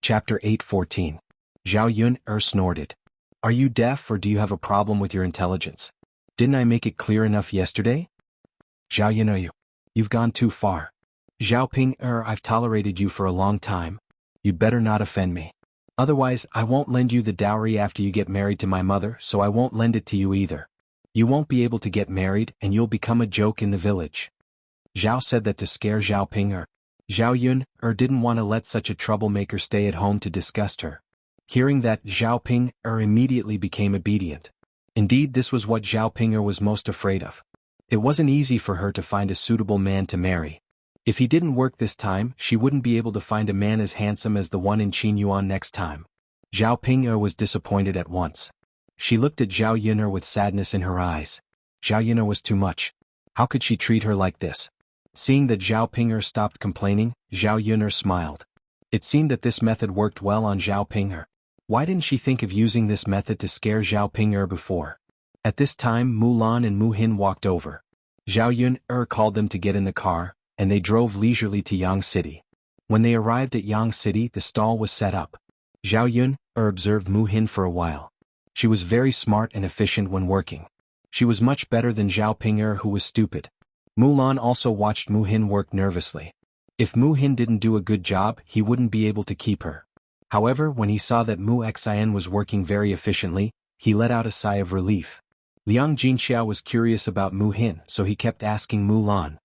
Chapter 8:14. Zhao Yun snorted. Are you deaf or do you have a problem with your intelligence? Didn't I make it clear enough yesterday? Zhao Yun, you've gone too far. Zhao Ping, I've tolerated you for a long time. You'd better not offend me. Otherwise, I won't lend you the dowry after you get married to my mother, so I won't lend it to you either. You won't be able to get married and you'll become a joke in the village. Zhao said that to scare Zhao Ping. Zhao Yun didn't want to let such a troublemaker stay at home to disgust her. Hearing that, Zhao Ping immediately became obedient. Indeed, this was what Zhao Ping was most afraid of. It wasn't easy for her to find a suitable man to marry. If he didn't work this time, she wouldn't be able to find a man as handsome as the one in Qinyuan next time. Zhao Ping was disappointed at once. She looked at Zhao Yun with sadness in her eyes. Zhao Yun was too much. How could she treat her like this? Seeing that Zhao Ping stopped complaining, Zhao Yun smiled. It seemed that this method worked well on Zhao Ping. Why didn't she think of using this method to scare Zhao Ping before? At this time, Mulan and Mu Hin walked over. Zhao Yun called them to get in the car, and they drove leisurely to Yang City. When they arrived at Yang City, the stall was set up. Zhao Yun observed Mu Hin for a while. She was very smart and efficient when working. She was much better than Zhao Ping who was stupid. Mulan also watched Mu Hin work nervously. If Mu Hin didn't do a good job, he wouldn't be able to keep her. However, when he saw that Mu Xin was working very efficiently, he let out a sigh of relief. Liang Jinxiao was curious about Mu Hin, so he kept asking Mulan.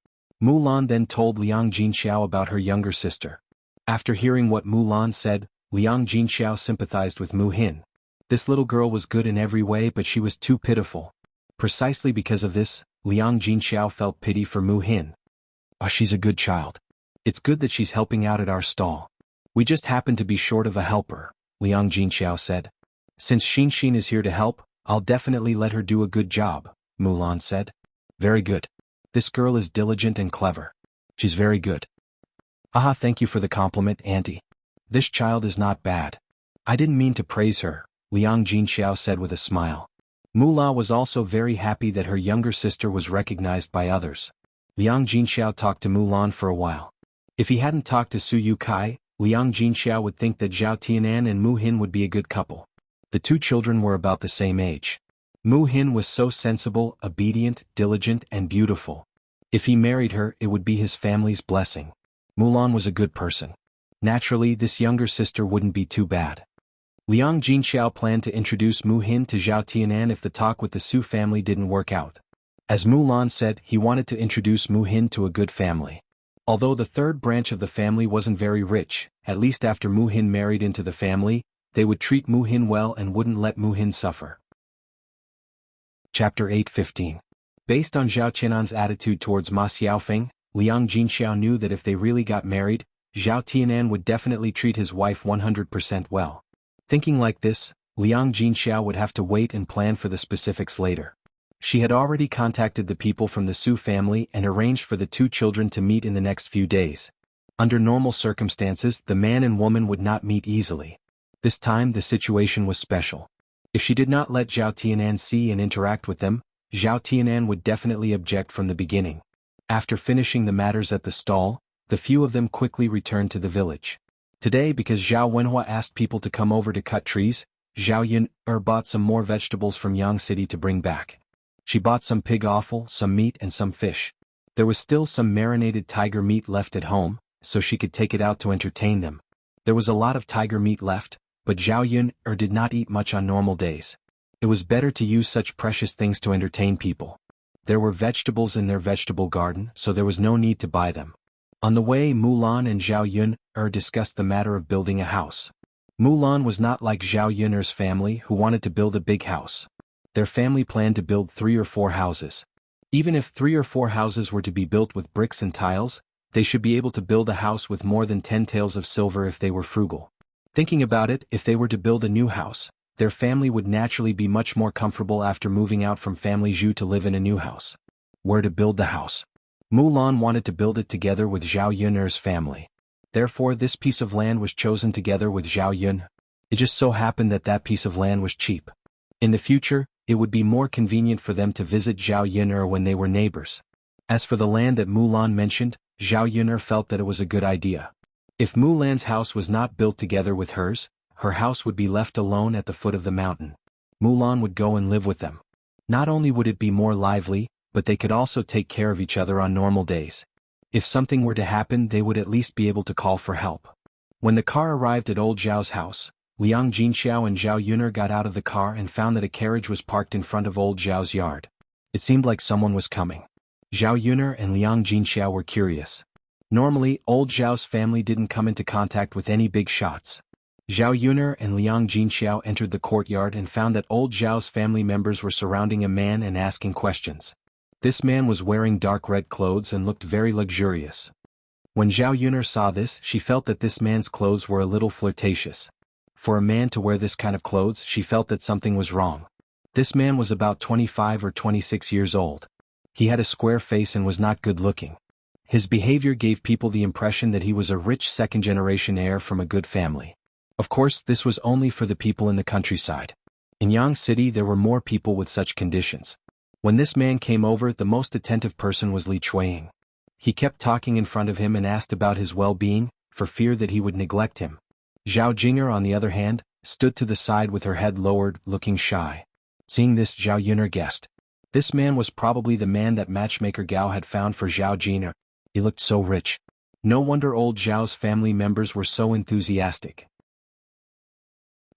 Mulan then told Liang Jinxiao about her younger sister. After hearing what Mulan said, Liang Jinxiao sympathized with Mu Hin. This little girl was good in every way, but she was too pitiful. Precisely because of this, Liang Jinxiao felt pity for Mu Hin. She's a good child. It's good that she's helping out at our stall. We just happen to be short of a helper, Liang Jinxiao said. Since Xin is here to help, I'll definitely let her do a good job, Mulan said. Very good. This girl is diligent and clever. She's very good. Thank you for the compliment, Auntie. This child is not bad. I didn't mean to praise her, Liang Jinxiao said with a smile. Mulan was also very happy that her younger sister was recognized by others. Liang Jinxiao talked to Mulan for a while. If he hadn't talked to Su Yukai, Liang Jinxiao would think that Zhao Tianan and Mu Hin would be a good couple. The two children were about the same age. Mu Hin was so sensible, obedient, diligent, and beautiful. If he married her, it would be his family's blessing. Mulan was a good person. Naturally, this younger sister wouldn't be too bad. Liang Jinxiao planned to introduce Mu Hin to Zhao Tianan if the talk with the Su family didn't work out. As Mulan said, he wanted to introduce Mu Hin to a good family. Although the third branch of the family wasn't very rich, at least after Mu Hin married into the family, they would treat Mu Hin well and wouldn't let Mu Hin suffer. Chapter 8:15. Based on Zhao Tianan's attitude towards Ma Xiaofeng, Liang Jinxiao knew that if they really got married, Zhao Tianan would definitely treat his wife 100% well. Thinking like this, Liang Jinxiao would have to wait and plan for the specifics later. She had already contacted the people from the Su family and arranged for the two children to meet in the next few days. Under normal circumstances, the man and woman would not meet easily. This time the situation was special. If she did not let Zhao Tianan see and interact with them, Zhao Tianan would definitely object from the beginning. After finishing the matters at the stall, the few of them quickly returned to the village. Today, because Zhao Wenhua asked people to come over to cut trees, Zhao Yun bought some more vegetables from Yang City to bring back. She bought some pig offal, some meat and some fish. There was still some marinated tiger meat left at home, so she could take it out to entertain them. There was a lot of tiger meat left, but Zhao Yun did not eat much on normal days. It was better to use such precious things to entertain people. There were vegetables in their vegetable garden, so there was no need to buy them. On the way, Mulan and Zhao Yun discussed the matter of building a house. Mulan was not like Zhao Yun's family who wanted to build a big house. Their family planned to build 3 or 4 houses. Even if 3 or 4 houses were to be built with bricks and tiles, they should be able to build a house with more than 10 taels of silver if they were frugal. Thinking about it, if they were to build a new house, their family would naturally be much more comfortable after moving out from family Zhu to live in a new house. Where to build the house? Mulan wanted to build it together with Zhao Yun's family. Therefore, this piece of land was chosen together with Zhao Yun. It just so happened that that piece of land was cheap. In the future, it would be more convenient for them to visit Zhao Yun when they were neighbors. As for the land that Mulan mentioned, Zhao Yun felt that it was a good idea. If Mulan's house was not built together with hers, her house would be left alone at the foot of the mountain. Mulan would go and live with them. Not only would it be more lively, but they could also take care of each other on normal days. If something were to happen, they would at least be able to call for help. When the car arrived at old Zhao's house, Liang Jinxiao and Zhao Yuner got out of the car and found that a carriage was parked in front of old Zhao's yard. It seemed like someone was coming. Zhao Yuner and Liang Jinxiao were curious. Normally, old Zhao's family didn't come into contact with any big shots. Zhao Yuner and Liang Jinxiao entered the courtyard and found that old Zhao's family members were surrounding a man and asking questions. This man was wearing dark red clothes and looked very luxurious. When Zhao Yuner saw this, she felt that this man's clothes were a little flirtatious. For a man to wear this kind of clothes, she felt that something was wrong. This man was about 25 or 26 years old. He had a square face and was not good looking. His behavior gave people the impression that he was a rich second-generation heir from a good family. Of course, this was only for the people in the countryside. In Yang City there were more people with such conditions. When this man came over, the most attentive person was Li Chuiying. He kept talking in front of him and asked about his well-being, for fear that he would neglect him. Zhao Jinger, on the other hand, stood to the side with her head lowered, looking shy. Seeing this, Zhao Yuner guessed. This man was probably the man that matchmaker Gao had found for Zhao Jinger. He looked so rich. No wonder old Zhao's family members were so enthusiastic.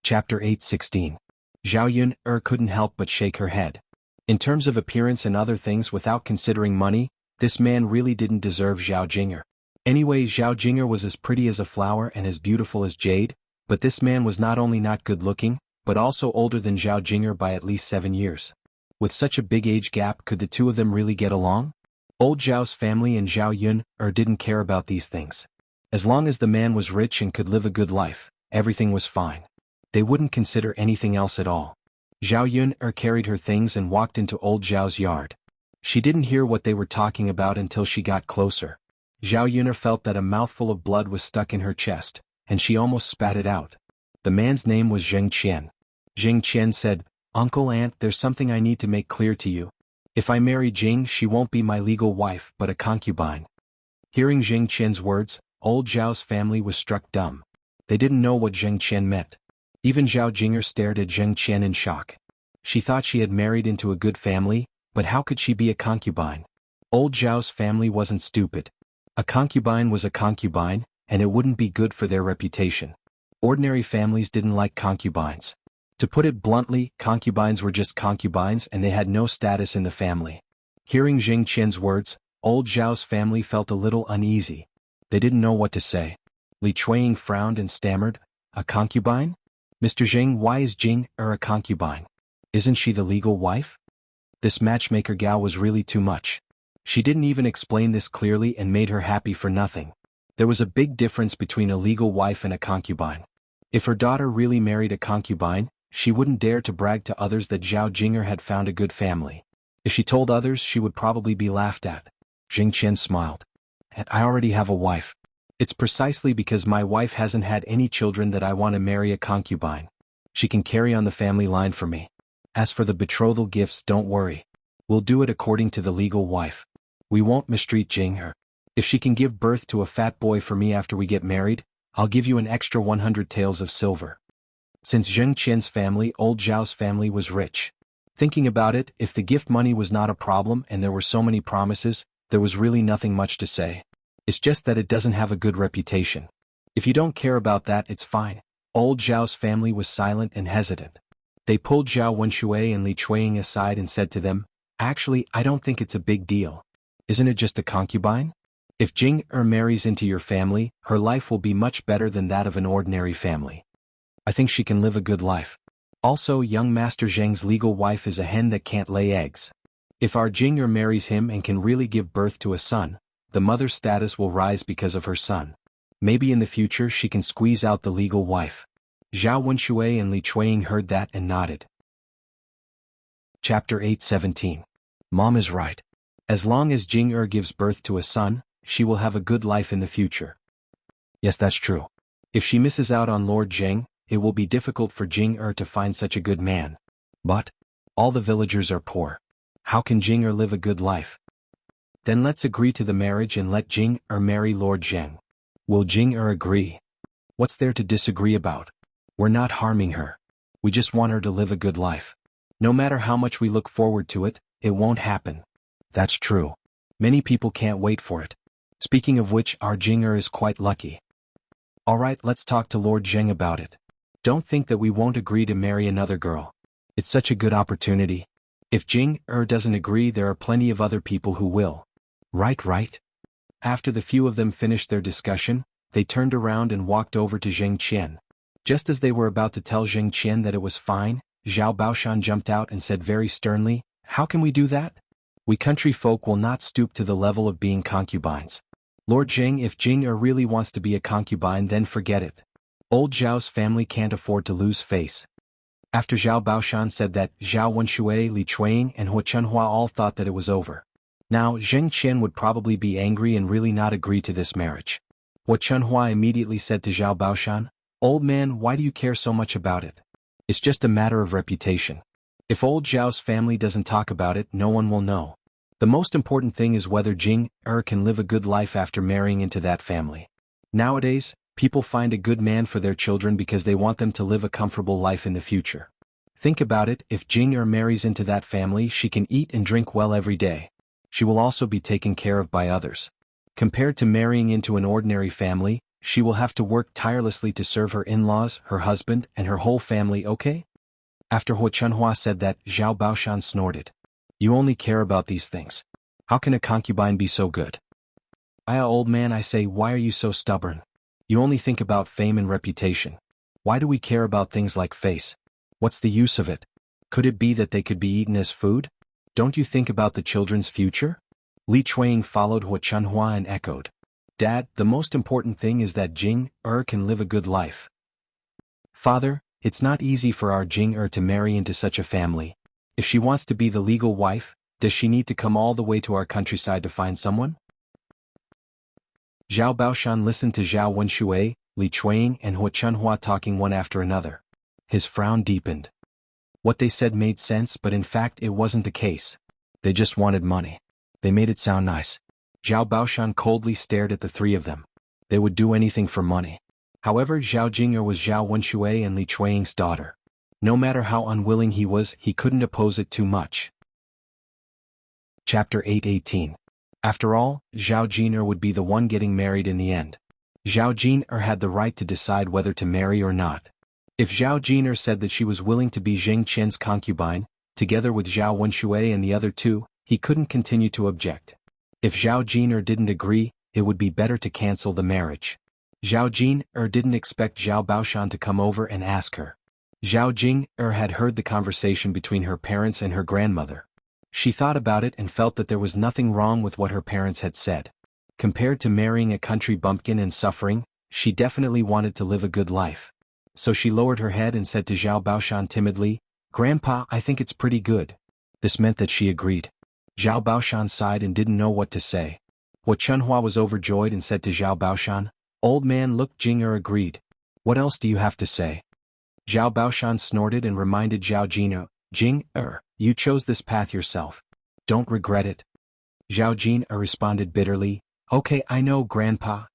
Chapter 8:16. Zhao Yuner couldn't help but shake her head. In terms of appearance and other things, without considering money, this man really didn't deserve Zhao Jinger. Anyway, Zhao Jinger was as pretty as a flower and as beautiful as jade, but this man was not only not good looking, but also older than Zhao Jinger by at least 7 years. With such a big age gap, could the two of them really get along? Old Zhao's family and Zhao Yuner didn't care about these things. As long as the man was rich and could live a good life, everything was fine. They wouldn't consider anything else at all. Zhao Yuner carried her things and walked into old Zhao's yard. She didn't hear what they were talking about until she got closer. Zhao Yuner felt that a mouthful of blood was stuck in her chest, and she almost spat it out. The man's name was Zheng Qian. Zheng Qian said, "Uncle Aunt, there's something I need to make clear to you. If I marry Jing, she won't be my legal wife but a concubine." Hearing Zheng Qian's words, old Zhao's family was struck dumb. They didn't know what Zheng Qian meant. Even Zhao Jinger stared at Zheng Qian in shock. She thought she had married into a good family, but how could she be a concubine? Old Zhao's family wasn't stupid. A concubine was a concubine, and it wouldn't be good for their reputation. Ordinary families didn't like concubines. To put it bluntly, concubines were just concubines and they had no status in the family. Hearing Zheng Qian's words, old Zhao's family felt a little uneasy. They didn't know what to say. Li Chuiying frowned and stammered, "A concubine? Mr. Zheng, why is Jing a concubine? Isn't she the legal wife?" This matchmaker Gao was really too much. She didn't even explain this clearly and made her happy for nothing. There was a big difference between a legal wife and a concubine. If her daughter really married a concubine, she wouldn't dare to brag to others that Zhao Jinger had found a good family. If she told others, she would probably be laughed at. Zheng Qian smiled. "I already have a wife. It's precisely because my wife hasn't had any children that I want to marry a concubine. She can carry on the family line for me. As for the betrothal gifts, don't worry. We'll do it according to the legal wife. We won't mistreat Jinger. If she can give birth to a fat boy for me after we get married, I'll give you an extra 100 taels of silver." Since Zheng Qian's family, old Zhao's family was rich. Thinking about it, if the gift money was not a problem and there were so many promises, there was really nothing much to say. It's just that it doesn't have a good reputation. If you don't care about that, it's fine. Old Zhao's family was silent and hesitant. They pulled Zhao Wenshui and Li Chuiying aside and said to them, "Actually, I don't think it's a big deal. Isn't it just a concubine? If Jing marries into your family, her life will be much better than that of an ordinary family. I think she can live a good life. Also, young Master Zheng's legal wife is a hen that can't lay eggs. If our Jing marries him and can really give birth to a son, the mother's status will rise because of her son. Maybe in the future she can squeeze out the legal wife." Zhao Wenshui and Li Chuiying heard that and nodded. Chapter 8:17. Mom is right. As long as Jing gives birth to a son, she will have a good life in the future. Yes, that's true. If she misses out on Lord Zheng, it will be difficult for Jing to find such a good man. But all the villagers are poor. How can Jing live a good life? Then let's agree to the marriage and let Jing marry Lord Zheng. Will Jing agree? What's there to disagree about? We're not harming her. We just want her to live a good life. No matter how much we look forward to it, it won't happen. That's true. Many people can't wait for it. Speaking of which, our Jing is quite lucky. Alright, let's talk to Lord Zheng about it. Don't think that we won't agree to marry another girl. It's such a good opportunity. If Jing doesn't agree, there are plenty of other people who will. Right. After the few of them finished their discussion, they turned around and walked over to Zheng Qian. Just as they were about to tell Zheng Qian that it was fine, Zhao Baoshan jumped out and said very sternly, "How can we do that? We country folk will not stoop to the level of being concubines. Lord Zheng, if Jing really wants to be a concubine, then forget it. Old Zhao's family can't afford to lose face." After Zhao Baoshan said that, Zhao Wenshui, Li Chuang, and Hua Chunhua all thought that it was over. Now, Zheng Qian would probably be angry and really not agree to this marriage. Hua Chunhua immediately said to Zhao Baoshan, "Old man, why do you care so much about it? It's just a matter of reputation. If old Zhao's family doesn't talk about it, no one will know. The most important thing is whether Jing can live a good life after marrying into that family. Nowadays, people find a good man for their children because they want them to live a comfortable life in the future. Think about it, if Jing marries into that family, she can eat and drink well every day. She will also be taken care of by others. Compared to marrying into an ordinary family, she will have to work tirelessly to serve her in-laws, her husband, and her whole family, okay?" After Hua Chunhua said that, Zhao Baoshan snorted. "You only care about these things. How can a concubine be so good?" Old man, I say, why are you so stubborn? You only think about fame and reputation. Why do we care about things like face? What's the use of it? Could it be that they could be eaten as food? Don't you think about the children's future?" Li Chuang followed Hua Chunhua and echoed, "Dad, the most important thing is that Jing can live a good life." "Father, it's not easy for our Jing to marry into such a family. If she wants to be the legal wife, does she need to come all the way to our countryside to find someone?" Zhao Baoshan listened to Zhao Wenshui, Li Chuang, and Hua Chunhua talking one after another. His frown deepened. What they said made sense, but in fact it wasn't the case. They just wanted money. They made it sound nice. Zhao Baoshan coldly stared at the three of them. They would do anything for money. However, Zhao Jing was Zhao Wenshui and Li Chuang's daughter. No matter how unwilling he was, he couldn't oppose it too much. Chapter 8:18. After all, Zhao Jin would be the one getting married in the end. Zhao Jin had the right to decide whether to marry or not. If Zhao Jin said that she was willing to be Zheng Qian's concubine, together with Zhao Wenshui and the other two, he couldn't continue to object. If Zhao Jin didn't agree, it would be better to cancel the marriage. Zhao Jin didn't expect Zhao Baoshan to come over and ask her. Zhao Jing had heard the conversation between her parents and her grandmother. She thought about it and felt that there was nothing wrong with what her parents had said. Compared to marrying a country bumpkin and suffering, she definitely wanted to live a good life. So she lowered her head and said to Zhao Baoshan timidly, "Grandpa, I think it's pretty good." This meant that she agreed. Zhao Baoshan sighed and didn't know what to say. Hua Chunhua was overjoyed and said to Zhao Baoshan, "Old man, look, Jing agreed. What else do you have to say?" Zhao Baoshan snorted and reminded Zhao Jin, "Jing you chose this path yourself. Don't regret it." Zhao Jin responded bitterly, "Okay, I know, Grandpa."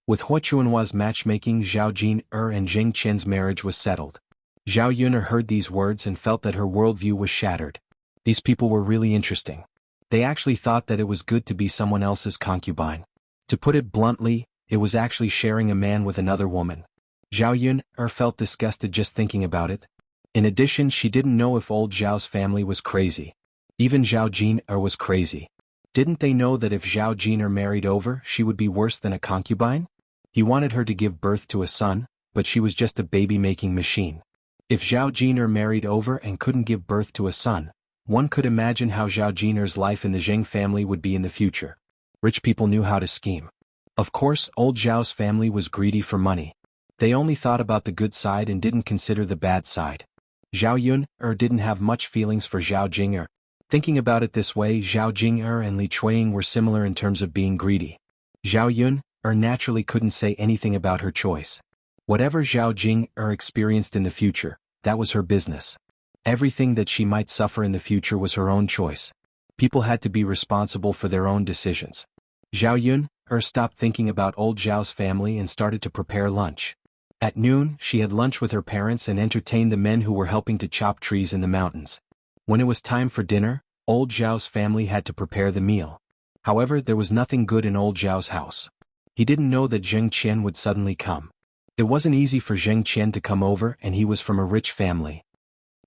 With Hua Chunhua's matchmaking, Zhao Jin and Zheng Qian's marriage was settled. Zhao Yun heard these words and felt that her worldview was shattered. These people were really interesting. They actually thought that it was good to be someone else's concubine. To put it bluntly, it was actually sharing a man with another woman. Zhao Yun felt disgusted just thinking about it. In addition, she didn't know if old Zhao's family was crazy. Even Zhao Jin was crazy. Didn't they know that if Zhao Jin married over, she would be worse than a concubine? He wanted her to give birth to a son, but she was just a baby-making machine. If Zhao Jin married over and couldn't give birth to a son, one could imagine how Zhao Jin's life in the Zheng family would be in the future. Rich people knew how to scheme. Of course, old Zhao's family was greedy for money. They only thought about the good side and didn't consider the bad side. Zhao Yun didn't have much feelings for Zhao Jing. Thinking about it this way, Zhao Jing and Li Chuang were similar in terms of being greedy. Zhao Yun naturally couldn't say anything about her choice. Whatever Zhao Jing experienced in the future, that was her business. Everything that she might suffer in the future was her own choice. People had to be responsible for their own decisions. Zhao Yun stopped thinking about old Zhao's family and started to prepare lunch. At noon, she had lunch with her parents and entertained the men who were helping to chop trees in the mountains. When it was time for dinner, old Zhao's family had to prepare the meal. However, there was nothing good in old Zhao's house. He didn't know that Zheng Qian would suddenly come. It wasn't easy for Zheng Qian to come over, and he was from a rich family.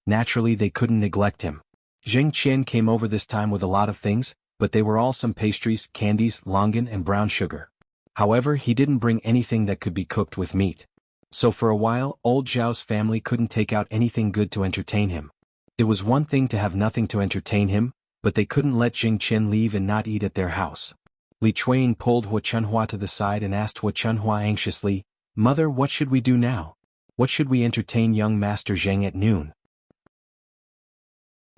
Naturally, they couldn't neglect him. Zheng Qian came over this time with a lot of things, but they were all some pastries, candies, longan and brown sugar. However, he didn't bring anything that could be cooked with meat. So for a while, old Zhao's family couldn't take out anything good to entertain him. It was one thing to have nothing to entertain him, but they couldn't let Zheng Qian leave and not eat at their house. Li Chuanying pulled Hua Chunhua to the side and asked Hua Chunhua anxiously, "Mother, what should we do now? What should we entertain young Master Zheng at noon?"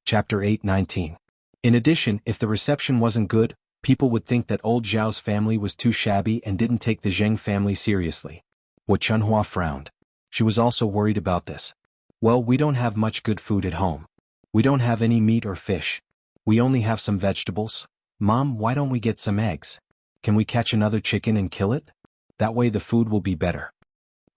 Chapter 8:19. In addition, if the reception wasn't good, people would think that old Zhao's family was too shabby and didn't take the Zheng family seriously. Hua Chunhua frowned. She was also worried about this. "Well, we don't have much good food at home. We don't have any meat or fish. We only have some vegetables. Mom, why don't we get some eggs? Can we catch another chicken and kill it? That way the food will be better."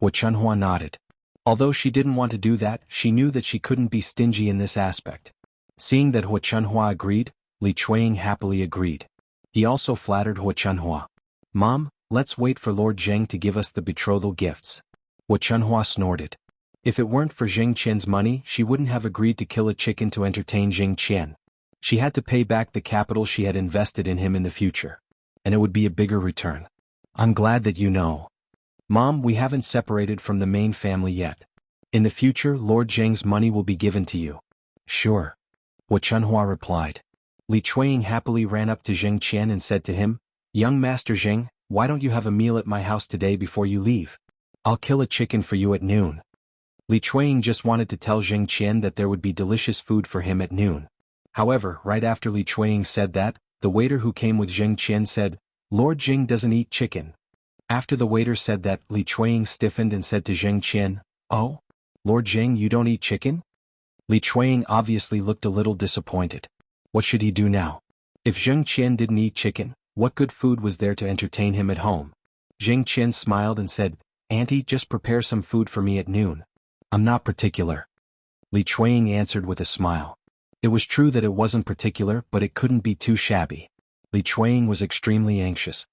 Hua Chunhua nodded. Although she didn't want to do that, she knew that she couldn't be stingy in this aspect. Seeing that Hua Chunhua agreed, Li Chuanying happily agreed. He also flattered Hua Chunhua. "Mom, let's wait for Lord Zheng to give us the betrothal gifts." Hua Chunhua snorted. If it weren't for Zheng Qian's money, she wouldn't have agreed to kill a chicken to entertain Zheng Qian. She had to pay back the capital she had invested in him in the future. And it would be a bigger return. "I'm glad that you know. Mom, we haven't separated from the main family yet. In the future, Lord Zheng's money will be given to you." "Sure," Hua Chunhua replied. Li Chuanying happily ran up to Zheng Qian and said to him, "Young Master Zheng, why don't you have a meal at my house today before you leave? I'll kill a chicken for you at noon." Li Chuanying just wanted to tell Zheng Qian that there would be delicious food for him at noon. However, right after Li Chuanying said that, the waiter who came with Zheng Qian said, "Lord Zheng doesn't eat chicken." After the waiter said that, Li Chuanying stiffened and said to Zheng Qian, "Oh? Lord Zheng, you don't eat chicken?" Li Chuanying obviously looked a little disappointed. What should he do now? If Zheng Qian didn't eat chicken, what good food was there to entertain him at home? Zheng Qian smiled and said, "Auntie, just prepare some food for me at noon. I'm not particular." Li Chuanying answered with a smile. It was true that it wasn't particular, but it couldn't be too shabby. Li Chuanying was extremely anxious.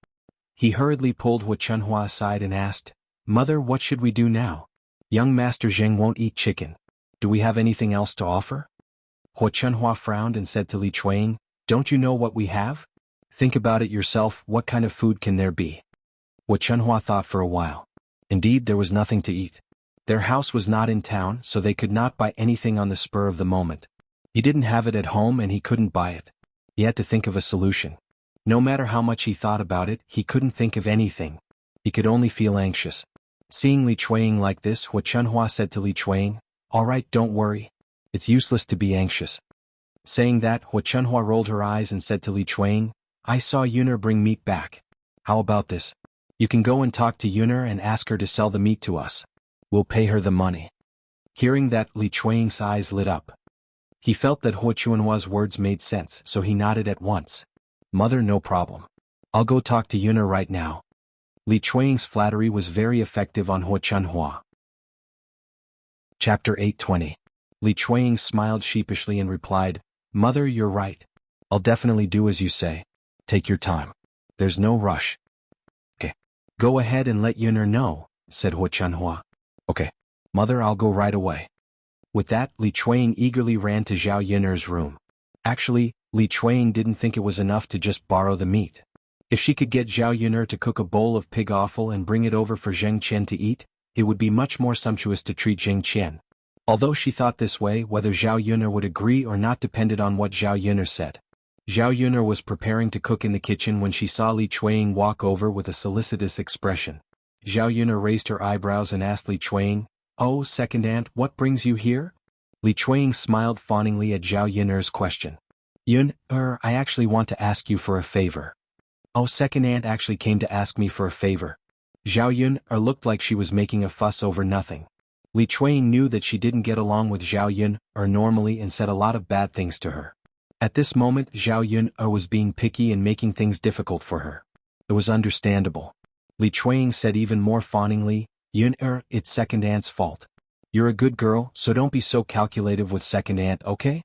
He hurriedly pulled Hua Chunhua aside and asked, "Mother, what should we do now? Young Master Zheng won't eat chicken. Do we have anything else to offer?" Hua Chunhua frowned and said to Li Chuanying, "Don't you know what we have? Think about it yourself, what kind of food can there be?" Hua Chunhua thought for a while. Indeed, there was nothing to eat. Their house was not in town, so they could not buy anything on the spur of the moment. He didn't have it at home and he couldn't buy it. He had to think of a solution. No matter how much he thought about it, he couldn't think of anything. He could only feel anxious. Seeing Li Chuanying like this, Hua Chunhua said to Li Chuanying, "All right, don't worry. It's useless to be anxious." Saying that, Hua Chunhua rolled her eyes and said to Li Chuanying, "I saw Yuner bring meat back. How about this? You can go and talk to Yuner and ask her to sell the meat to us. We'll pay her the money." Hearing that, Li Chuanying's eyes lit up. He felt that Hua Chunhua's words made sense, so he nodded at once. "Mother, no problem. I'll go talk to Yuner right now." Li Chuanying's flattery was very effective on Hua Chunhua. Chapter 8:20. Li Chuanying smiled sheepishly and replied, "Mother, you're right. I'll definitely do as you say. Take your time. There's no rush." "Okay. Go ahead and let Yuner know," said Hua Chunhua. "Okay. Mother, I'll go right away." With that, Li Chuanying eagerly ran to Zhao Yuner's room. Actually, Li Chuanying didn't think it was enough to just borrow the meat. If she could get Zhao Yuner to cook a bowl of pig offal and bring it over for Zheng Qian to eat, it would be much more sumptuous to treat Zheng Qian. Although she thought this way, whether Zhao Yuner would agree or not depended on what Zhao Yuner said. Zhao Yuner was preparing to cook in the kitchen when she saw Li Chuanying walk over with a solicitous expression. Zhao Yuner raised her eyebrows and asked Li Chuanying, "Oh, second aunt, what brings you here?" Li Chuanying smiled fawningly at Zhao Yuner's question. I actually want to ask you for a favor." "Oh, second aunt actually came to ask me for a favor." Zhao Yuner looked like she was making a fuss over nothing. Li Chuanying knew that she didn't get along with Zhao Yuner normally and said a lot of bad things to her. At this moment, Zhao Yuner was being picky and making things difficult for her. It was understandable. Li Chuang said even more fawningly, it's second aunt's fault. You're a good girl, so don't be so calculative with second aunt, okay?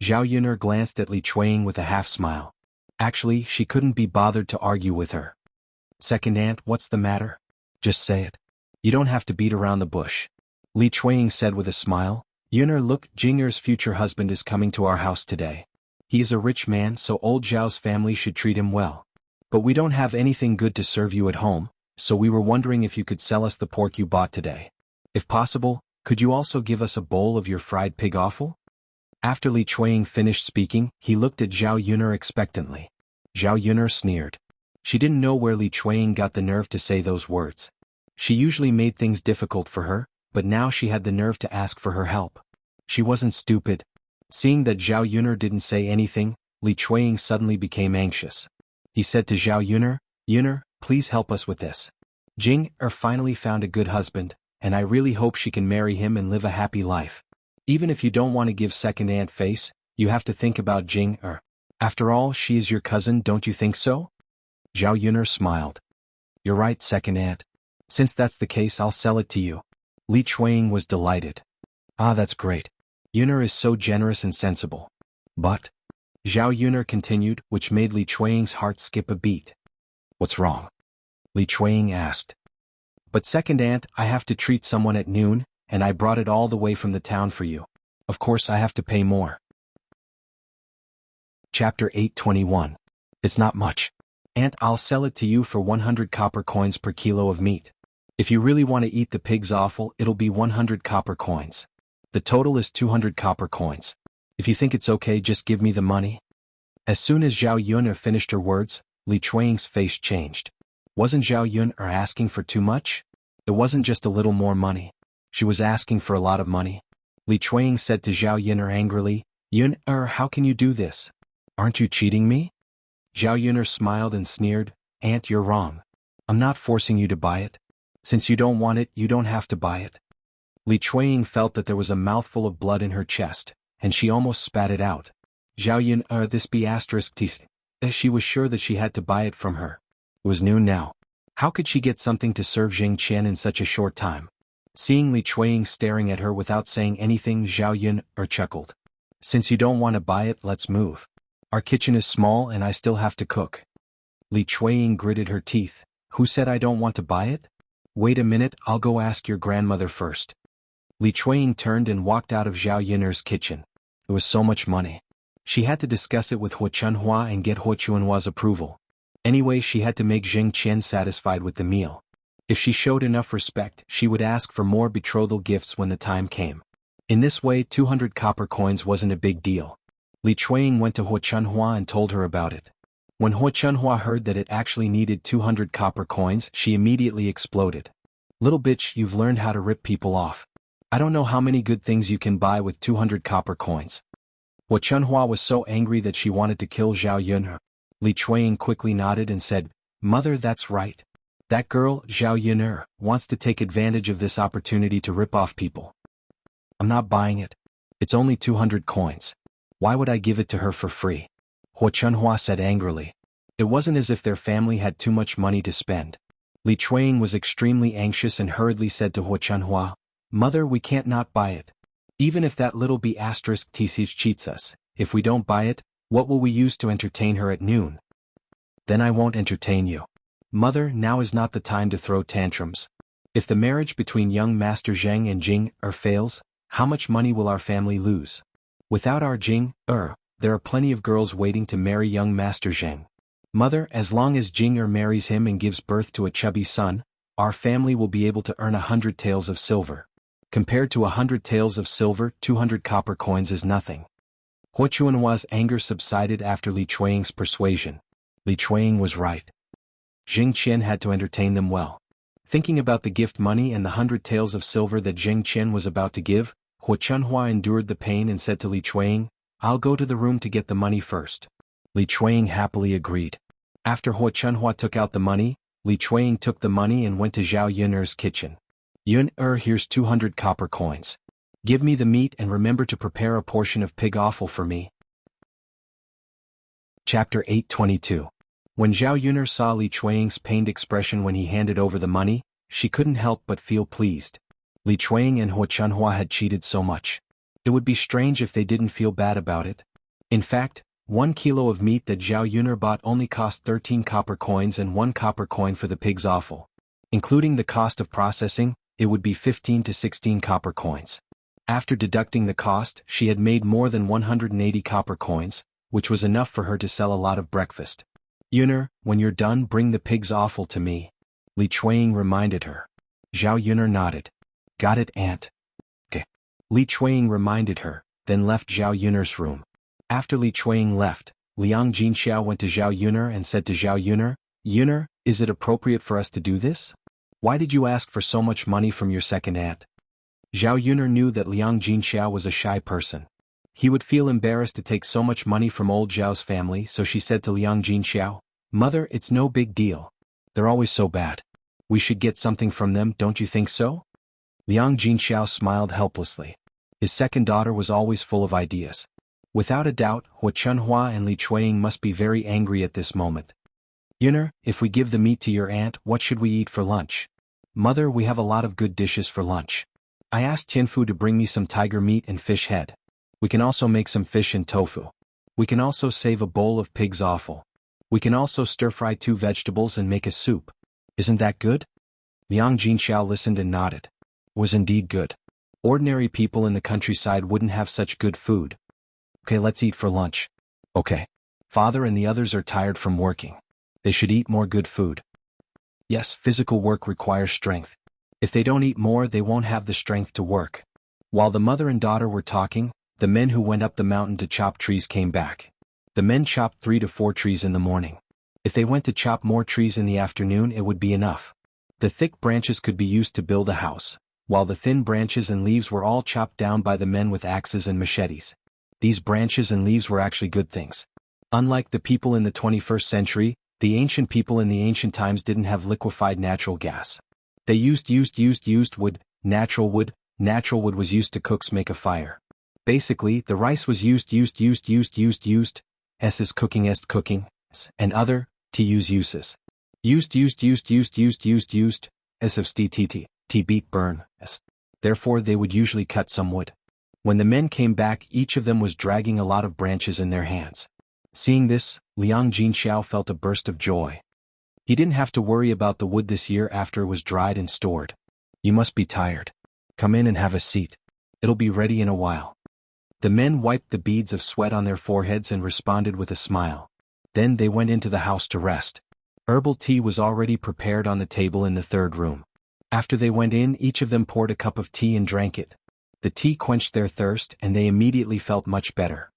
Zhao Yun'er glanced at Li Chuang with a half-smile. Actually, she couldn't be bothered to argue with her. Second aunt, what's the matter? Just say it. You don't have to beat around the bush. Li Chuang said with a smile, Yun'er, look, Jing'er's future husband is coming to our house today. He is a rich man, so old Zhao's family should treat him well. But we don't have anything good to serve you at home, so we were wondering if you could sell us the pork you bought today. If possible, could you also give us a bowl of your fried pig offal? After Li Chuang finished speaking, he looked at Zhao Yun'er expectantly. Zhao Yun'er sneered. She didn't know where Li Chuang got the nerve to say those words. She usually made things difficult for her, but now she had the nerve to ask for her help. She wasn't stupid. Seeing that Zhao Yun'er didn't say anything, Li Chuang suddenly became anxious. He said to Zhao Yun'er, please help us with this. Jing-er finally found a good husband, and I really hope she can marry him and live a happy life. Even if you don't want to give second aunt face, you have to think about Jing-er. After all, she is your cousin, don't you think so? Zhao Yun'er smiled. You're right, second aunt. Since that's the case, I'll sell it to you. Li Chuang was delighted. Ah, that's great. Yun'er is so generous and sensible. But, Zhao Yun'er continued, which made Li Chuang's heart skip a beat. What's wrong? Li Chuang asked. But second aunt, I have to treat someone at noon, and I brought it all the way from the town for you. Of course I have to pay more. Chapter 821. It's not much. Aunt, I'll sell it to you for 100 copper coins per kilo of meat. If you really want to eat the pig's offal, it'll be 100 copper coins. The total is 200 copper coins. If you think it's okay, just give me the money. As soon as Zhao Yun'er finished her words, Li Chuang's face changed. Wasn't Zhao Yun'er asking for too much? It wasn't just a little more money. She was asking for a lot of money. Li Chuang said to Zhao Yun'er angrily, Yun'er, how can you do this? Aren't you cheating me? Zhao Yun'er smiled and sneered, Aunt, you're wrong. I'm not forcing you to buy it. Since you don't want it, you don't have to buy it. Li Chuang felt that there was a mouthful of blood in her chest, and she almost spat it out. Zhao Yun'er, this be asterisk teeth. She was sure that she had to buy it from her. It was noon now. How could she get something to serve Jing Qian in such a short time? Seeing Li Chuang staring at her without saying anything, Zhao Yun'er chuckled. Since you don't want to buy it, let's move. Our kitchen is small and I still have to cook. Li Chuang gritted her teeth. Who said I don't want to buy it? Wait a minute, I'll go ask your grandmother first. Li Chuang turned and walked out of Zhao Yun'er's kitchen. It was so much money. She had to discuss it with Hu Chunhua and get Hu Chunhua's approval. Anyway, she had to make Jing Qian satisfied with the meal. If she showed enough respect, she would ask for more betrothal gifts when the time came. In this way, 200 copper coins wasn't a big deal. Li Chuang went to Hu Chunhua and told her about it. When Hu Chunhua heard that it actually needed 200 copper coins, she immediately exploded. Little bitch, you've learned how to rip people off. I don't know how many good things you can buy with 200 copper coins. Hu Chunhua was so angry that she wanted to kill Zhao Yun'er. Li Chuang quickly nodded and said, Mother, that's right. That girl, Zhao Yun'er, wants to take advantage of this opportunity to rip off people. I'm not buying it. It's only 200 coins. Why would I give it to her for free? Hu Chunhua said angrily. It wasn't as if their family had too much money to spend. Li Chuang was extremely anxious and hurriedly said to Hu Chunhua, Mother, we can't not buy it. Even if that little b asterisk TC cheats us, if we don't buy it, what will we use to entertain her at noon? Then I won't entertain you. Mother, now is not the time to throw tantrums. If the marriage between young Master Zheng and Jing-er fails, how much money will our family lose? Without our Jing-er, there are plenty of girls waiting to marry young Master Zheng. Mother, as long as Jing-er marries him and gives birth to a chubby son, our family will be able to earn 100 taels of silver. Compared to 100 taels of silver, 200 copper coins is nothing. Hu Chunhua's anger subsided after Li Chuang's persuasion. Li Chuang was right. Jing Qian had to entertain them well. Thinking about the gift money and the 100 taels of silver that Jing Qian was about to give, Hu Chunhua endured the pain and said to Li Chuang, I'll go to the room to get the money first. Li Chuang happily agreed. After Hu Chunhua took out the money, Li Chuang took the money and went to Zhao Yun'er's kitchen. Yun'er, here's 200 copper coins. Give me the meat and remember to prepare a portion of pig offal for me. Chapter 822. When Zhao Yuner saw Li Chuanying's pained expression when he handed over the money, she couldn't help but feel pleased. Li Chuanying and Hua Chunhua had cheated so much. It would be strange if they didn't feel bad about it. In fact, 1 kilo of meat that Zhao Yuner bought only cost 13 copper coins and 1 copper coin for the pig's offal. Including the cost of processing, it would be 15 to 16 copper coins. After deducting the cost, she had made more than 180 copper coins, which was enough for her to sell a lot of breakfast. Yuner, when you're done, bring the pig's offal to me, Li Chuanying reminded her. Zhao Yuner nodded. Got it, aunt. Okay. Li Chuanying reminded her, then left Zhao Yuner's room. After Li Chuanying left, Liang Jinxiao went to Zhao Yuner and said to Zhao Yuner, Yuner, is it appropriate for us to do this? Why did you ask for so much money from your second aunt? Zhao Yuner knew that Liang Jinxiao was a shy person. He would feel embarrassed to take so much money from old Zhao's family, so she said to Liang Jinxiao, Mother, it's no big deal. They're always so bad. We should get something from them, don't you think so? Liang Jinxiao smiled helplessly. His second daughter was always full of ideas. Without a doubt, Hua Chunhua and Li Chuanying must be very angry at this moment. Yuner, if we give the meat to your aunt, what should we eat for lunch? Mother, we have a lot of good dishes for lunch. I asked Tianfu to bring me some tiger meat and fish head. We can also make some fish and tofu. We can also save a bowl of pig's offal. We can also stir-fry 2 vegetables and make a soup. Isn't that good? Liang Jinxiao listened and nodded. It was indeed good. Ordinary people in the countryside wouldn't have such good food. Okay, let's eat for lunch. Okay. Father and the others are tired from working. They should eat more good food. Yes, physical work requires strength. If they don't eat more, they won't have the strength to work. While the mother and daughter were talking, the men who went up the mountain to chop trees came back. The men chopped 3 to 4 trees in the morning. If they went to chop more trees in the afternoon, it would be enough. The thick branches could be used to build a house, while the thin branches and leaves were all chopped down by the men with axes and machetes. These branches and leaves were actually good things. Unlike the people in the 21st century, the ancient people in the ancient times didn't have liquefied natural gas. They used wood. Natural wood was used to make a fire. Basically, the rice was used s is cooking est cooking, and other, to use uses. Used s of st beat burn, s. Therefore they would usually cut some wood. When the men came back, each of them was dragging a lot of branches in their hands. Seeing this, Liang Jinxiao felt a burst of joy. He didn't have to worry about the wood this year after it was dried and stored. You must be tired. Come in and have a seat. It'll be ready in a while. The men wiped the beads of sweat on their foreheads and responded with a smile. Then they went into the house to rest. Herbal tea was already prepared on the table in the third room. After they went in, each of them poured a cup of tea and drank it. The tea quenched their thirst and they immediately felt much better.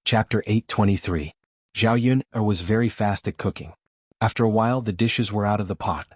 Chapter 823. Zhao Yuner was very fast at cooking. After a while the dishes were out of the pot.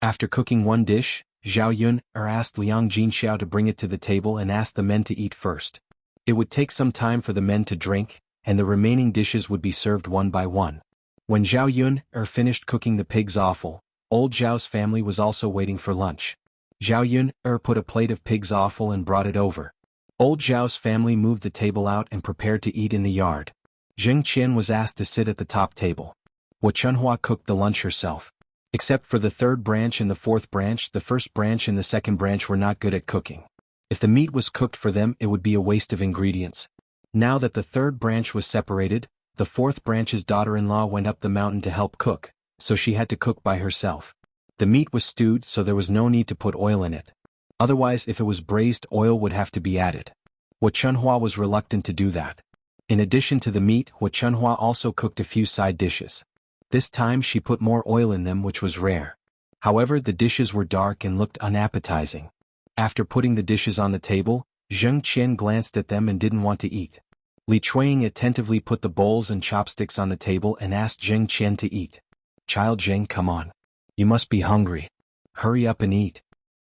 After cooking one dish, Zhao Yuner asked Liang Jinxiao to bring it to the table and asked the men to eat first. It would take some time for the men to drink, and the remaining dishes would be served one by one. When Zhao Yuner finished cooking the pig's offal, old Zhao's family was also waiting for lunch. Zhao Yuner put a plate of pig's offal and brought it over. Old Zhao's family moved the table out and prepared to eat in the yard. Zheng Qian was asked to sit at the top table. Hua Chunhua cooked the lunch herself. Except for the third branch and the fourth branch, the first branch and the second branch were not good at cooking. If the meat was cooked for them, it would be a waste of ingredients. Now that the third branch was separated, the fourth branch's daughter-in-law went up the mountain to help cook, so she had to cook by herself. The meat was stewed, so there was no need to put oil in it. Otherwise, if it was braised, oil would have to be added. Hua Chunhua was reluctant to do that. In addition to the meat, Hua Chunhua also cooked a few side dishes. This time she put more oil in them, which was rare. However, the dishes were dark and looked unappetizing. After putting the dishes on the table, Zheng Qian glanced at them and didn't want to eat. Li Chuanying attentively put the bowls and chopsticks on the table and asked Zheng Qian to eat. Child Zheng, come on. You must be hungry. Hurry up and eat.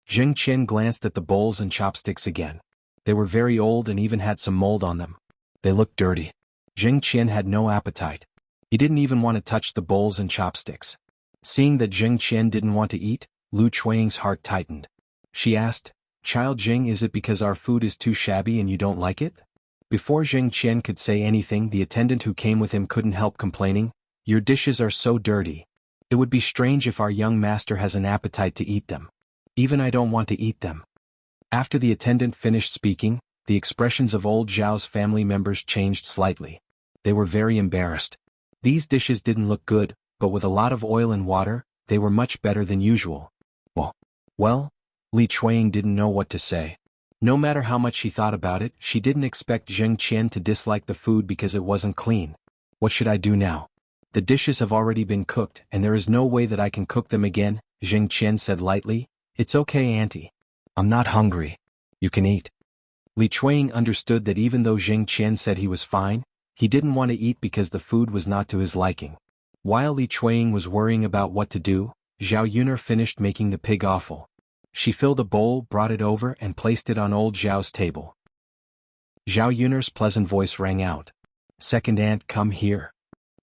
Zheng Qian glanced at the bowls and chopsticks again. They were very old and even had some mold on them. They looked dirty. Zheng Qian had no appetite. He didn't even want to touch the bowls and chopsticks. Seeing that Zheng Qian didn't want to eat, Li Chuanying's heart tightened. She asked, Child Zheng, is it because our food is too shabby and you don't like it? Before Zheng Qian could say anything, the attendant who came with him couldn't help complaining, Your dishes are so dirty. It would be strange if our young master has an appetite to eat them. Even I don't want to eat them. After the attendant finished speaking, the expressions of old Zhao's family members changed slightly. They were very embarrassed. These dishes didn't look good, but with a lot of oil and water, they were much better than usual. Well, Li Chuanying didn't know what to say. No matter how much she thought about it, she didn't expect Zheng Qian to dislike the food because it wasn't clean. What should I do now? The dishes have already been cooked, and there is no way that I can cook them again, Zheng Qian said lightly. It's okay, auntie. I'm not hungry. You can eat. Li Chuanying understood that even though Zheng Qian said he was fine, he didn't want to eat because the food was not to his liking. While Li Chuanying was worrying about what to do, Zhao Yuner finished making the pig offal. She filled a bowl, brought it over, and placed it on old Zhao's table. Zhao Yuner's pleasant voice rang out. Second aunt, come here.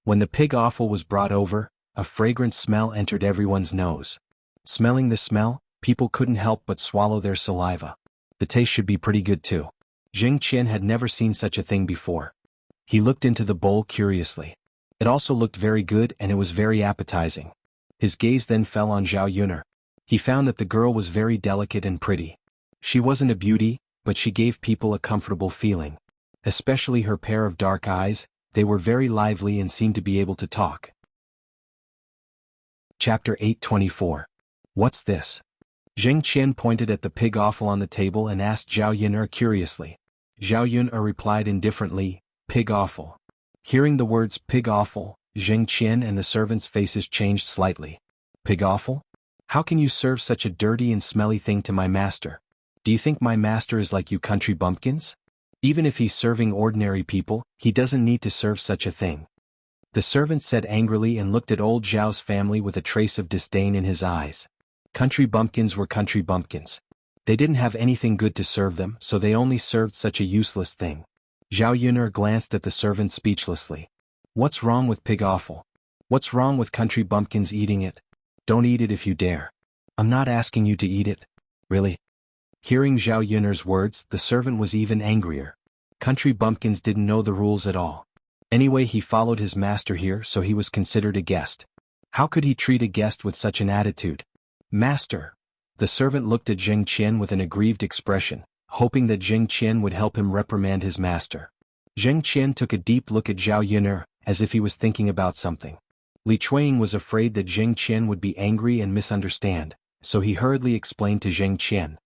When the pig offal was brought over, a fragrant smell entered everyone's nose. Smelling the smell, people couldn't help but swallow their saliva. The taste should be pretty good too. Zheng Qian had never seen such a thing before. He looked into the bowl curiously. It also looked very good and it was very appetizing. His gaze then fell on Zhao Yuner. He found that the girl was very delicate and pretty. She wasn't a beauty, but she gave people a comfortable feeling. Especially her pair of dark eyes, they were very lively and seemed to be able to talk. Chapter 824. What's this? Zheng Qian pointed at the pig offal on the table and asked Zhao Yuner curiously. Zhao Yuner replied indifferently, pig offal. Hearing the words pig offal, Zheng Qian and the servants' faces changed slightly. Pig offal? How can you serve such a dirty and smelly thing to my master? Do you think my master is like you country bumpkins? Even if he's serving ordinary people, he doesn't need to serve such a thing. The servant said angrily and looked at old Zhao's family with a trace of disdain in his eyes. Country bumpkins were country bumpkins. They didn't have anything good to serve them, so they only served such a useless thing. Zhao Yuner glanced at the servant speechlessly. What's wrong with pig offal? What's wrong with country bumpkins eating it? Don't eat it if you dare. I'm not asking you to eat it. Really? Hearing Zhao Yuner's words, the servant was even angrier. Country bumpkins didn't know the rules at all. Anyway, he followed his master here, so he was considered a guest. How could he treat a guest with such an attitude? Master. The servant looked at Zheng Qian with an aggrieved expression, hoping that Zheng Qian would help him reprimand his master. Zheng Qian took a deep look at Zhao Yuner, as if he was thinking about something. Li Chuanying was afraid that Zheng Qian would be angry and misunderstand, so he hurriedly explained to Zheng Qian.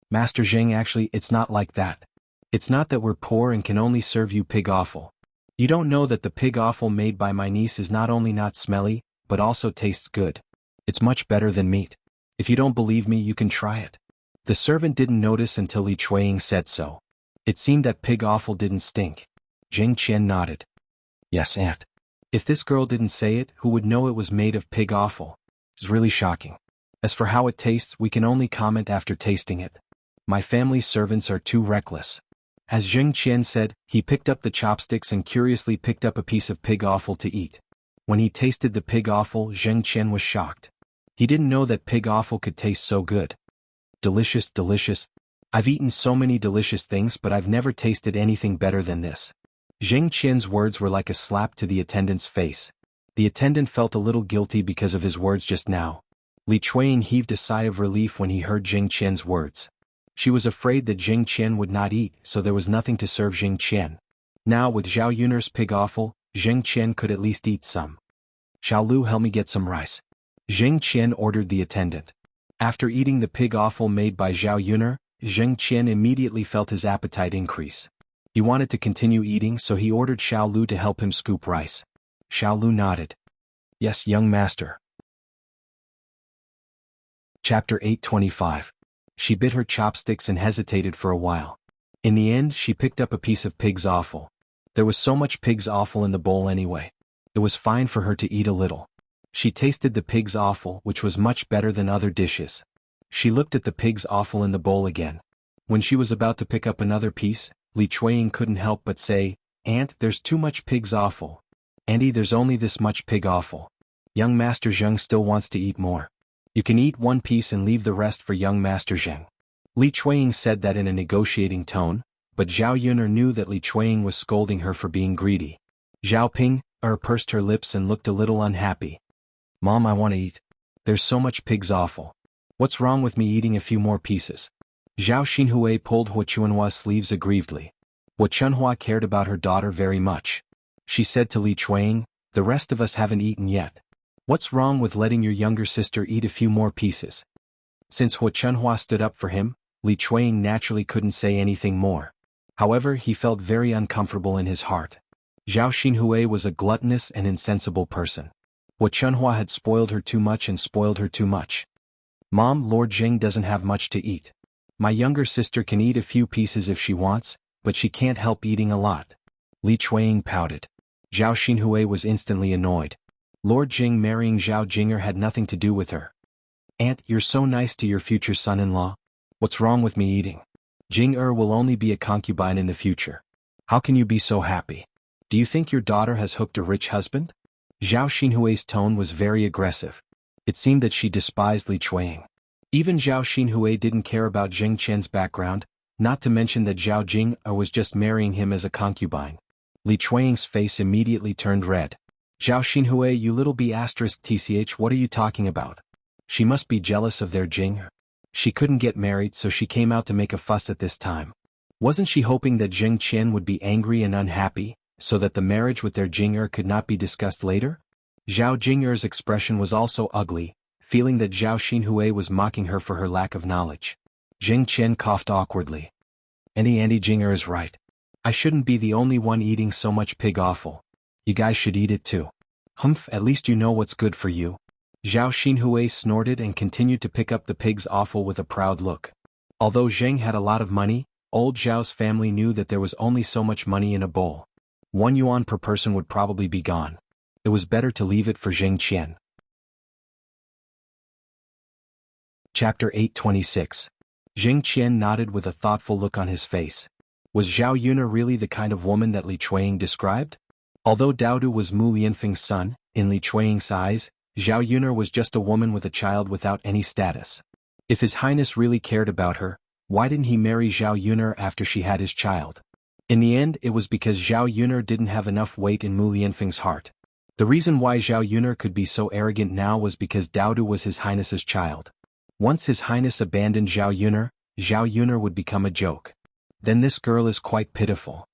Master Zheng, actually, it's not like that. It's not that we're poor and can only serve you pig offal. You don't know that the pig offal made by my niece is not only not smelly, but also tastes good. It's much better than meat. If you don't believe me, you can try it. The servant didn't notice until Li Chuanying said so. It seemed that pig offal didn't stink. Zheng Qian nodded. Yes, aunt. If this girl didn't say it, who would know it was made of pig offal? It's really shocking. As for how it tastes, we can only comment after tasting it. My family's servants are too reckless. As Zheng Qian said, he picked up the chopsticks and curiously picked up a piece of pig offal to eat. When he tasted the pig offal, Zheng Qian was shocked. He didn't know that pig offal could taste so good. Delicious, delicious. I've eaten so many delicious things, but I've never tasted anything better than this. Zheng Qian's words were like a slap to the attendant's face. The attendant felt a little guilty because of his words just now. Li Chuanying heaved a sigh of relief when he heard Zheng Qian's words. She was afraid that Zheng Qian would not eat, so there was nothing to serve Zheng Qian. Now with Zhao Yuner's pig offal, Zheng Qian could at least eat some. Xiao Lu, help me get some rice. Zheng Qian ordered the attendant. After eating the pig offal made by Zhao Yuner, Zheng Qian immediately felt his appetite increase. He wanted to continue eating, so he ordered Xiao Lu to help him scoop rice. Xiao Lu nodded. Yes, young master. Chapter 825. She bit her chopsticks and hesitated for a while. In the end, she picked up a piece of pig's offal. There was so much pig's offal in the bowl anyway. It was fine for her to eat a little. She tasted the pig's offal, which was much better than other dishes. She looked at the pig's offal in the bowl again. When she was about to pick up another piece, Li Chuanying couldn't help but say, Aunt, there's too much pig's offal. Auntie, there's only this much pig offal. Young Master Zheng still wants to eat more. You can eat one piece and leave the rest for young Master Zheng. Li Chuanying said that in a negotiating tone, but Zhao Yuner knew that Li Chuanying was scolding her for being greedy. Zhao Ping, pursed her lips and looked a little unhappy. Mom, I want to eat. There's so much pig's offal. What's wrong with me eating a few more pieces? Zhao Xinhui pulled Hua Chunhua's sleeves aggrievedly. Hua Chunhua cared about her daughter very much. She said to Li Chuang, the rest of us haven't eaten yet. What's wrong with letting your younger sister eat a few more pieces? Since Hua Chunhua stood up for him, Li Chuang naturally couldn't say anything more. However, he felt very uncomfortable in his heart. Zhao Xinhui was a gluttonous and insensible person. Hua Chunhua had spoiled her too much and spoiled her too much. Mom, Lord Jing doesn't have much to eat. My younger sister can eat a few pieces if she wants, but she can't help eating a lot. Li Chuang pouted. Zhao Xinhui was instantly annoyed. Lord Jing marrying Zhao Jinger had nothing to do with her. Aunt, you're so nice to your future son-in-law. What's wrong with me eating? Jing will only be a concubine in the future. How can you be so happy? Do you think your daughter has hooked a rich husband? Zhao Xinhui's tone was very aggressive. It seemed that she despised Li Chuang. Even Zhao Xinhui didn't care about Jing Qian's background, not to mention that Zhao Jing was just marrying him as a concubine. Li Chuang's face immediately turned red. Zhao Xinhui, you little b***tch, what are you talking about? She must be jealous of their Jing. She couldn't get married, so she came out to make a fuss at this time. Wasn't she hoping that Jing Qian would be angry and unhappy, so that the marriage with their Jing could not be discussed later? Zhao Jing's expression was also ugly, feeling that Zhao Xinhui was mocking her for her lack of knowledge. Jing Qian coughed awkwardly. Andy Jinger is right. I shouldn't be the only one eating so much pig offal. You guys should eat it too. Humph, at least you know what's good for you. Zhao Xinhui snorted and continued to pick up the pig's offal with a proud look. Although Zheng had a lot of money, old Zhao's family knew that there was only so much money in a bowl. 1 yuan per person would probably be gone. It was better to leave it for Jing Qian. Chapter 826. Jing Qian nodded with a thoughtful look on his face. Was Zhao Yuna really the kind of woman that Li Chuang described? Although Daodu was Mu Lianfeng's son, in Li Chuang's eyes, Zhao Yuna was just a woman with a child without any status. If His Highness really cared about her, why didn't he marry Zhao Yuna after she had his child? In the end, it was because Zhao Yuna didn't have enough weight in Mu Lianfeng's heart. The reason why Zhao Yuna could be so arrogant now was because Daodu was His Highness's child. Once His Highness abandoned Zhao Yuna would become a joke. Then this girl is quite pitiful.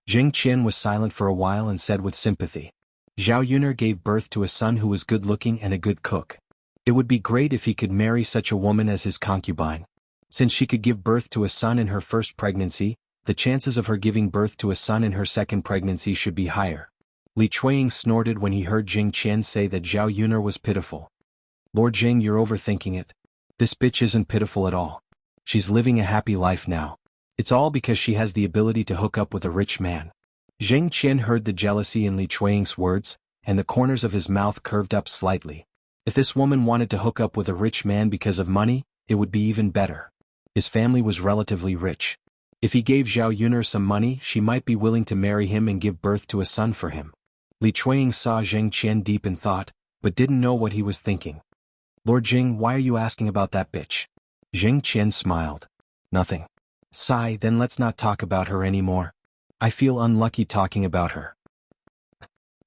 Jing Qian was silent for a while and said with sympathy. Zhao Yuna gave birth to a son who was good-looking and a good cook. It would be great if he could marry such a woman as his concubine. Since she could give birth to a son in her first pregnancy, the chances of her giving birth to a son in her second pregnancy should be higher. Li Chuang snorted when he heard Jing Qian say that Zhao Yuna was pitiful. Lord Jing, you're overthinking it. This bitch isn't pitiful at all. She's living a happy life now. It's all because she has the ability to hook up with a rich man. Jing Qian heard the jealousy in Li Chuang's words, and the corners of his mouth curved up slightly. If this woman wanted to hook up with a rich man because of money, it would be even better. His family was relatively rich. If he gave Zhao Yuna some money, she might be willing to marry him and give birth to a son for him. Li Chuang saw Jing Qian deep in thought, but didn't know what he was thinking. Lord Jing, why are you asking about that bitch? Jing Qian smiled. Nothing. Sigh, then let's not talk about her anymore. I feel unlucky talking about her.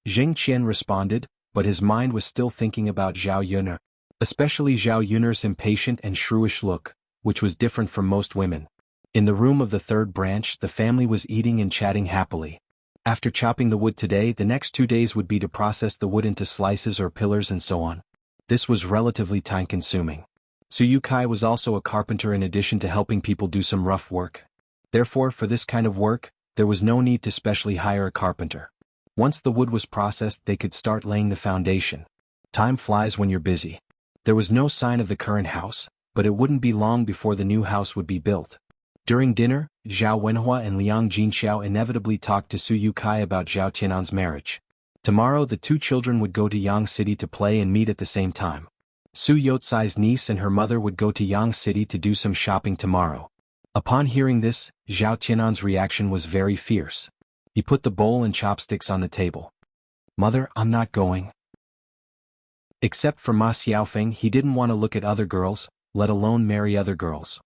Jing Qian responded, but his mind was still thinking about Zhao Yuna, especially Zhao Yuna's impatient and shrewish look, which was different from most women. In the room of the third branch, the family was eating and chatting happily. After chopping the wood today, the next 2 days would be to process the wood into slices or pillars and so on. This was relatively time-consuming. Su Yukai was also a carpenter in addition to helping people do some rough work. Therefore, for this kind of work, there was no need to specially hire a carpenter. Once the wood was processed, they could start laying the foundation. Time flies when you're busy. There was no sign of the current house, but it wouldn't be long before the new house would be built. During dinner, Zhao Wenhua and Liang Jinxiao inevitably talked to Su Yukai about Zhao Tianan's marriage. Tomorrow the 2 children would go to Yang City to play and meet at the same time. Su Youtsai's niece and her mother would go to Yang City to do some shopping tomorrow. Upon hearing this, Zhao Tianan's reaction was very fierce. He put the bowl and chopsticks on the table. Mother, I'm not going. Except for Ma Xiaofeng, he didn't want to look at other girls, let alone marry other girls.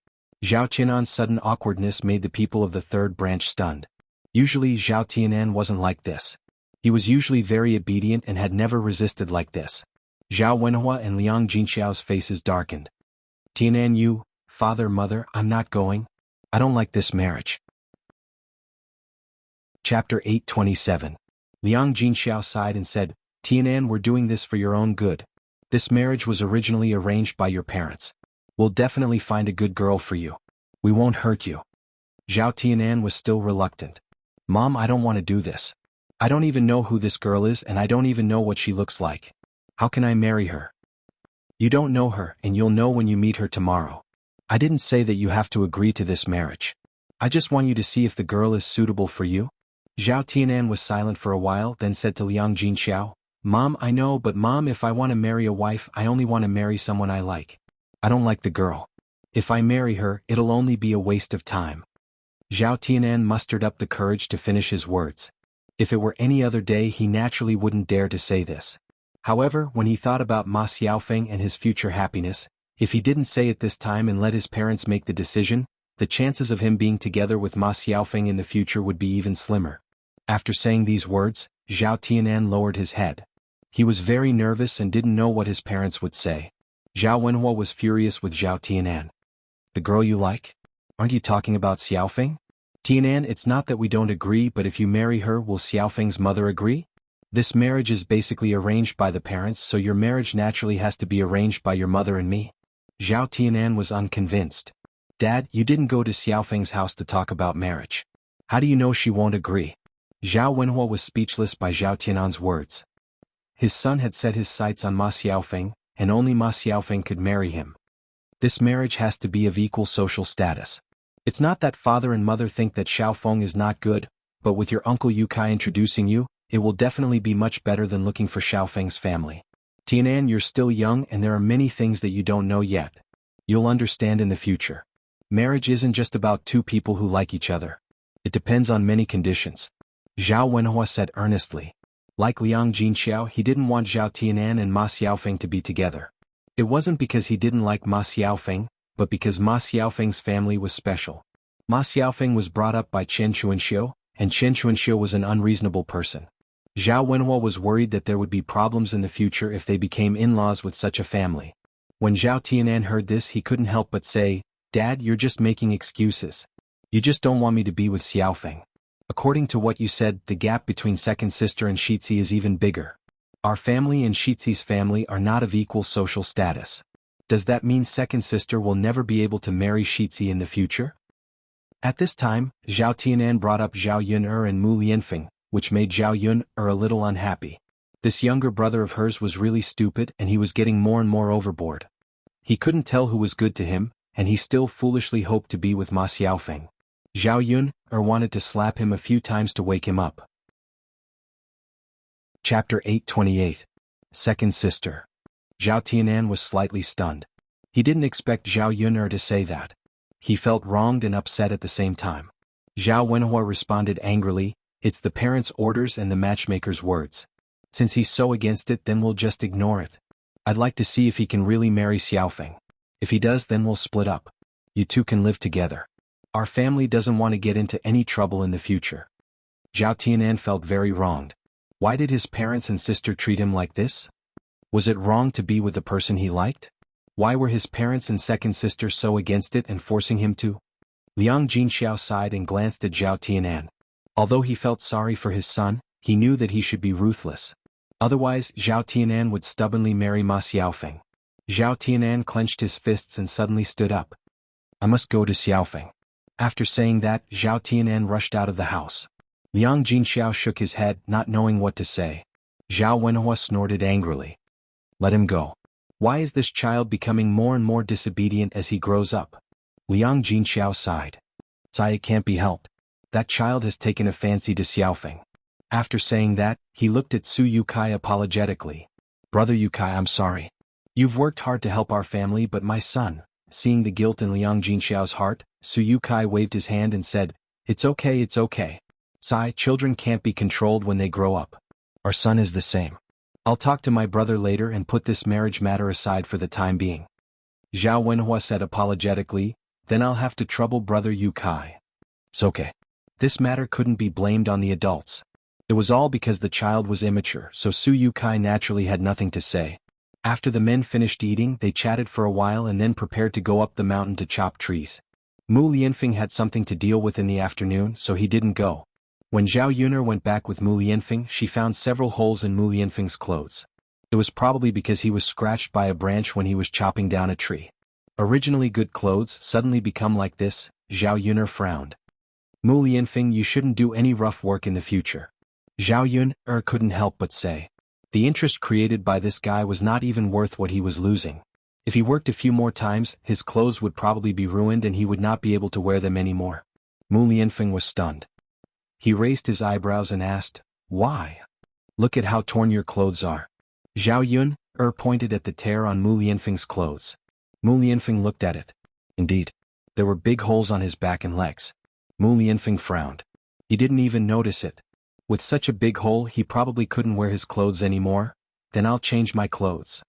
Zhao Tianan's sudden awkwardness made the people of the third branch stunned. Usually Zhao Tianan wasn't like this. He was usually very obedient and had never resisted like this. Zhao Wenhua and Liang Jinxiao's faces darkened. Tianan, you, father, mother, I'm not going. I don't like this marriage. Chapter 827. Liang Jinxiao sighed and said, Tianan, we're doing this for your own good. This marriage was originally arranged by your parents. We'll definitely find a good girl for you. We won't hurt you. Zhao Tianan was still reluctant. Mom, I don't want to do this. I don't even know who this girl is and I don't even know what she looks like. How can I marry her? You don't know her and you'll know when you meet her tomorrow. I didn't say that you have to agree to this marriage. I just want you to see if the girl is suitable for you. Zhao Tianan was silent for a while, then said to Liang Jinxiao, Mom, I know, but Mom, if I want to marry a wife, I only want to marry someone I like. I don't like the girl. If I marry her, it'll only be a waste of time. Zhao Tianan mustered up the courage to finish his words. If it were any other day, he naturally wouldn't dare to say this. However, when he thought about Ma Xiaofeng and his future happiness, if he didn't say it this time and let his parents make the decision, the chances of him being together with Ma Xiaofeng in the future would be even slimmer. After saying these words, Zhao Tianan lowered his head. He was very nervous and didn't know what his parents would say. Zhao Wenhua was furious with Zhao Tianan. The girl you like? Aren't you talking about Xiaofeng? Tianan, it's not that we don't agree, but if you marry her, will Xiaofeng's mother agree? This marriage is basically arranged by the parents, so your marriage naturally has to be arranged by your mother and me. Zhao Tianan was unconvinced. Dad, you didn't go to Xiaofeng's house to talk about marriage. How do you know she won't agree? Zhao Wenhua was speechless by Zhao Tianan's words. His son had set his sights on Ma Xiaofeng, and only Ma Xiaofeng could marry him. This marriage has to be of equal social status. It's not that father and mother think that Xiaofeng is not good, but with your uncle Yu Kai introducing you, it will definitely be much better than looking for Xiaofeng's family. Tianan, you're still young and there are many things that you don't know yet. You'll understand in the future. Marriage isn't just about two people who like each other. It depends on many conditions. Zhao Wenhua said earnestly. Like Liang Jinxiao, he didn't want Zhao Tianan and Ma Xiaofeng to be together. It wasn't because he didn't like Ma Xiaofeng, but because Ma Xiaofeng's family was special. Ma Xiaofeng was brought up by Chen Chuanxiu, and Chen Chuanxiu was an unreasonable person. Zhao Wenhua was worried that there would be problems in the future if they became in-laws with such a family. When Zhao Tianan heard this, he couldn't help but say, Dad, you're just making excuses. You just don't want me to be with Xiaofeng. According to what you said, the gap between second sister and Shitzi is even bigger. Our family and Shitzi's family are not of equal social status. Does that mean second sister will never be able to marry Shitzi in the future? At this time, Zhao Tianan brought up Zhao Yun'er and Mu Lianfeng, which made Zhao Yun'er a little unhappy. This younger brother of hers was really stupid and he was getting more and more overboard. He couldn't tell who was good to him, and he still foolishly hoped to be with Ma Xiaofeng. Zhao Yun'er wanted to slap him a few times to wake him up. Chapter 828. Second Sister. Zhao Tianan was slightly stunned. He didn't expect Zhao Yun'er to say that. He felt wronged and upset at the same time. Zhao Wenhua responded angrily, It's the parents' orders and the matchmaker's words. Since he's so against it, then we'll just ignore it. I'd like to see if he can really marry Xiaofeng. If he does, then we'll split up. You two can live together. Our family doesn't want to get into any trouble in the future. Zhao Tianan felt very wronged. Why did his parents and sister treat him like this? Was it wrong to be with the person he liked? Why were his parents and second sister so against it and forcing him to? Liang Jinxiao sighed and glanced at Zhao Tianan. Although he felt sorry for his son, he knew that he should be ruthless. Otherwise, Zhao Tianan would stubbornly marry Ma Xiaofeng. Zhao Tianan clenched his fists and suddenly stood up. I must go to Xiaofeng. After saying that, Zhao Tianan rushed out of the house. Liang Jinxiao shook his head, not knowing what to say. Zhao Wenhua snorted angrily. Let him go. Why is this child becoming more and more disobedient as he grows up? Liang Jinxiao sighed. It can't be helped. That child has taken a fancy to Xiaofeng. After saying that, he looked at Su Yukai apologetically. Brother Yukai, I'm sorry. You've worked hard to help our family, but my son. Seeing the guilt in Liang Jinxiao's heart, Su Yukai waved his hand and said, It's okay, it's okay. Children can't be controlled when they grow up. Our son is the same. I'll talk to my brother later and put this marriage matter aside for the time being. Zhao Wenhua said apologetically, Then I'll have to trouble brother Yukai. It's okay. This matter couldn't be blamed on the adults. It was all because the child was immature, so Su Yukai naturally had nothing to say. After the men finished eating, they chatted for a while and then prepared to go up the mountain to chop trees. Mu Lianfeng had something to deal with in the afternoon, so he didn't go. When Zhao Yuner went back with Mu Lianfeng, she found several holes in Mu Lianfeng's clothes. It was probably because he was scratched by a branch when he was chopping down a tree. Originally good clothes suddenly become like this. Zhao Yuner frowned. Mu Lianfeng, you shouldn't do any rough work in the future. Zhao Yuner couldn't help but say. The interest created by this guy was not even worth what he was losing. If he worked a few more times, his clothes would probably be ruined and he would not be able to wear them anymore. Mu Lianfeng was stunned. He raised his eyebrows and asked, "Why? Look at how torn your clothes are." Zhao Yuner pointed at the tear on Mu Lianfeng's clothes. Mu Lianfeng looked at it. Indeed, there were big holes on his back and legs. Mu Lianfeng frowned. He didn't even notice it. With such a big hole, he probably couldn't wear his clothes anymore. Then I'll change my clothes.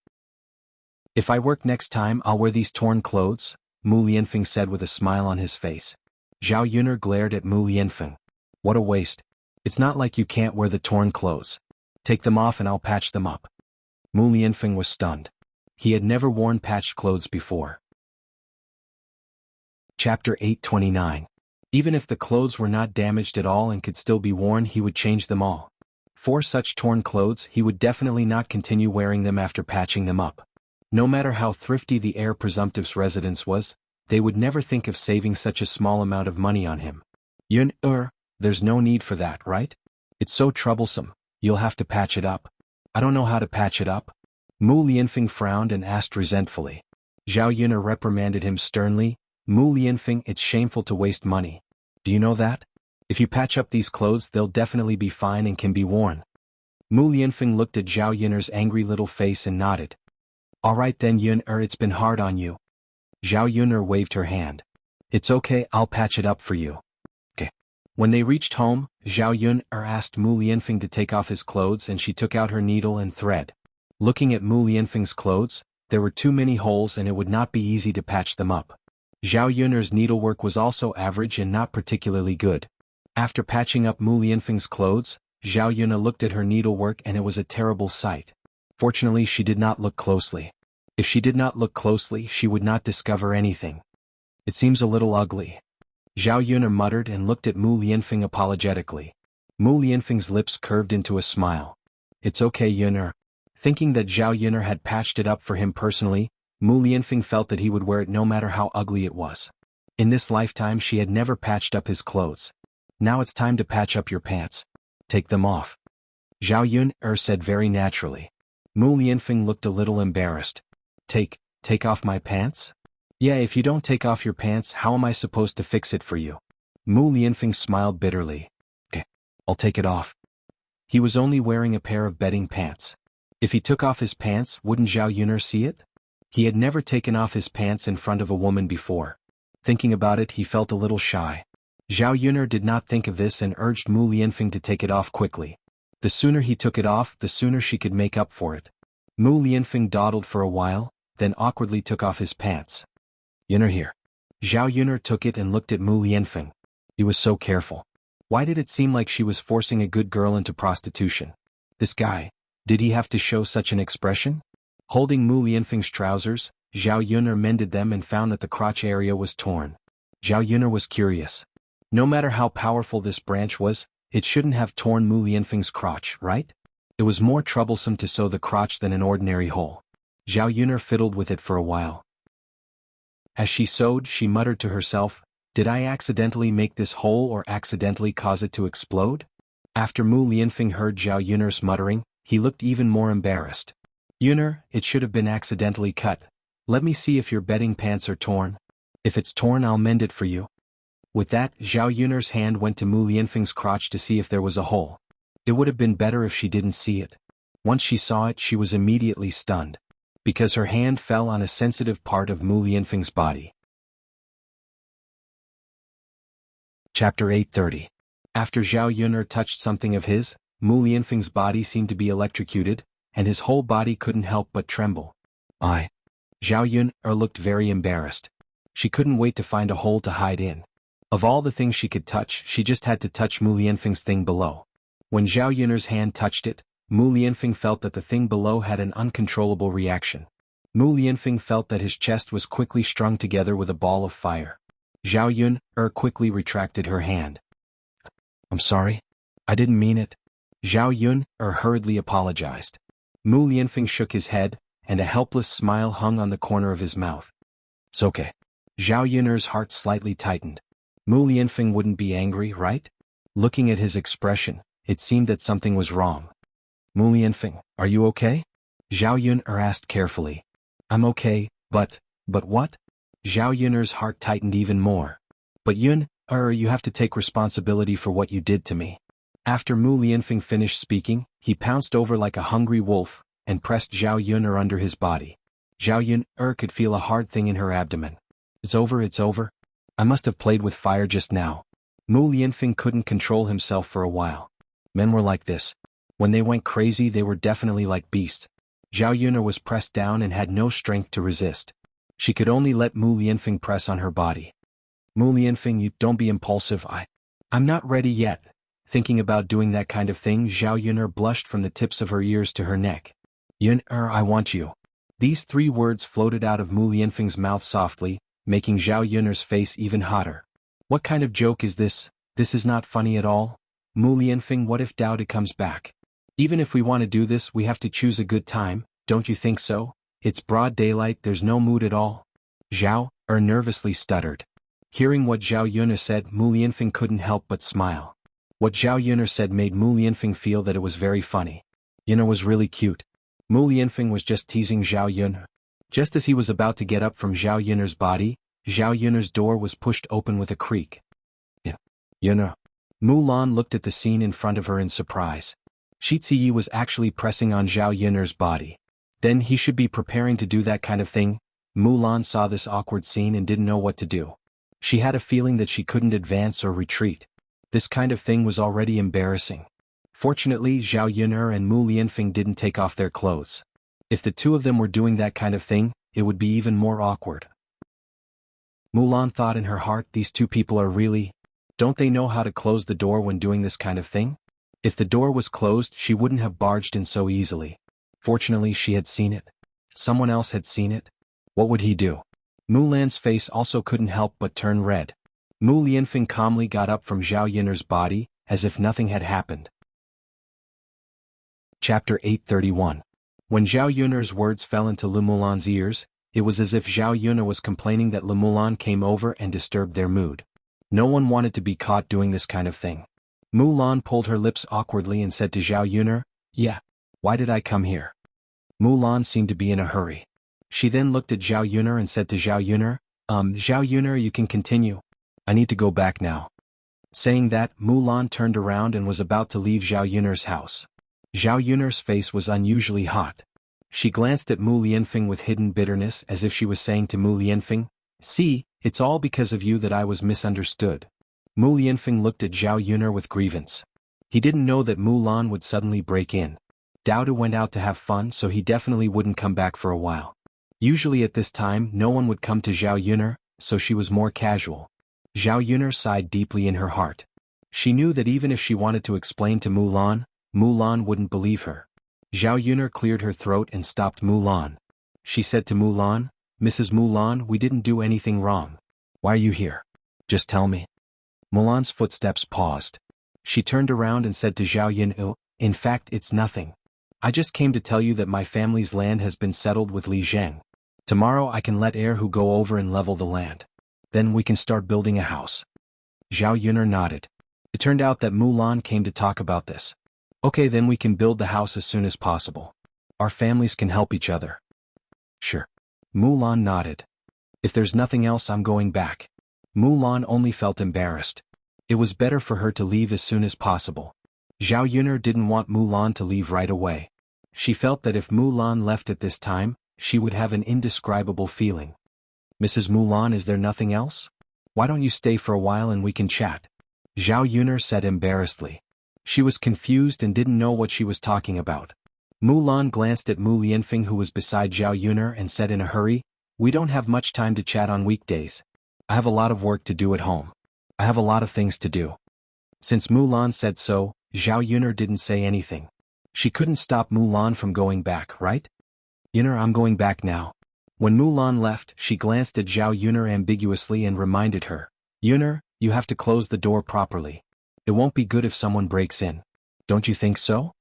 If I work next time, I'll wear these torn clothes, Mu Lianfeng said with a smile on his face. Zhao Yuner glared at Mu Lianfeng. What a waste. It's not like you can't wear the torn clothes. Take them off and I'll patch them up. Mu Lianfeng was stunned. He had never worn patched clothes before. Chapter 829. Even if the clothes were not damaged at all and could still be worn, he would change them all. For such torn clothes, he would definitely not continue wearing them after patching them up. No matter how thrifty the heir presumptive's residence was, they would never think of saving such a small amount of money on him. There's no need for that, right? It's so troublesome, you'll have to patch it up. I don't know how to patch it up. Mu Lianfeng frowned and asked resentfully. Zhao Yuner reprimanded him sternly. Mu Lianfeng, it's shameful to waste money. Do you know that? If you patch up these clothes, they'll definitely be fine and can be worn. Mu Lianfeng looked at Zhao Yuner's angry little face and nodded. All right then Yuner, it's been hard on you. Zhao Yuner waved her hand. It's okay, I'll patch it up for you. Okay. When they reached home, Zhao Yuner asked Mu Lianfeng to take off his clothes and she took out her needle and thread. Looking at Mu Lianfeng's clothes, there were too many holes and it would not be easy to patch them up. Zhao Yuner's needlework was also average and not particularly good. After patching up Mu Lianfeng's clothes, Zhao Yuner looked at her needlework and it was a terrible sight. Fortunately, she did not look closely. If she did not look closely, she would not discover anything. It seems a little ugly. Zhao Yuner muttered and looked at Mu Lianfeng apologetically. Mu Lianfeng's lips curved into a smile. It's okay Yuner. Thinking that Zhao Yuner had patched it up for him personally, Mu Lianfeng felt that he would wear it no matter how ugly it was. In this lifetime she had never patched up his clothes. Now it's time to patch up your pants. Take them off. Zhao Yuner said very naturally. Mu Lianfeng looked a little embarrassed. Take off my pants? Yeah, if you don't take off your pants, how am I supposed to fix it for you? Mu Lianfeng smiled bitterly. Okay, I'll take it off. He was only wearing a pair of bedding pants. If he took off his pants, wouldn't Zhao Yuner see it? He had never taken off his pants in front of a woman before. Thinking about it, he felt a little shy. Zhao Yuner did not think of this and urged Mu Lianfeng to take it off quickly. The sooner he took it off, the sooner she could make up for it. Mu Lianfeng dawdled for a while, then awkwardly took off his pants. Yuner here. Zhao Yuner took it and looked at Mu Lianfeng. He was so careful. Why did it seem like she was forcing a good girl into prostitution? This guy, did he have to show such an expression? Holding Mu Lianfeng's trousers, Zhao Yuner mended them and found that the crotch area was torn. Zhao Yuner was curious. No matter how powerful this branch was, it shouldn't have torn Mu Lianfeng's crotch, right? It was more troublesome to sew the crotch than an ordinary hole. Zhao Yuner fiddled with it for a while. As she sewed, she muttered to herself, did I accidentally make this hole or accidentally cause it to explode? After Mu Lianfeng heard Zhao Yuner's muttering, he looked even more embarrassed. Yuner, it should have been accidentally cut. Let me see if your bedding pants are torn. If it's torn, I'll mend it for you. With that, Zhao Yuner's hand went to Mu Lianfeng's crotch to see if there was a hole. It would have been better if she didn't see it. Once she saw it, she was immediately stunned. Because her hand fell on a sensitive part of Mu Lianfeng's body. Chapter 830. After Zhao Yuner touched something of his, Mu Lianfeng's body seemed to be electrocuted, and his whole body couldn't help but tremble. Zhao Yuner looked very embarrassed. She couldn't wait to find a hole to hide in. Of all the things she could touch, she just had to touch Mu Lianfeng's thing below. When Zhao Yun'er's hand touched it, Mu Lianfeng felt that the thing below had an uncontrollable reaction. Mu Lianfeng felt that his chest was quickly strung together with a ball of fire. Zhao Yun'er quickly retracted her hand. "I'm sorry. I didn't mean it." Zhao Yun'er hurriedly apologized. Mu Lianfeng shook his head, and a helpless smile hung on the corner of his mouth. "It's okay." Zhao Yun'er's heart slightly tightened. Mu Lianfeng wouldn't be angry, right? Looking at his expression, it seemed that something was wrong. "Mu Lianfeng, are you okay?" Zhao Yun'er asked carefully. "I'm okay, but what?" Zhao Yun'er's heart tightened even more. "But Yun'er, you have to take responsibility for what you did to me." After Mu Lianfeng finished speaking, he pounced over like a hungry wolf, and pressed Zhao Yun'er under his body. Zhao Yun'er could feel a hard thing in her abdomen. It's over. I must have played with fire just now." Mu Lianfeng couldn't control himself for a while. Men were like this. When they went crazy they were definitely like beasts. Zhao Yun'er was pressed down and had no strength to resist. She could only let Mu Lianfeng press on her body. "Mu Lianfeng, you don't be impulsive. I'm not ready yet." Thinking about doing that kind of thing, Zhao Yun'er blushed from the tips of her ears to her neck. "Yun'er, I want you." These 3 words floated out of Mu Lianfeng's mouth softly, making Zhao Yun'er's face even hotter. "What kind of joke is this? This is not funny at all. Mu Lianfeng, what if Dao De comes back? Even if we want to do this, we have to choose a good time, don't you think so? It's broad daylight, there's no mood at all." Zhao nervously stuttered. Hearing what Zhao Yun'er said, Mu Lianfeng couldn't help but smile. What Zhao Yun'er said made Mu Lianfeng feel that it was very funny. Yun'er was really cute. Mu Lianfeng was just teasing Zhao Yun'er. Just as he was about to get up from Zhao Yun'er's body, Zhao Yun'er's door was pushed open with a creak. "Yun'er." Mu Lan looked at the scene in front of her in surprise. Shi Ziyi was actually pressing on Zhao Yun'er's body. Then he should be preparing to do that kind of thing. Mu Lan saw this awkward scene and didn't know what to do. She had a feeling that she couldn't advance or retreat. This kind of thing was already embarrassing. Fortunately, Zhao Yun'er and Mu Lianfeng didn't take off their clothes. If the 2 of them were doing that kind of thing, it would be even more awkward. Mu Lan thought in her heart, these 2 people are really... Don't they know how to close the door when doing this kind of thing? If the door was closed, she wouldn't have barged in so easily. Fortunately, she had seen it. Someone else had seen it. What would he do? Mu Lan's face also couldn't help but turn red. Mu Lianfeng calmly got up from Zhao Yun'er's body, as if nothing had happened. Chapter 831. When Zhao Yun'er's words fell into Lu Mulan's ears, it was as if Zhao Yun'er was complaining that Lu Mulan came over and disturbed their mood. No one wanted to be caught doing this kind of thing. Mu Lan pulled her lips awkwardly and said to Zhao Yun'er, "Yeah. Why did I come here?" Mu Lan seemed to be in a hurry. She then looked at Zhao Yun'er and said to Zhao Yun'er, Zhao Yun'er, you can continue. I need to go back now." Saying that, Mu Lan turned around and was about to leave Zhao Yun'er's house. Zhao Yun'er's face was unusually hot. She glanced at Mu Lianfeng with hidden bitterness as if she was saying to Mu Lianfeng, "See, it's all because of you that I was misunderstood." Mu Lianfeng looked at Zhao Yun'er with grievance. He didn't know that Mu Lan would suddenly break in. Dao De went out to have fun, so he definitely wouldn't come back for a while. Usually at this time no one would come to Zhao Yun'er, so she was more casual. Zhao Yun'er sighed deeply in her heart. She knew that even if she wanted to explain to Mu Lan wouldn't believe her. Zhao Yun'er cleared her throat and stopped Mu Lan. She said to Mu Lan, "Mrs. Mu Lan, we didn't do anything wrong. Why are you here? Just tell me." Mu Lan's footsteps paused. She turned around and said to Zhao Yun'er, "In fact, it's nothing. I just came to tell you that my family's land has been settled with Li Zheng. Tomorrow I can let Erhu go over and level the land. Then we can start building a house." Zhao Yun'er nodded. It turned out that Mu Lan came to talk about this. "Okay, then we can build the house as soon as possible. Our families can help each other." "Sure." Mu Lan nodded. "If there's nothing else, I'm going back." Mu Lan only felt embarrassed. It was better for her to leave as soon as possible. Zhao Yun'er didn't want Mu Lan to leave right away. She felt that if Mu Lan left at this time, she would have an indescribable feeling. "Mrs. Mu Lan, is there nothing else? Why don't you stay for a while and we can chat?" Zhao Yun'er said embarrassedly. She was confused and didn't know what she was talking about. Mu Lan glanced at Mu Lianfeng, who was beside Zhao Yun'er, and said in a hurry, "We don't have much time to chat on weekdays. I have a lot of work to do at home. I have a lot of things to do." Since Mu Lan said so, Zhao Yuner didn't say anything. She couldn't stop Mulan from going back, right? Yuner, I'm going back now. When Mulan left, she glanced at Zhao Yuner ambiguously and reminded her. Yuner, you have to close the door properly. It won't be good if someone breaks in. Don't you think so?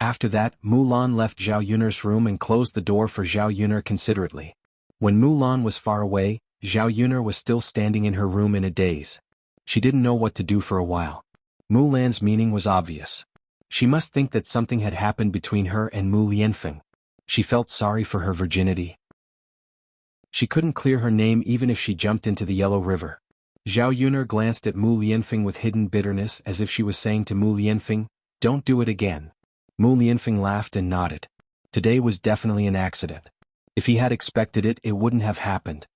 After that, Mulan left Zhao Yuner's room and closed the door for Zhao Yuner considerately. When Mulan was far away, Zhao Yuner was still standing in her room in a daze. She didn't know what to do for a while. Mulan's meaning was obvious. She must think that something had happened between her and Mu Lianfeng. She felt sorry for her virginity. She couldn't clear her name even if she jumped into the Yellow River. Zhao Yuner glanced at Mu Lianfeng with hidden bitterness as if she was saying to Mu Lianfeng, "Don't do it again." Mu Lianfeng laughed and nodded. Today was definitely an accident. If he had expected it, it wouldn't have happened.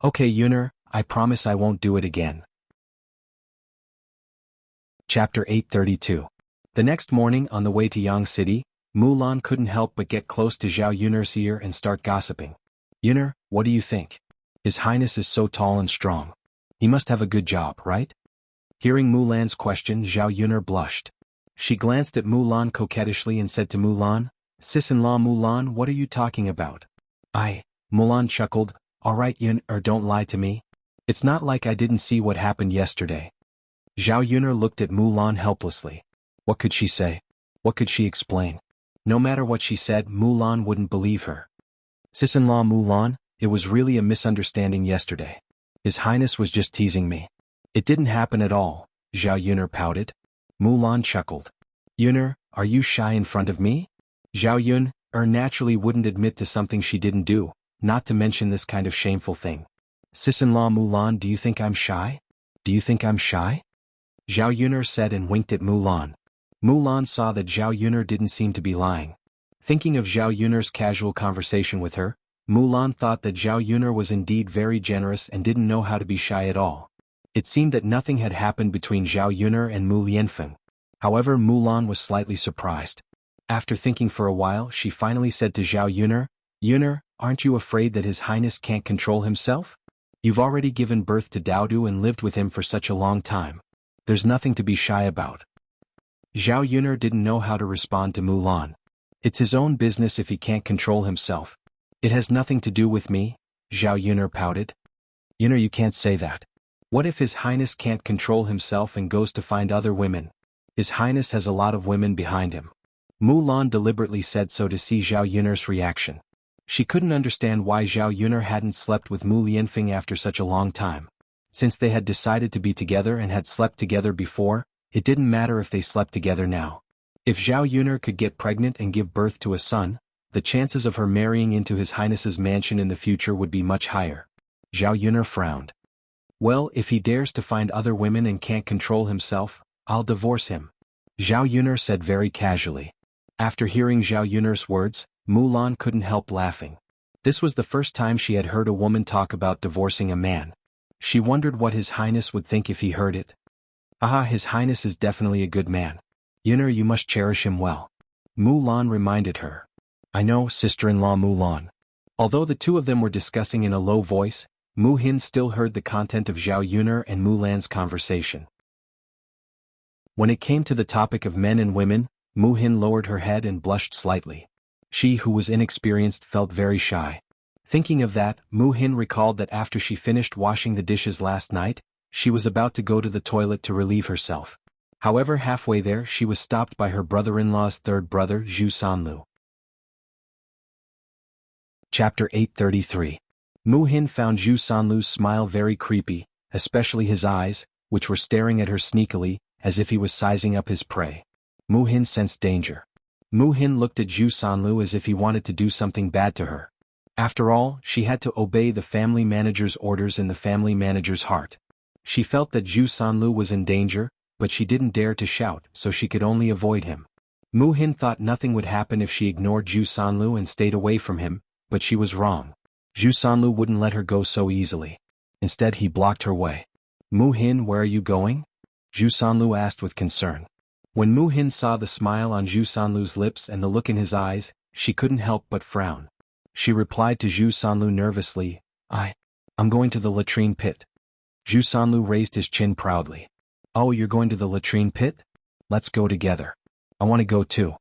Okay, Yuner, I promise I won't do it again. Chapter 832. The next morning on the way to Yang City, Mulan couldn't help but get close to Zhao Yuner's ear and start gossiping. Yuner, what do you think? His Highness is so tall and strong. He must have a good job, right? Hearing Mulan's question, Zhao Yuner blushed. She glanced at Mulan coquettishly and said to Mulan, "Sis-in-law Mulan, what are you talking about?" Mulan chuckled, "All right Yuner, don't lie to me. It's not like I didn't see what happened yesterday." Zhao Yuner looked at Mulan helplessly. What could she say? What could she explain? No matter what she said, Mulan wouldn't believe her. "Sis-in-law Mulan, it was really a misunderstanding yesterday. His Highness was just teasing me. It didn't happen at all," Zhao Yuner pouted. Mulan chuckled. "Yuner, are you shy in front of me?" Zhao Yuner naturally wouldn't admit to something she didn't do, not to mention this kind of shameful thing. "Sis-in-law Mulan, do you think I'm shy? Do you think I'm shy?" Zhao Yuner said and winked at Mulan. Mulan saw that Zhao Yuner didn't seem to be lying. Thinking of Zhao Yuner's casual conversation with her, Mulan thought that Zhao Yuner was indeed very generous and didn't know how to be shy at all. It seemed that nothing had happened between Zhao Yuner and Mu Lianfeng. However, Mulan was slightly surprised. After thinking for a while, she finally said to Zhao Yuner, "Yuner, aren't you afraid that His Highness can't control himself? You've already given birth to Daodu and lived with him for such a long time. There's nothing to be shy about." Zhao Yuner didn't know how to respond to Mulan. It's his own business if he can't control himself. "It has nothing to do with me," Zhao Yuner pouted. "Yuner, you can't say that. What if His Highness can't control himself and goes to find other women? His Highness has a lot of women behind him." Mulan deliberately said so to see Zhao Yuner's reaction. She couldn't understand why Zhao Yuner hadn't slept with Mu Lianfeng after such a long time. Since they had decided to be together and had slept together before, it didn't matter if they slept together now. If Zhao Yuner could get pregnant and give birth to a son, the chances of her marrying into His Highness's mansion in the future would be much higher. Zhao Yuner frowned. "Well, if he dares to find other women and can't control himself, I'll divorce him," Zhao Yuner said very casually. After hearing Zhao Yuner's words, Mulan couldn't help laughing. This was the first time she had heard a woman talk about divorcing a man. She wondered what His Highness would think if he heard it. His Highness is definitely a good man. Yuner, you must cherish him well," Mulan reminded her. "I know, sister-in-law Mulan." Although the two of them were discussing in a low voice, Mu Hin still heard the content of Zhao Yuner and Mulan's conversation. When it came to the topic of men and women, Mu Hin lowered her head and blushed slightly. She, who was inexperienced, felt very shy. Thinking of that, Mu Hin recalled that after she finished washing the dishes last night, she was about to go to the toilet to relieve herself. However, halfway there she was stopped by her brother-in-law's third brother, Zhu Sanlu. Chapter 833. Mu Hin found Zhu Sanlu's smile very creepy, especially his eyes, which were staring at her sneakily, as if he was sizing up his prey. Mu Hin sensed danger. Mu Hin looked at Zhu Sanlu as if he wanted to do something bad to her. After all, she had to obey the family manager's orders in the family manager's heart. She felt that Zhu Sanlu was in danger, but she didn't dare to shout, so she could only avoid him. Mu Hin thought nothing would happen if she ignored Zhu Sanlu and stayed away from him, but she was wrong. Zhu Sanlu wouldn't let her go so easily. Instead, he blocked her way. "Mu Hin, where are you going?" Zhu Sanlu asked with concern. When Mu Hin saw the smile on Zhu Sanlu's lips and the look in his eyes, she couldn't help but frown. She replied to Zhu Sanlu nervously, I'm going to the latrine pit." Zhu Sanlu raised his chin proudly. "Oh, you're going to the latrine pit? Let's go together. I want to go too.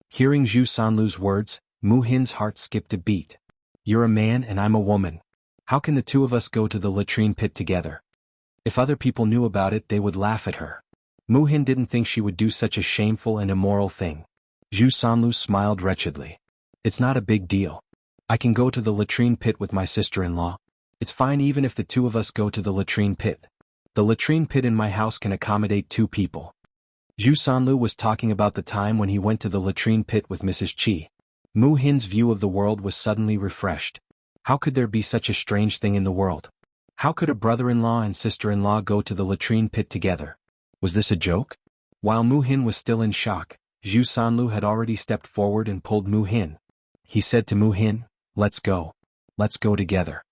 Hearing Zhu Sanlu's words, Mu Hin's heart skipped a beat. You're a man and I'm a woman. How can the two of us go to the latrine pit together? If other people knew about it, they would laugh at her. Mu Hin didn't think she would do such a shameful and immoral thing. Zhu Sanlu smiled wretchedly. It's not a big deal. I can go to the latrine pit with my sister-in-law. It's fine even if the two of us go to the latrine pit. The latrine pit in my house can accommodate 2 people. Zhu Sanlu was talking about the time when he went to the latrine pit with Mrs. Qi. Mu Hin's view of the world was suddenly refreshed. How could there be such a strange thing in the world? How could a brother-in-law and sister-in-law go to the latrine pit together? Was this a joke? While Mu Hin was still in shock, Zhu Sanlu had already stepped forward and pulled Mu Hin. He said to Mu Hin, "Let's go. Let's go together."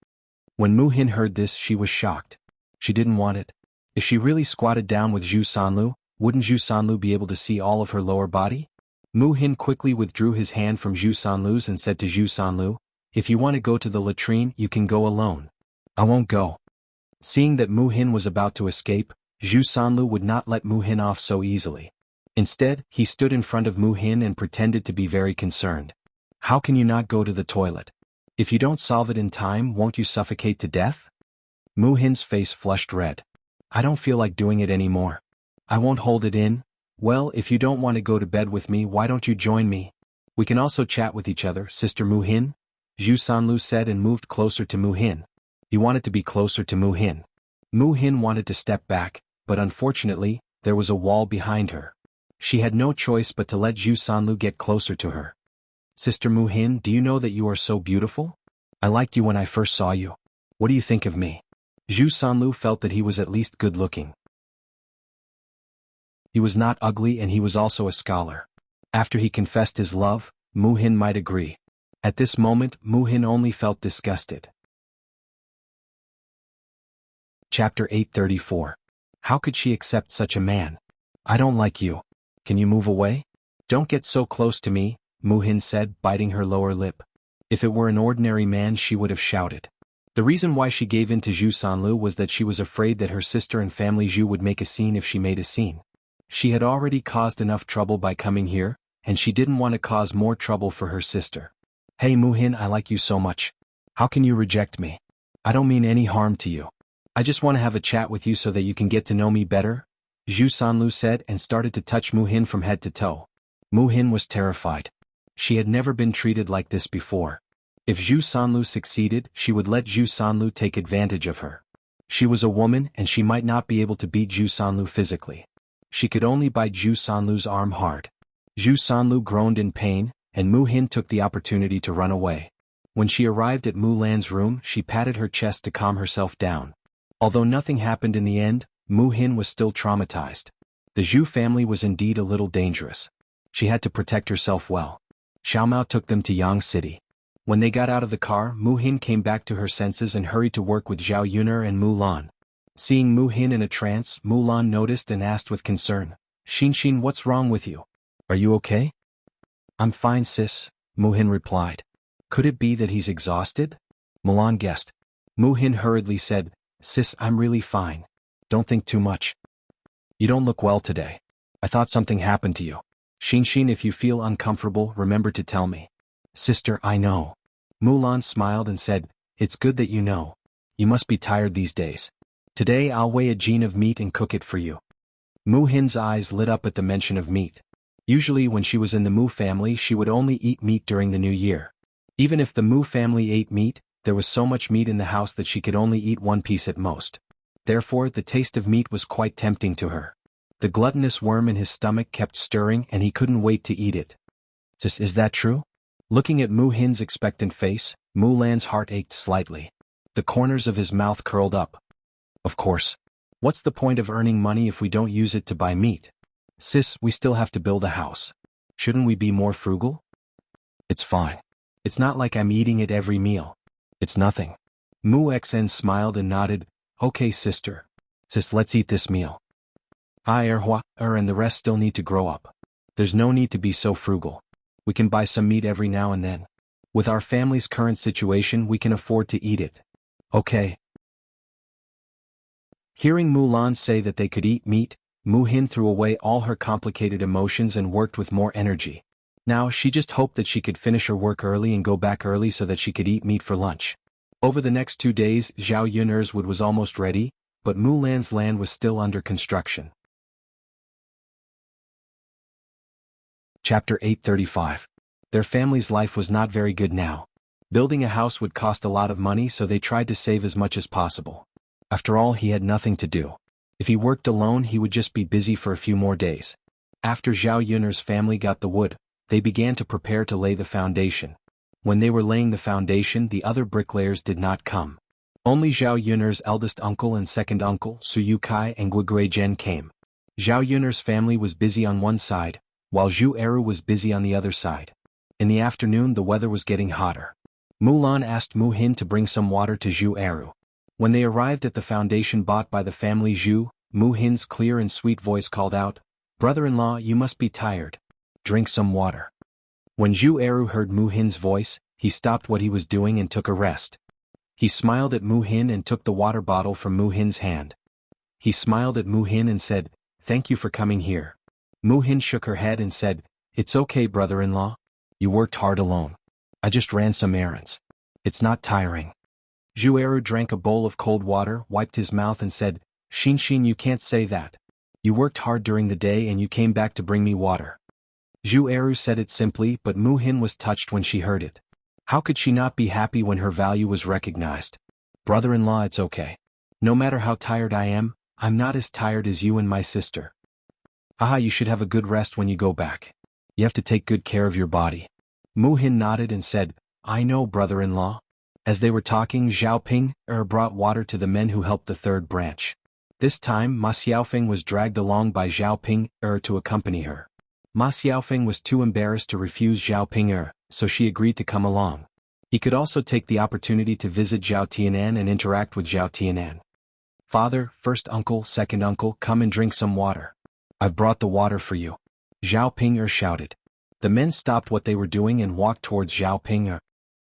When Mu Hin heard this, she was shocked. She didn't want it. If she really squatted down with Zhu Sanlu, wouldn't Zhu Sanlu be able to see all of her lower body? Mu Hin quickly withdrew his hand from Zhu Sanlu's and said to Zhu Sanlu, "If you want to go to the latrine, you can go alone. I won't go." Seeing that Mu Hin was about to escape, Zhu Sanlu would not let Mu Hin off so easily. Instead, he stood in front of Mu Hin and pretended to be very concerned. "How can you not go to the toilet? If you don't solve it in time, won't you suffocate to death?" Mu Hin's face flushed red. "I don't feel like doing it anymore. I won't hold it in. Well, if you don't want to go to bed with me, why don't you join me? We can also chat with each other, Sister Mu Hin," Zhu Sanlu said and moved closer to Mu Hin. He wanted to be closer to Mu Hin. Mu Hin wanted to step back, but unfortunately, there was a wall behind her. She had no choice but to let Zhu Sanlu get closer to her. "Sister Mu Hin, do you know that you are so beautiful? I liked you when I first saw you. What do you think of me?" Zhu Sanlu felt that he was at least good-looking. He was not ugly and he was also a scholar. After he confessed his love, Mu Hin might agree. At this moment, Mu Hin only felt disgusted. Chapter 834. How could she accept such a man? "I don't like you. Can you move away? Don't get so close to me," Mu Hin said, biting her lower lip. If it were an ordinary man, she would have shouted. The reason why she gave in to Zhu Sanlu was that she was afraid that her sister and family Zhu would make a scene if she made a scene. She had already caused enough trouble by coming here, and she didn't want to cause more trouble for her sister. "Hey Mu Hin, I like you so much. How can you reject me? I don't mean any harm to you. I just want to have a chat with you so that you can get to know me better," Zhu Sanlu said and started to touch Mu Hin from head to toe. Mu Hin was terrified. She had never been treated like this before. If Zhu Sanlu succeeded, she would let Zhu Sanlu take advantage of her. She was a woman and she might not be able to beat Zhu Sanlu physically. She could only bite Zhu Sanlu's arm hard. Zhu Sanlu groaned in pain, and Mu Hin took the opportunity to run away. When she arrived at Mu Lan's room, she patted her chest to calm herself down. Although nothing happened in the end, Mu Hin was still traumatized. The Zhu family was indeed a little dangerous. She had to protect herself well. Xiaomao took them to Yang City. When they got out of the car, Mu Hin came back to her senses and hurried to work with Zhao Yuner and Mu Lan. Seeing Mu Hin in a trance, Mu Lan noticed and asked with concern, "Xin, what's wrong with you? Are you okay?" "I'm fine, sis," Mu Hin replied. "Could it be that he's exhausted?" Mu Lan guessed. Mu Hin hurriedly said, "Sis, I'm really fine. Don't think too much. You don't look well today. I thought something happened to you. Xin, if you feel uncomfortable, remember to tell me." "Sister, I know." Mu Lan smiled and said, "It's good that you know. You must be tired these days. Today I'll weigh a jin of meat and cook it for you." Mu Hin's eyes lit up at the mention of meat. Usually when she was in the Mu family, she would only eat meat during the New Year. Even if the Mu family ate meat, there was so much meat in the house that she could only eat one piece at most. Therefore, the taste of meat was quite tempting to her. The gluttonous worm in his stomach kept stirring and he couldn't wait to eat it. Is that true?" Looking at Mu Hin's expectant face, Mu Lan's heart ached slightly. The corners of his mouth curled up. "Of course. What's the point of earning money if we don't use it to buy meat? Sis, we still have to build a house. Shouldn't we be more frugal?" "It's fine. It's not like I'm eating it every meal. It's nothing." Mu Xen smiled and nodded. "Okay, sister. Sis, let's eat this meal. And the rest still need to grow up. There's no need to be so frugal. We can buy some meat every now and then. With our family's current situation, we can afford to eat it. Okay." Hearing Mu Lan say that they could eat meat, Mu Hin threw away all her complicated emotions and worked with more energy. Now she just hoped that she could finish her work early and go back early so that she could eat meat for lunch. Over the next 2 days, Zhao Yun'er's wood was almost ready, but Mulan's land was still under construction. Chapter 835. Their family's life was not very good now. Building a house would cost a lot of money, so they tried to save as much as possible. After all, he had nothing to do. If he worked alone, he would just be busy for a few more days. After Zhao Yun'er's family got the wood, they began to prepare to lay the foundation. When they were laying the foundation, the other bricklayers did not come. Only Zhao Yun'er's eldest uncle and second uncle, Su Yukai and Guigui Zhen, came. Zhao Yun'er's family was busy on one side, while Zhu Eru was busy on the other side. In the afternoon, the weather was getting hotter. Mulan asked Mu Hin to bring some water to Zhu Eru. When they arrived at the foundation bought by the family Zhu, Mu Hin's clear and sweet voice called out, "Brother-in-law, you must be tired. Drink some water." When Zhu Eru heard Mu Hin's voice, he stopped what he was doing and took a rest. He smiled at Mu Hin and took the water bottle from Mu Hin's hand. He smiled at Mu Hin and said, "Thank you for coming here." Mu Hin shook her head and said, "It's okay, brother-in-law. You worked hard alone. I just ran some errands. It's not tiring." Zhu Eru drank a bowl of cold water, wiped his mouth and said, "Xin, you can't say that. You worked hard during the day and you came back to bring me water." Zhu Eru said it simply, but Mu Hin was touched when she heard it. How could she not be happy when her value was recognized? "Brother-in-law, it's okay. No matter how tired I am, I'm not as tired as you and my sister. Aha, you should have a good rest when you go back. You have to take good care of your body." Mu Hin nodded and said, "I know, brother-in-law." As they were talking, Zhao Ping brought water to the men who helped the third branch. This time, Ma Xiaofeng was dragged along by Zhao Ping to accompany her. Ma Xiaofeng was too embarrassed to refuse Zhao Ping so she agreed to come along. He could also take the opportunity to visit Zhao Tianan and interact with Zhao Tianan. "Father, first uncle, second uncle, come and drink some water. I've brought the water for you," Zhao Ping shouted. The men stopped what they were doing and walked towards Zhao Ping.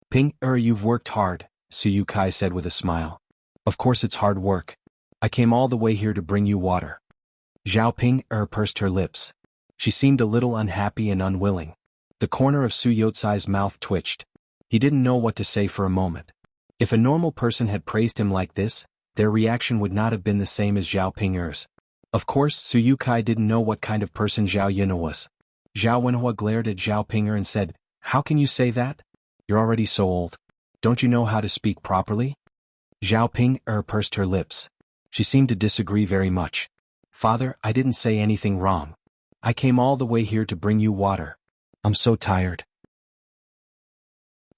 "Ping, you've worked hard," Su Yukai said with a smile. "Of course it's hard work. I came all the way here to bring you water." Zhao Ping pursed her lips. She seemed a little unhappy and unwilling. The corner of Su Yotsai's mouth twitched. He didn't know what to say for a moment. If a normal person had praised him like this, their reaction would not have been the same as Zhao Ping's. Of course, Su Yukai didn't know what kind of person Zhao Yun'er was. Zhao Wenhua glared at Zhao Ping and said, "How can you say that? You're already so old. Don't you know how to speak properly?" Zhao Ping pursed her lips. She seemed to disagree very much. "Father, I didn't say anything wrong. I came all the way here to bring you water. I'm so tired."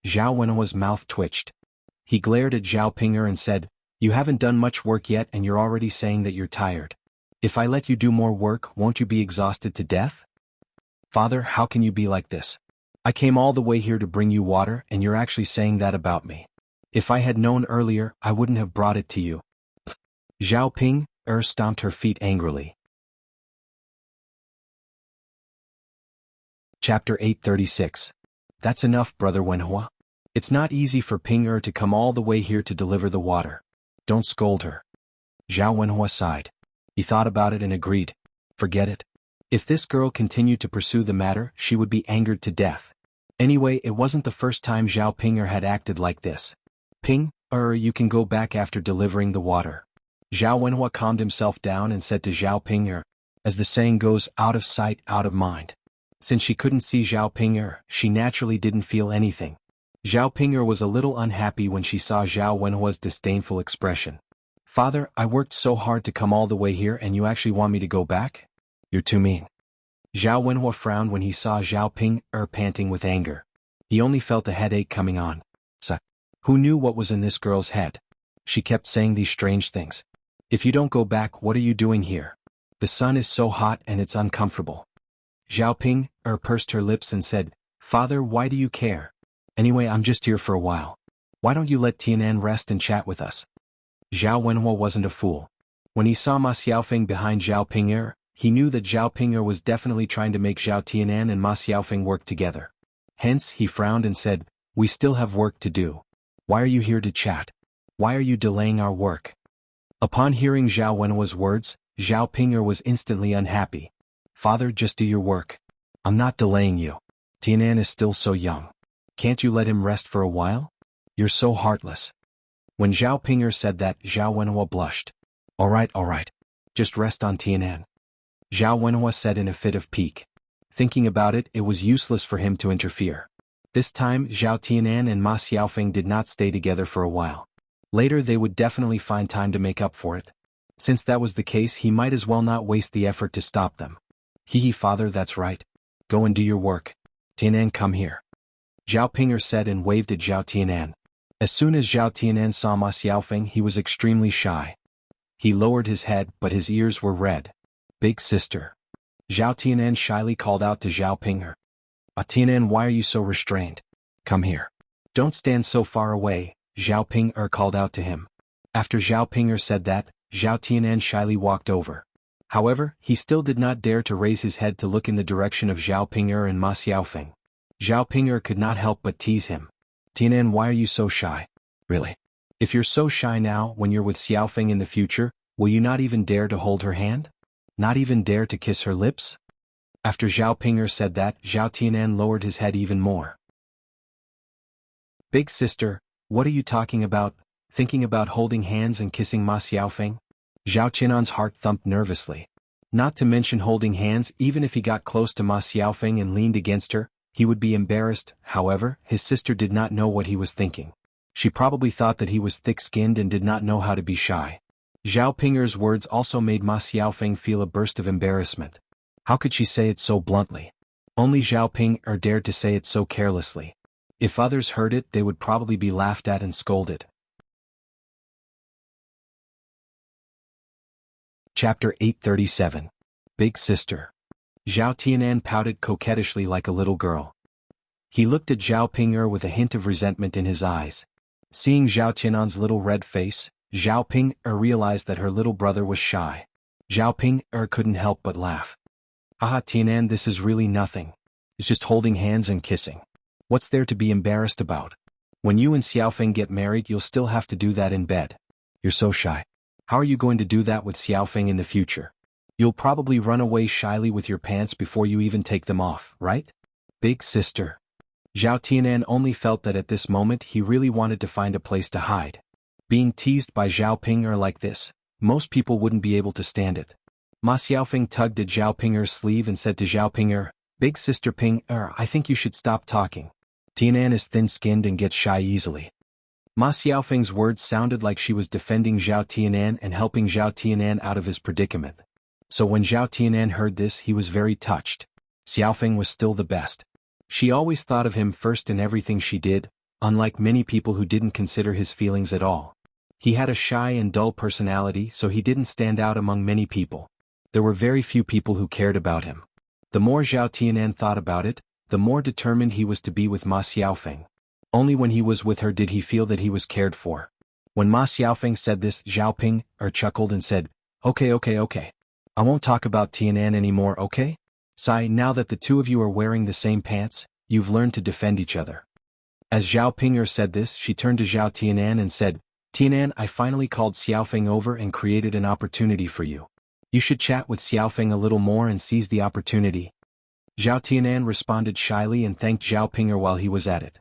Zhao Wenhua's mouth twitched. He glared at Zhao Ping and said, "You haven't done much work yet and you're already saying that you're tired. If I let you do more work, won't you be exhausted to death?" "Father, how can you be like this? I came all the way here to bring you water and you're actually saying that about me. If I had known earlier, I wouldn't have brought it to you." Zhao Ping stomped her feet angrily. Chapter 836. That's enough, Brother Wenhua. It's not easy for Ping to come all the way here to deliver the water. Don't scold her. Zhao Wenhua sighed. He thought about it and agreed. Forget it. If this girl continued to pursue the matter, she would be angered to death. Anyway, it wasn't the first time Zhao Ping had acted like this. "Ping, you can go back after delivering the water." Zhao Wenhua calmed himself down and said to Zhao Ping, as the saying goes, out of sight, out of mind. Since she couldn't see Zhao Ping, she naturally didn't feel anything. Zhao Ping was a little unhappy when she saw Zhao Wenhua's disdainful expression. "Father, I worked so hard to come all the way here and you actually want me to go back? You're too mean." Zhao Wenhua frowned when he saw Zhao Ping panting with anger. He only felt a headache coming on. So, who knew what was in this girl's head? She kept saying these strange things. "If you don't go back, what are you doing here? The sun is so hot and it's uncomfortable." Zhao Ping pursed her lips and said, "Father, why do you care? Anyway, I'm just here for a while. Why don't you let Tianan rest and chat with us?" Zhao Wenhua wasn't a fool. When he saw Ma Xiaofeng behind Zhao Ping, he knew that Zhao Ping was definitely trying to make Zhao Tianan and Ma Xiaofeng work together. Hence, he frowned and said, "We still have work to do. Why are you here to chat? Why are you delaying our work?" Upon hearing Zhao Wenhua's words, Zhao Ping'er was instantly unhappy. Father, just do your work. I'm not delaying you. Tianan is still so young. Can't you let him rest for a while? You're so heartless. When Zhao Ping'er said that, Zhao Wenhua blushed. All right. Just rest on Tianan. Zhao Wenhua said in a fit of pique. Thinking about it, it was useless for him to interfere. This time, Zhao Tianan and Ma Xiaofeng did not stay together for a while. Later they would definitely find time to make up for it. Since that was the case, he might as well not waste the effort to stop them. Hee father, that's right. Go and do your work. Tianan, come here. Zhao Ping'er said and waved at Zhao Tianan. As soon as Zhao Tianan saw Ma Xiaofeng, he was extremely shy. He lowered his head, but his ears were red. Big sister. Zhao Tianan shyly called out to Zhao Ping'er. Tianan, why are you so restrained? Come here. Don't stand so far away, Zhao Ping'er called out to him. After Zhao Ping'er said that, Zhao Tianan shyly walked over. However, he still did not dare to raise his head to look in the direction of Zhao Ping'er and Ma Xiaofeng. Zhao Ping'er could not help but tease him. Tianan, why are you so shy? Really? If you're so shy now, when you're with Xiaofeng in the future, will you not even dare to hold her hand? Not even dare to kiss her lips? After Zhao Ping'er said that, Zhao Tianan lowered his head even more. Big sister, what are you talking about? Thinking about holding hands and kissing Ma Xiaofeng? Zhao Tianan's heart thumped nervously. Not to mention holding hands, even if he got close to Ma Xiaofeng and leaned against her, he would be embarrassed. However, his sister did not know what he was thinking. She probably thought that he was thick-skinned and did not know how to be shy. Zhao Ping'er's words also made Ma Xiaofeng feel a burst of embarrassment. How could she say it so bluntly? Only Zhao Ping'er dared to say it so carelessly. If others heard it, they would probably be laughed at and scolded. Chapter 837. Big Sister. Zhao Tianan pouted coquettishly like a little girl. He looked at Zhao Ping'er with a hint of resentment in his eyes. Seeing Zhao Tianan's little red face, Zhao Ping'er realized that her little brother was shy. Zhao Ping'er couldn't help but laugh. Haha, Tianan, this is really nothing. It's just holding hands and kissing. What's there to be embarrassed about? When you and Xiaofeng get married, you'll still have to do that in bed. You're so shy. How are you going to do that with Xiaofeng in the future? You'll probably run away shyly with your pants before you even take them off, right? Big sister. Zhao Tianan only felt that at this moment he really wanted to find a place to hide. Being teased by Zhao Ping'er like this, most people wouldn't be able to stand it. Ma Xiaofeng tugged at Zhao Ping'er's sleeve and said to Zhao Ping'er, Big sister Ping'er, I think you should stop talking. Tianan is thin-skinned and gets shy easily. Ma Xiaofeng's words sounded like she was defending Zhao Tianan and helping Zhao Tianan out of his predicament. So when Zhao Tianan heard this, he was very touched. Xiaofeng was still the best. She always thought of him first in everything she did, unlike many people who didn't consider his feelings at all. He had a shy and dull personality, so he didn't stand out among many people. There were very few people who cared about him. The more Zhao Tianan thought about it, the more determined he was to be with Ma Xiaofeng. Only when he was with her did he feel that he was cared for. When Ma Xiaofeng said this, Zhao Ping'er chuckled and said, Okay. I won't talk about Tianan anymore, okay? Sai, now that the two of you are wearing the same pants, you've learned to defend each other. As Zhao Ping'er said this, she turned to Zhao Tianan and said, Tianan, I finally called Xiaofeng over and created an opportunity for you. You should chat with Xiaofeng a little more and seize the opportunity. Zhao Tianan responded shyly and thanked Zhao Ping'er while he was at it.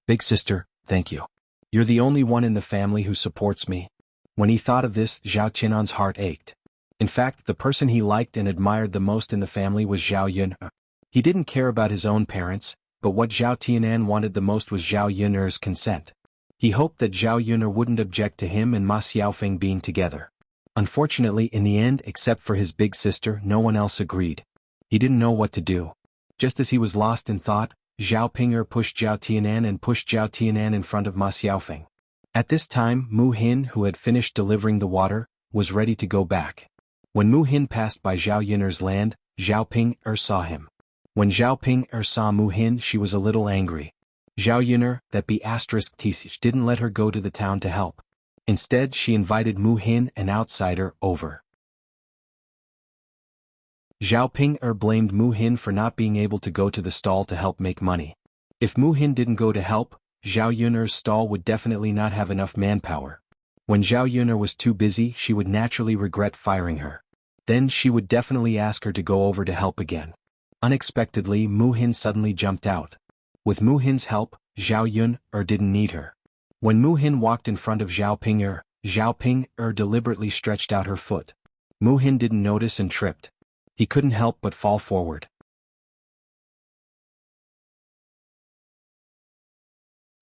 Big sister, thank you. You're the only one in the family who supports me. When he thought of this, Zhao Tianan's heart ached. In fact, the person he liked and admired the most in the family was Zhao Yun. He didn't care about his own parents, but what Zhao Tianan wanted the most was Zhao Yun'er's consent. He hoped that Zhao Yun'er wouldn't object to him and Ma Xiaofeng being together. Unfortunately, in the end, except for his big sister, no one else agreed. He didn't know what to do. Just as he was lost in thought, Zhao Ping'er pushed Zhao Tianan in front of Ma Xiaofeng. At this time, Mu Hin, who had finished delivering the water, was ready to go back. When Mu Hin passed by Zhao Yun'er's land, Zhao Ping'er saw him. When Zhao Ping'er saw Mu Hin, she was a little angry. Zhao Yun'er, that be *T, didn't let her go to the town to help. Instead, she invited Mu Hin, an outsider, over. Zhao Ping'er blamed Mu Hin for not being able to go to the stall to help make money. If Mu Hin didn't go to help, Zhao Yun'er's stall would definitely not have enough manpower. When Zhao Yun'er was too busy, she would naturally regret firing her. Then she would definitely ask her to go over to help again. Unexpectedly, Mu Hin suddenly jumped out. With Mu Hin's help, Zhao Yun didn't need her. When Mu Hin walked in front of Zhao Ping deliberately stretched out her foot. Mu Hin didn't notice and tripped. He couldn't help but fall forward.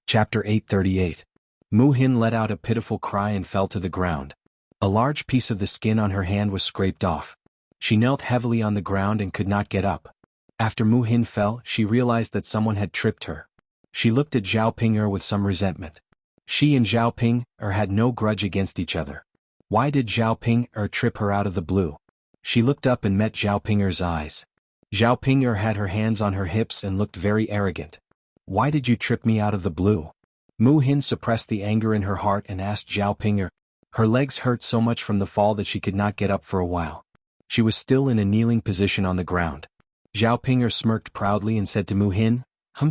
Chapter 838. Mu Hin let out a pitiful cry and fell to the ground. A large piece of the skin on her hand was scraped off. She knelt heavily on the ground and could not get up. After Mu Hin fell, she realized that someone had tripped her. She looked at Zhao Ping with some resentment. She and Zhao Ping had no grudge against each other. Why did Zhao Ping trip her out of the blue? She looked up and met Zhao Ping's eyes. Zhao Ping had her hands on her hips and looked very arrogant. Why did you trip me out of the blue? Mu Hin suppressed the anger in her heart and asked Zhao Ping. Her legs hurt so much from the fall that she could not get up for a while. She was still in a kneeling position on the ground. Zhao Ping smirked proudly and said to Mu Hin,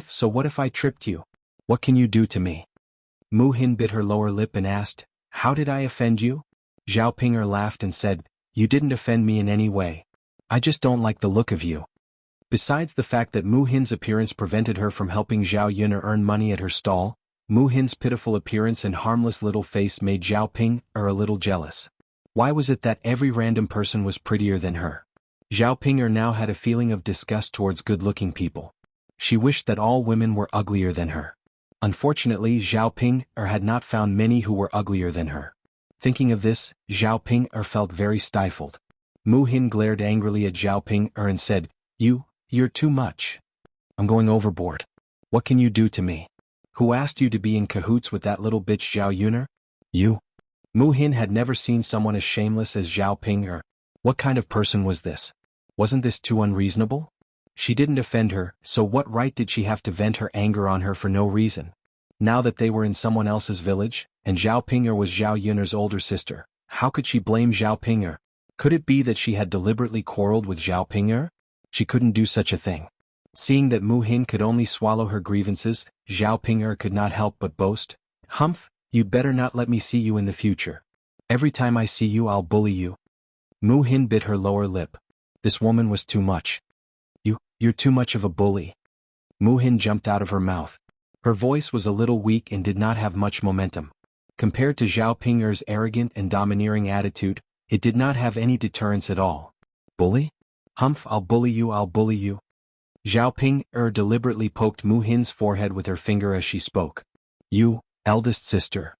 so what if I tripped you? What can you do to me? Mu Hin bit her lower lip and asked, how did I offend you? Zhao Ping laughed and said, you didn't offend me in any way. I just don't like the look of you. Besides the fact that Mu Hin's appearance prevented her from helping Zhao Yun earn money at her stall, Mu Hin's pitiful appearance and harmless little face made Zhao Ping a little jealous. Why was it that every random person was prettier than her? Zhao Ping now had a feeling of disgust towards good-looking people. She wished that all women were uglier than her. Unfortunately, Zhao Ping had not found many who were uglier than her. Thinking of this, Zhao Ping felt very stifled. Mu Hin glared angrily at Zhao Ping and said, You're too much. I'm going overboard. What can you do to me? Who asked you to be in cahoots with that little bitch Zhao Yuner? You? Mu Hin had never seen someone as shameless as Zhao Ping. What kind of person was this? Wasn't this too unreasonable? She didn't offend her, so what right did she have to vent her anger on her for no reason? Now that they were in someone else's village, and Zhao Ping was Zhao Yuner's older sister, how could she blame Zhao Ping? Could it be that she had deliberately quarreled with Zhao Ping? She couldn't do such a thing. Seeing that Mu Hin could only swallow her grievances, Zhao Ping could not help but boast. You'd better not let me see you in the future. Every time I see you I'll bully you. Mu Hin bit her lower lip. This woman was too much. You're too much of a bully. Mu Hin jumped out of her mouth. Her voice was a little weak and did not have much momentum. Compared to Zhao Ping's arrogant and domineering attitude, it did not have any deterrence at all. Bully? I'll bully you, I'll bully you. Zhao Ping deliberately poked Mu Hin's forehead with her finger as she spoke. You, eldest sister.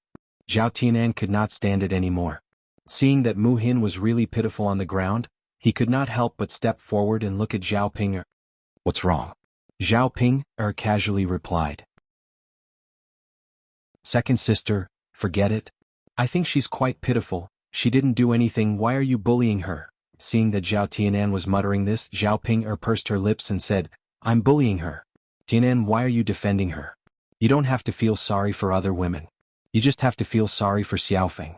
Zhao Tianan could not stand it anymore. Seeing that Mu Hin was really pitiful on the ground, he could not help but step forward and look at Zhao Ping. What's wrong? Zhao Ping casually replied. Second sister, forget it. I think she's quite pitiful. She didn't do anything. Why are you bullying her? Seeing that Zhao Tianan was muttering this, Zhao Ping pursed her lips and said, I'm bullying her. Tianan, why are you defending her? You don't have to feel sorry for other women. You just have to feel sorry for Xiaofeng.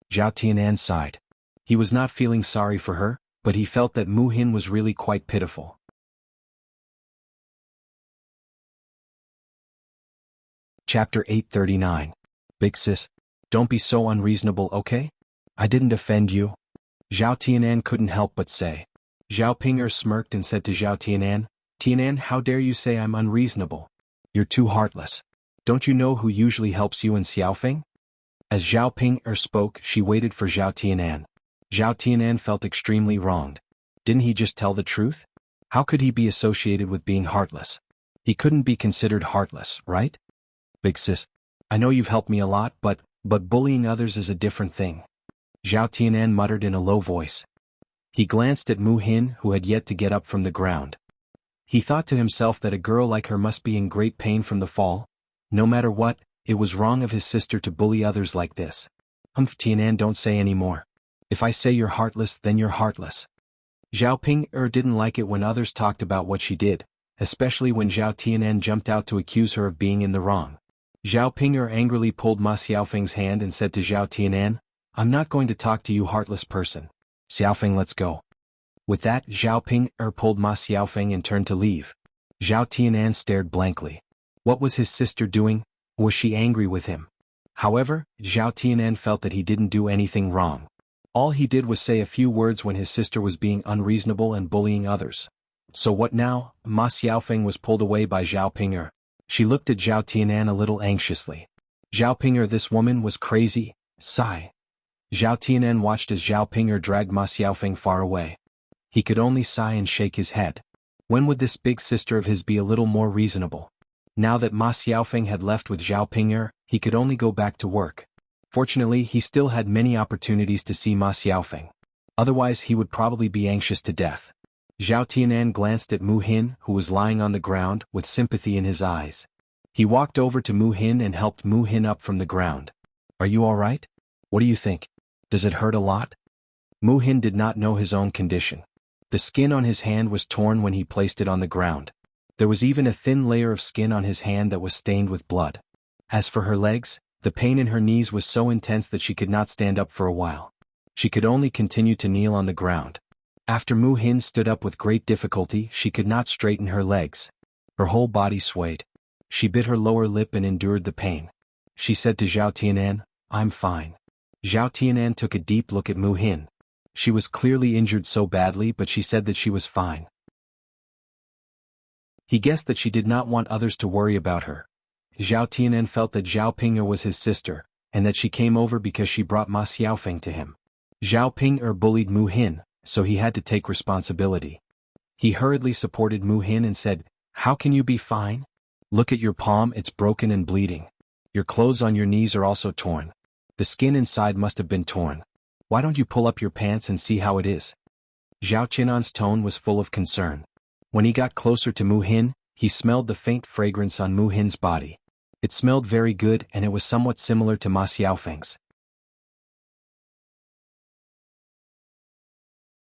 Zhao Tianan sighed. He was not feeling sorry for her, but he felt that Mu Hin was really quite pitiful. Chapter 839. Big sis, don't be so unreasonable, okay? I didn't offend you. Zhao Tianan couldn't help but say. Zhao Ping smirked and said to Zhao Tianan, Tianan, how dare you say I'm unreasonable? You're too heartless. Don't you know who usually helps you in Xiaofeng? As Zhao Ping spoke, she waited for Zhao Tianan. Zhao Tianan felt extremely wronged. Didn't he just tell the truth? How could he be associated with being heartless? He couldn't be considered heartless, right? Big sis, I know you've helped me a lot, but bullying others is a different thing. Zhao Tianan muttered in a low voice. He glanced at Mu Hin, who had yet to get up from the ground. He thought to himself that a girl like her must be in great pain from the fall. No matter what, it was wrong of his sister to bully others like this. Tianan, don't say any more. If I say you're heartless, then you're heartless. Zhao Ping didn't like it when others talked about what she did, especially when Zhao Tianan jumped out to accuse her of being in the wrong. Zhao Ping angrily pulled Ma Xiaofeng's hand and said to Zhao Tianan, I'm not going to talk to you, heartless person. Xiaofeng, let's go. With that, Zhao Ping pulled Ma Xiaofeng and turned to leave. Zhao Tianan stared blankly. What was his sister doing? Was she angry with him? However, Zhao Tianan felt that he didn't do anything wrong. All he did was say a few words when his sister was being unreasonable and bullying others. So what now? Ma Xiaofeng was pulled away by Zhao Ping'er. She looked at Zhao Tianan a little anxiously. Zhao Ping'er, this woman was crazy. Sigh. Zhao Tianan watched as Zhao Ping'er dragged Ma Xiaofeng far away. He could only sigh and shake his head. When would this big sister of his be a little more reasonable? Now that Ma Xiaofeng had left with Zhao Ping'er, he could only go back to work. Fortunately, he still had many opportunities to see Ma Xiaofeng. Otherwise, he would probably be anxious to death. Zhao Tianan glanced at Mu Hin, who was lying on the ground, with sympathy in his eyes. He walked over to Mu Hin and helped Mu Hin up from the ground. Are you all right? What do you think? Does it hurt a lot? Mu Hin did not know his own condition. The skin on his hand was torn when he placed it on the ground. There was even a thin layer of skin on his hand that was stained with blood. As for her legs, the pain in her knees was so intense that she could not stand up for a while. She could only continue to kneel on the ground. After Mu Hin stood up with great difficulty, she could not straighten her legs. Her whole body swayed. She bit her lower lip and endured the pain. She said to Zhao Tianan, "I'm fine." Zhao Tianan took a deep look at Mu Hin. She was clearly injured so badly, but she said that she was fine. He guessed that she did not want others to worry about her. Zhao Tianan felt that Zhao Ping'er was his sister, and that she came over because she brought Ma Xiaofeng to him. Zhao Ping'er bullied Mu Hin, so he had to take responsibility. He hurriedly supported Mu Hin and said, "How can you be fine? Look at your palm, it's broken and bleeding. Your clothes on your knees are also torn. The skin inside must have been torn. Why don't you pull up your pants and see how it is?" Zhao Qinan's tone was full of concern. When he got closer to Mu Hin, he smelled the faint fragrance on Mu Hin's body. It smelled very good and it was somewhat similar to Ma Xiaofeng's.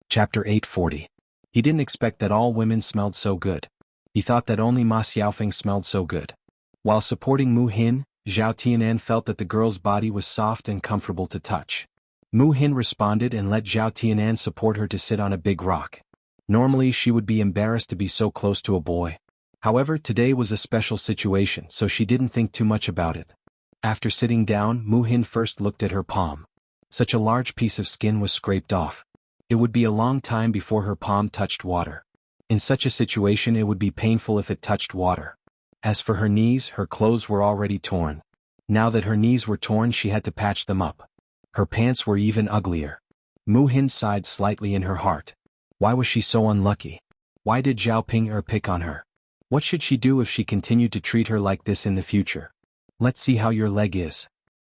Chapter 840. He didn't expect that all women smelled so good. He thought that only Ma Xiaofeng smelled so good. While supporting Mu Hin, Zhao Tianan felt that the girl's body was soft and comfortable to touch. Mu Hin responded and let Zhao Tianan support her to sit on a big rock. Normally she would be embarrassed to be so close to a boy. However, today was a special situation, so she didn't think too much about it. After sitting down, Mu Hin first looked at her palm. Such a large piece of skin was scraped off. It would be a long time before her palm touched water. In such a situation it would be painful if it touched water. As for her knees, her clothes were already torn. Now that her knees were torn, she had to patch them up. Her pants were even uglier. Mu Hin sighed slightly in her heart. Why was she so unlucky? Why did Zhao Ping'er pick on her? What should she do if she continued to treat her like this in the future? "Let's see how your leg is,"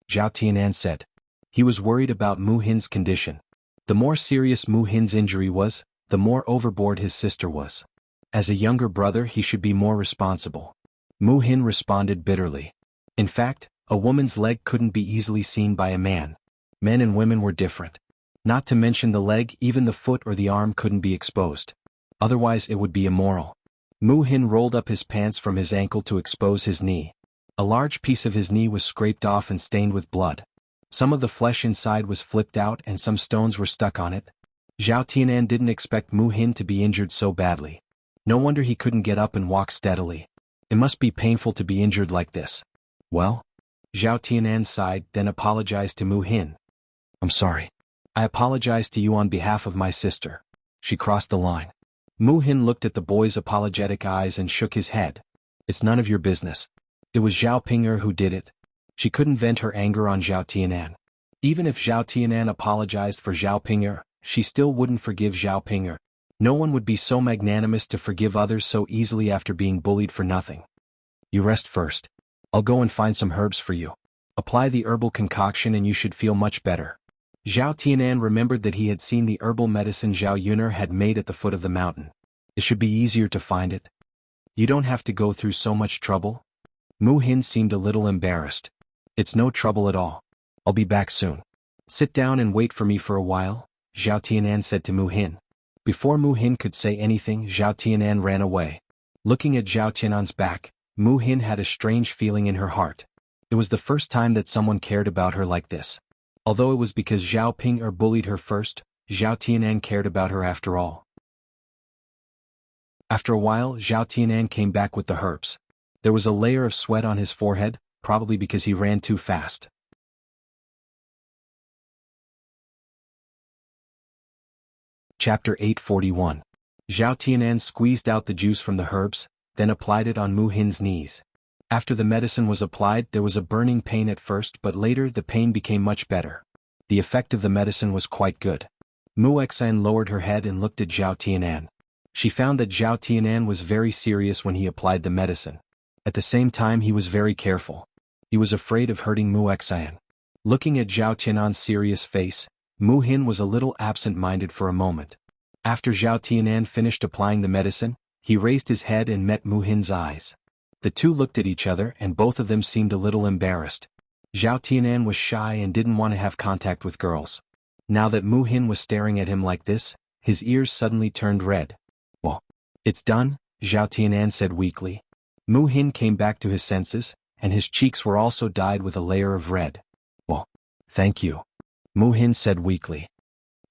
Zhao Tianan said. He was worried about Mu Hin's condition. The more serious Mu Hin's injury was, the more overboard his sister was. As a younger brother, he should be more responsible. Mu Hin responded bitterly. In fact, a woman's leg couldn't be easily seen by a man. Men and women were different. Not to mention the leg, even the foot or the arm couldn't be exposed. Otherwise it would be immoral. Mu Hin rolled up his pants from his ankle to expose his knee. A large piece of his knee was scraped off and stained with blood. Some of the flesh inside was flipped out and some stones were stuck on it. Zhao Tianan didn't expect Mu Hin to be injured so badly. No wonder he couldn't get up and walk steadily. It must be painful to be injured like this. Well? Zhao Tianan sighed, then apologized to Mu Hin. "I'm sorry. I apologize to you on behalf of my sister." She crossed the line. Mu Hin looked at the boy's apologetic eyes and shook his head. "It's none of your business. It was Zhao Ping'er who did it." She couldn't vent her anger on Zhao Tianan. Even if Zhao Tianan apologized for Zhao Ping'er, she still wouldn't forgive Zhao Ping'er. No one would be so magnanimous to forgive others so easily after being bullied for nothing. "You rest first. I'll go and find some herbs for you. Apply the herbal concoction and you should feel much better." Zhao Tianan remembered that he had seen the herbal medicine Zhao Yuner had made at the foot of the mountain. It should be easier to find it. "You don't have to go through so much trouble." Mu Hin seemed a little embarrassed. "It's no trouble at all. I'll be back soon. Sit down and wait for me for a while," Zhao Tianan said to Mu Hin. Before Mu Hin could say anything, Zhao Tianan ran away. Looking at Zhao Tianan's back, Mu Hin had a strange feeling in her heart. It was the first time that someone cared about her like this. Although it was because Zhao Ping'er bullied her first, Zhao Tianan cared about her after all. After a while, Zhao Tianan came back with the herbs. There was a layer of sweat on his forehead, probably because he ran too fast. Chapter 841. Zhao Tianan squeezed out the juice from the herbs, then applied it on Mu Hin's knees. After the medicine was applied, there was a burning pain at first, but later the pain became much better. The effect of the medicine was quite good. Mu Xian lowered her head and looked at Zhao Tianan. She found that Zhao Tianan was very serious when he applied the medicine. At the same time, he was very careful. He was afraid of hurting Mu Xian. Looking at Zhao Tianan's serious face, Mu Hin was a little absent-minded for a moment. After Zhao Tianan finished applying the medicine, he raised his head and met Mu Hin's eyes. The two looked at each other and both of them seemed a little embarrassed. Zhao Tianan was shy and didn't want to have contact with girls. Now that Mu Hin was staring at him like this, his ears suddenly turned red. "Well, it's done," Zhao Tianan said weakly. Mu Hin came back to his senses, and his cheeks were also dyed with a layer of red. "Well, thank you," Mu Hin said weakly.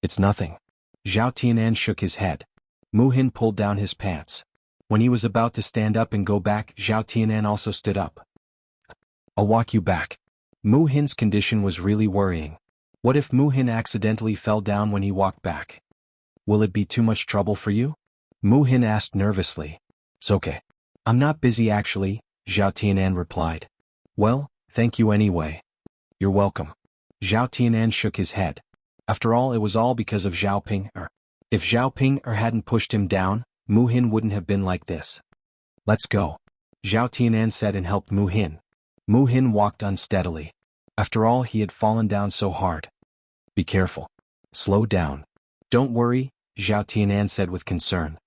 "It's nothing." Zhao Tianan shook his head. Mu Hin pulled down his pants. When he was about to stand up and go back, Zhao Tianan also stood up. "I'll walk you back." Mu Hin's condition was really worrying. What if Mu Hin accidentally fell down when he walked back? "Will it be too much trouble for you?" Mu Hin asked nervously. "It's okay. I'm not busy actually," Zhao Tianan replied. "Well, thank you anyway." "You're welcome." Zhao Tianan shook his head. After all, it was all because of Zhao Ping-er. If Zhao Ping-er hadn't pushed him down, Mu Hin wouldn't have been like this. "Let's go," Zhao Tianan said and helped Mu Hin. Mu Hin walked unsteadily. After all, he had fallen down so hard. "Be careful. Slow down." "Don't worry," Zhao Tianan said with concern.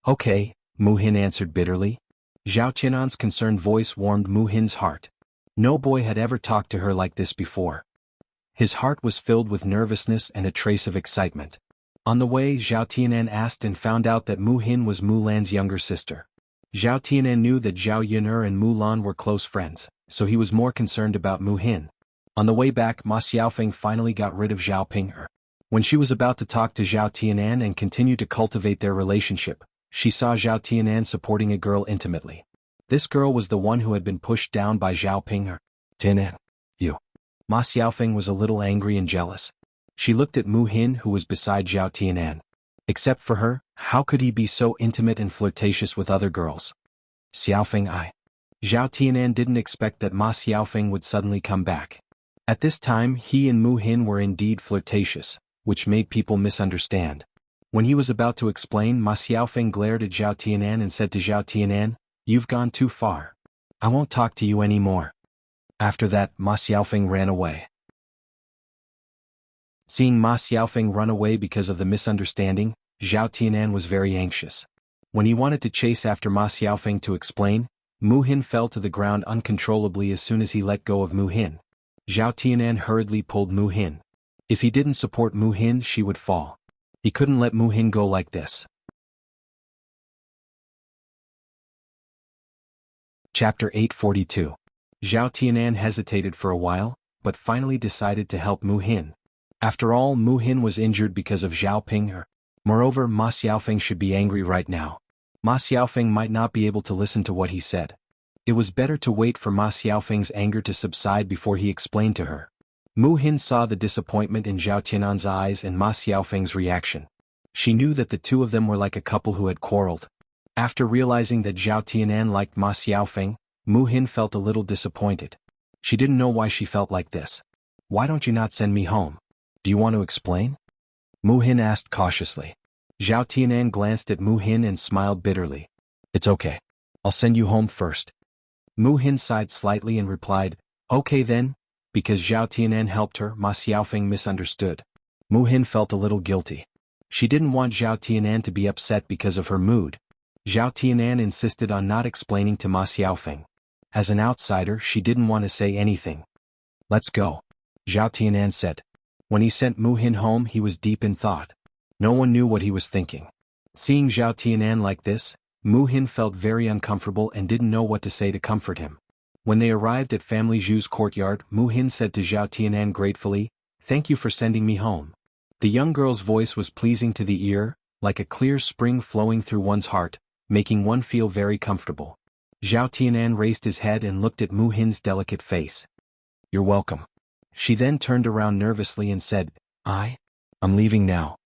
"Okay," Mu Hin answered bitterly. Zhao Tianan's concerned voice warmed Mu Hin's heart. No boy had ever talked to her like this before. His heart was filled with nervousness and a trace of excitement. On the way, Zhao Tianan asked and found out that Mu Hin was Mu Lan's younger sister. Zhao Tianan knew that Zhao Yun'er and Mu Lan were close friends, so he was more concerned about Mu Hin. On the way back, Ma Xiaofeng finally got rid of Zhao Ping-er. When she was about to talk to Zhao Tianan and continue to cultivate their relationship, she saw Zhao Tianan supporting a girl intimately. This girl was the one who had been pushed down by Zhao Ping-er. "Tianan, you." Ma Xiaofeng was a little angry and jealous. She looked at Mu Hin, who was beside Zhao Tianan. Except for her, how could he be so intimate and flirtatious with other girls? "Xiaofeng, I." Zhao Tianan didn't expect that Ma Xiaofeng would suddenly come back. At this time, he and Mu Hin were indeed flirtatious, which made people misunderstand. When he was about to explain, Ma Xiaofeng glared at Zhao Tianan and said to Zhao Tianan, "You've gone too far. I won't talk to you anymore." After that, Ma Xiaofeng ran away. Seeing Ma Xiaofeng run away because of the misunderstanding, Zhao Tianan was very anxious. When he wanted to chase after Ma Xiaofeng to explain, Mu Hin fell to the ground uncontrollably as soon as he let go of Mu Hin. Zhao Tianan hurriedly pulled Mu Hin. If he didn't support Mu Hin, she would fall. He couldn't let Mu Hin go like this. Chapter 842. Zhao Tianan hesitated for a while, but finally decided to help Mu Hin. After all, Mu Hin was injured because of Zhao Ping-er. Moreover, Ma Xiaofeng should be angry right now. Ma Xiaofeng might not be able to listen to what he said. It was better to wait for Ma Xiaofeng's anger to subside before he explained to her. Mu Hin saw the disappointment in Zhao Tianan's eyes and Ma Xiaofeng's reaction. She knew that the two of them were like a couple who had quarreled. After realizing that Zhao Tianan liked Ma Xiaofeng, Mu Hin felt a little disappointed. She didn't know why she felt like this. "Why don't you not send me home? Do you want to explain?" Mu Hin asked cautiously. Zhao Tianan glanced at Mu Hin and smiled bitterly. "It's okay. I'll send you home first." Mu Hin sighed slightly and replied, "Okay then." Because Zhao Tianan helped her, Ma Xiaofeng misunderstood. Mu Hin felt a little guilty. She didn't want Zhao Tianan to be upset because of her mood. Zhao Tianan insisted on not explaining to Ma Xiaofeng. As an outsider, she didn't want to say anything. "Let's go," Zhao Tianan said. When he sent Mu Hin home, he was deep in thought. No one knew what he was thinking. Seeing Zhao Tianan like this, Mu Hin felt very uncomfortable and didn't know what to say to comfort him. When they arrived at Family Zhu's courtyard, Mu Hin said to Zhao Tianan gratefully, "Thank you for sending me home." The young girl's voice was pleasing to the ear, like a clear spring flowing through one's heart, making one feel very comfortable. Zhao Tianan raised his head and looked at Mu Hin's delicate face. "You're welcome." She then turned around nervously and said, I'm leaving now."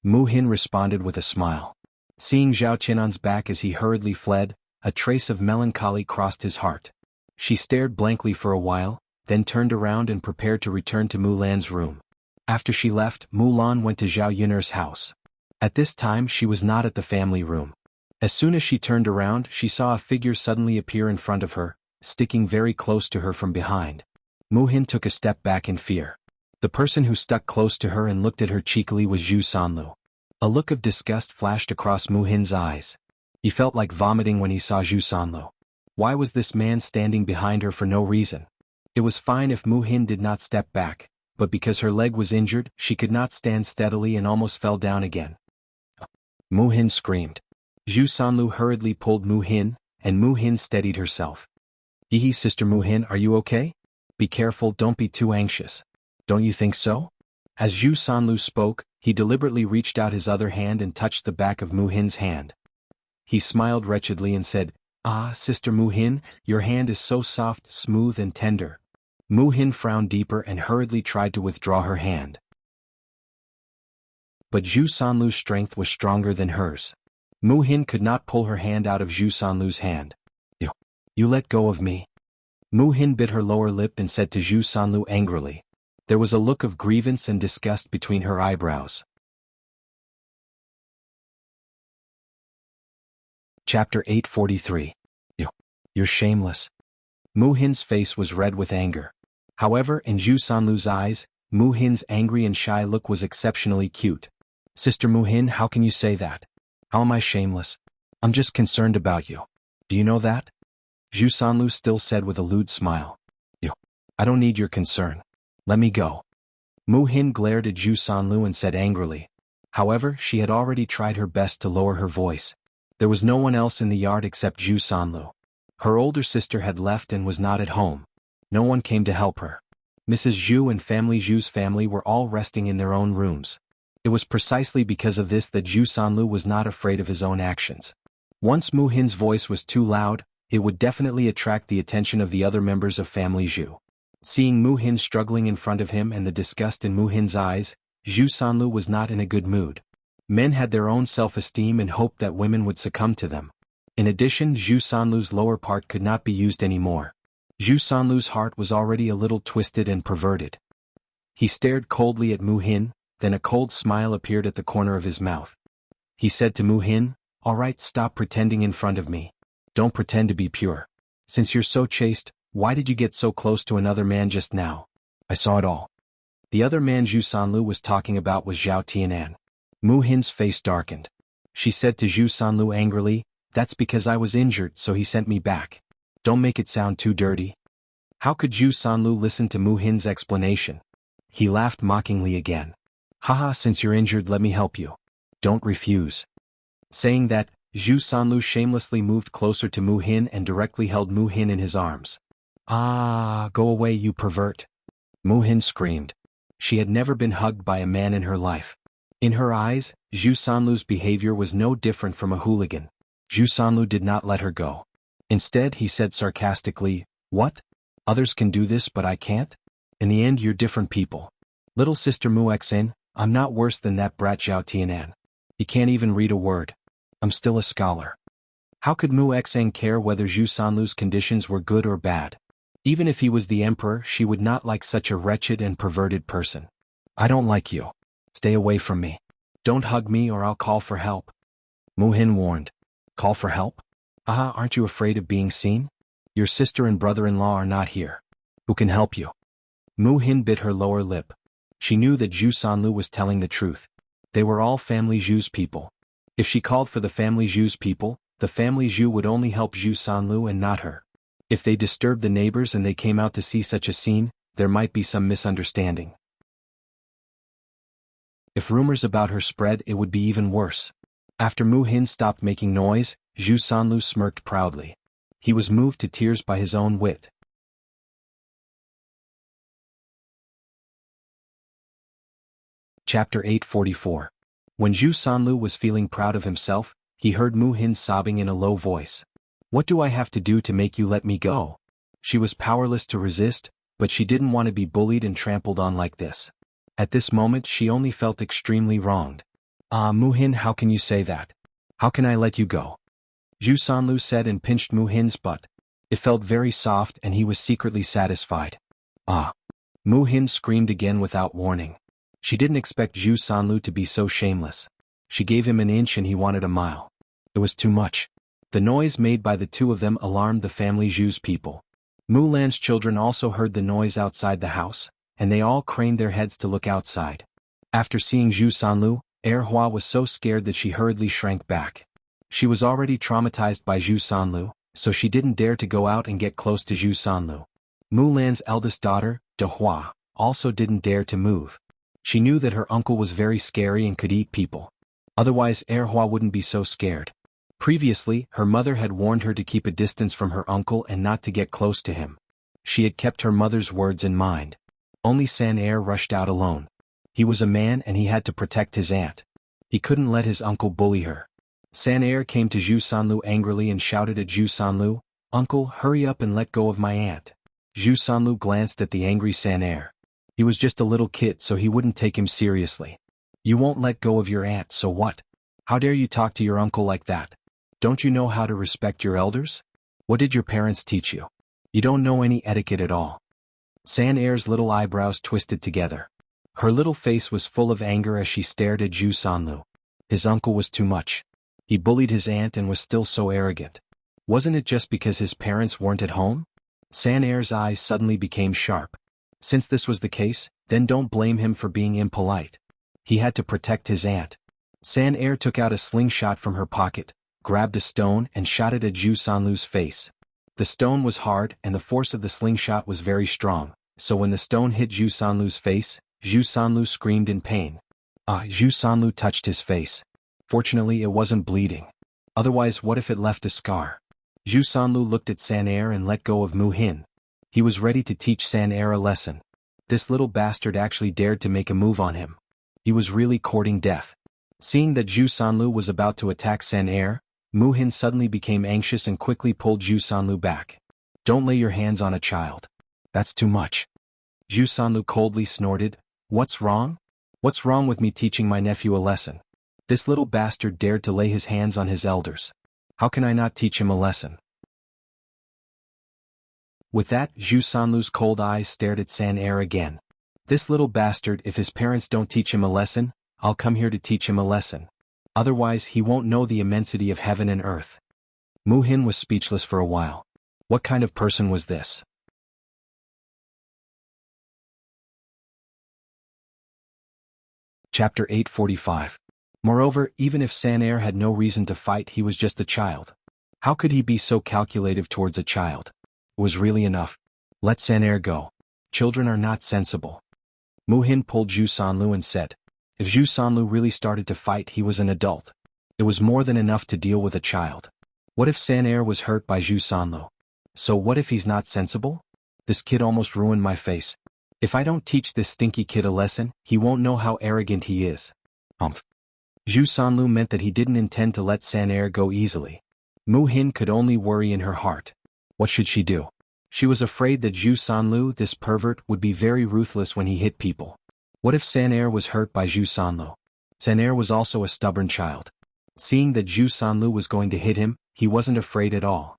Mu Hin responded with a smile. Seeing Zhao Qian'an's back as he hurriedly fled, a trace of melancholy crossed his heart. She stared blankly for a while, then turned around and prepared to return to Mulan's room. After she left, Mulan went to Zhao Yun'er's house. At this time she was not at the family room. As soon as she turned around, she saw a figure suddenly appear in front of her, sticking very close to her from behind. Mu Hin took a step back in fear. The person who stuck close to her and looked at her cheekily was Zhu Sanlu. A look of disgust flashed across Mu Hin's eyes. He felt like vomiting when he saw Zhu Sanlu. Why was this man standing behind her for no reason? It was fine if Mu Hin did not step back, but because her leg was injured, she could not stand steadily and almost fell down again. Mu Hin screamed. Zhu Sanlu hurriedly pulled Mu Hin, and Mu Hin steadied herself. Hehe, Sister Mu Hin, are you okay? Be careful, don't be too anxious. Don't you think so? As Zhu Sanlu spoke, he deliberately reached out his other hand and touched the back of Mu Hin's hand. He smiled wretchedly and said, Ah, Sister Mu Hin, your hand is so soft, smooth and tender. Mu Hin frowned deeper and hurriedly tried to withdraw her hand. But Zhu Sanlu's strength was stronger than hers. Mu Hin could not pull her hand out of Zhu Sanlu's hand. You let go of me. Mu Hin bit her lower lip and said to Zhu Sanlu angrily. There was a look of grievance and disgust between her eyebrows. Chapter 843. You're shameless. Mu Hin's face was red with anger. However, in Zhu Sanlu's eyes, Mu Hin's angry and shy look was exceptionally cute. Sister Mu Hin, how can you say that? How am I shameless? I'm just concerned about you. Do you know that? Zhu Sanlu still said with a lewd smile. I don't need your concern. Let me go. Mu Hin glared at Zhu Sanlu and said angrily. However, she had already tried her best to lower her voice. There was no one else in the yard except Zhu Sanlu. Her older sister had left and was not at home. No one came to help her. Mrs. Zhu and family Zhu's family were all resting in their own rooms. It was precisely because of this that Zhu Sanlu was not afraid of his own actions. Once Mu Hin's voice was too loud, it would definitely attract the attention of the other members of family Zhu. Seeing Mu Hin struggling in front of him and the disgust in Mu Hin's eyes, Zhu Sanlu was not in a good mood. Men had their own self-esteem and hoped that women would succumb to them. In addition, Zhu Sanlu's lower part could not be used anymore. Zhu Sanlu's heart was already a little twisted and perverted. He stared coldly at Mu Hin, then a cold smile appeared at the corner of his mouth. He said to Mu Hin, All right, stop pretending in front of me. Don't pretend to be pure. Since you're so chaste, why did you get so close to another man just now? I saw it all. The other man Zhu Sanlu was talking about was Zhao Tianan. Mu Hin's face darkened. She said to Zhu Sanlu angrily, That's because I was injured, so he sent me back. Don't make it sound too dirty. How could Zhu Sanlu listen to Mu Hin's explanation? He laughed mockingly again. Haha, since you're injured, let me help you. Don't refuse. Saying that, Zhu Sanlu shamelessly moved closer to Mu Hin and directly held Mu Hin in his arms. Ah, go away, you pervert. Mu Hin screamed. She had never been hugged by a man in her life. In her eyes, Zhu Sanlu's behavior was no different from a hooligan. Zhu Sanlu did not let her go. Instead, he said sarcastically, What? Others can do this but I can't? In the end, you're different people. Little sister Mu Xen, I'm not worse than that brat Zhao Tianan. He can't even read a word. I'm still a scholar. How could Mu Xen care whether Zhu Sanlu's conditions were good or bad? Even if he was the emperor, she would not like such a wretched and perverted person. I don't like you. Stay away from me. Don't hug me or I'll call for help. Mu Hin warned. Call for help? Aha, aren't you afraid of being seen? Your sister and brother-in-law are not here. Who can help you? Mu Hin bit her lower lip. She knew that Zhu Sanlu was telling the truth. They were all family Zhu's people. If she called for the family Zhu's people, the family Zhu would only help Zhu Sanlu and not her. If they disturbed the neighbors and they came out to see such a scene, there might be some misunderstanding. If rumors about her spread, it would be even worse. After Mu Hin stopped making noise, Zhu Sanlu smirked proudly. He was moved to tears by his own wit. Chapter 844. When Zhu Sanlu was feeling proud of himself, he heard Mu Hin sobbing in a low voice. What do I have to do to make you let me go? She was powerless to resist, but she didn't want to be bullied and trampled on like this. At this moment she only felt extremely wronged. Ah, Mu-hin, how can you say that? How can I let you go? Zhu Sanlu said and pinched Mu-hin's butt. It felt very soft and he was secretly satisfied. Ah. Mu-hin screamed again without warning. She didn't expect Zhu Sanlu to be so shameless. She gave him an inch and he wanted a mile. It was too much. The noise made by the two of them alarmed the family Zhu's people. Mulan's children also heard the noise outside the house, and they all craned their heads to look outside. After seeing Zhu Sanlu, Hua was so scared that she hurriedly shrank back. She was already traumatized by Zhu Sanlu, so she didn't dare to go out and get close to Zhu Sanlu. Mulan's eldest daughter, Hua, also didn't dare to move. She knew that her uncle was very scary and could eat people. Otherwise Hua wouldn't be so scared. Previously, her mother had warned her to keep a distance from her uncle and not to get close to him. She had kept her mother's words in mind. Only San rushed out alone. He was a man and he had to protect his aunt. He couldn't let his uncle bully her. San came to Zhu Sanlu angrily and shouted at Zhu Sanlu, "Uncle, hurry up and let go of my aunt." Zhu Sanlu glanced at the angry San He was just a little kid so he wouldn't take him seriously. "You won't let go of your aunt, so what? How dare you talk to your uncle like that? Don't you know how to respect your elders? What did your parents teach you? You don't know any etiquette at all." San little eyebrows twisted together. Her little face was full of anger as she stared at Zhu Sanlu. His uncle was too much. He bullied his aunt and was still so arrogant. Wasn't it just because his parents weren't at home? San eyes suddenly became sharp. Since this was the case, then don't blame him for being impolite. He had to protect his aunt. San took out a slingshot from her pocket, grabbed a stone and shot it at Zhu Sanlu's face. The stone was hard and the force of the slingshot was very strong, so when the stone hit Zhu Sanlu's face, Zhu Sanlu screamed in pain. Zhu Sanlu touched his face. Fortunately it wasn't bleeding. Otherwise what if it left a scar? Zhu Sanlu looked at San and let go of Mu-hin. He was ready to teach San a lesson. This little bastard actually dared to make a move on him. He was really courting death. Seeing that Zhu Sanlu was about to attack San Mu-hin suddenly became anxious and quickly pulled Zhu Sanlu back. "Don't lay your hands on a child. That's too much." Zhu Sanlu coldly snorted, "What's wrong? What's wrong with me teaching my nephew a lesson? This little bastard dared to lay his hands on his elders. How can I not teach him a lesson?" With that, Zhu Sanlu's cold eyes stared at San again. "This little bastard, if his parents don't teach him a lesson, I'll come here to teach him a lesson. Otherwise he won't know the immensity of heaven and earth." Mu-hin was speechless for a while. What kind of person was this? Chapter 845. Moreover, even if San had no reason to fight, he was just a child. How could he be so calculative towards a child? It was really enough. Let San go. Children are not sensible. Mu-hin pulled Zhu Sanlu and said, if Zhu Sanlu really started to fight, he was an adult. It was more than enough to deal with a child. What if San was hurt by Zhu Sanlu? So what if he's not sensible? This kid almost ruined my face. If I don't teach this stinky kid a lesson, he won't know how arrogant he is. Zhu Sanlu meant that he didn't intend to let San go easily. Mu-hin could only worry in her heart. What should she do? She was afraid that Zhu Sanlu, this pervert, would be very ruthless when he hit people. What if San was hurt by Zhu Sanlu? San was also a stubborn child. Seeing that Zhu Sanlu was going to hit him, he wasn't afraid at all.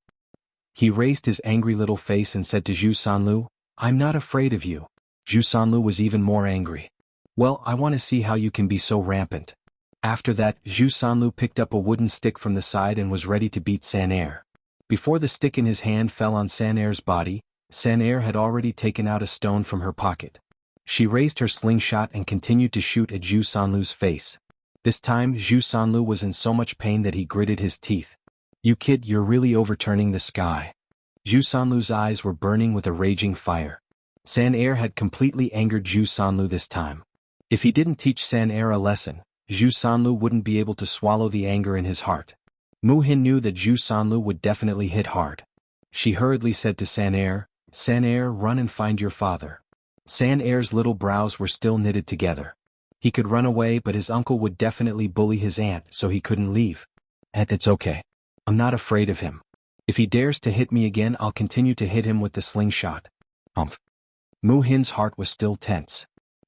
He raised his angry little face and said to Zhu Sanlu, I'm not afraid of you. Zhu Sanlu was even more angry. Well, I want to see how you can be so rampant. After that, Zhu Sanlu picked up a wooden stick from the side and was ready to beat San. Before the stick in his hand fell on San's body, San had already taken out a stone from her pocket. She raised her slingshot and continued to shoot at Zhu Sanlu's face. This time, Zhu Sanlu was in so much pain that he gritted his teeth. You kid, you're really overturning the sky. Zhu Sanlu's eyes were burning with a raging fire. San had completely angered Zhu Sanlu this time. If he didn't teach San a lesson, Zhu Sanlu wouldn't be able to swallow the anger in his heart. Mu-hin knew that Zhu Sanlu would definitely hit hard. She hurriedly said to San, run and find your father. San's little brows were still knitted together. He could run away, but his uncle would definitely bully his aunt, so he couldn't leave. It's okay. I'm not afraid of him. If he dares to hit me again, I'll continue to hit him with the slingshot. Mu-hin's heart was still tense.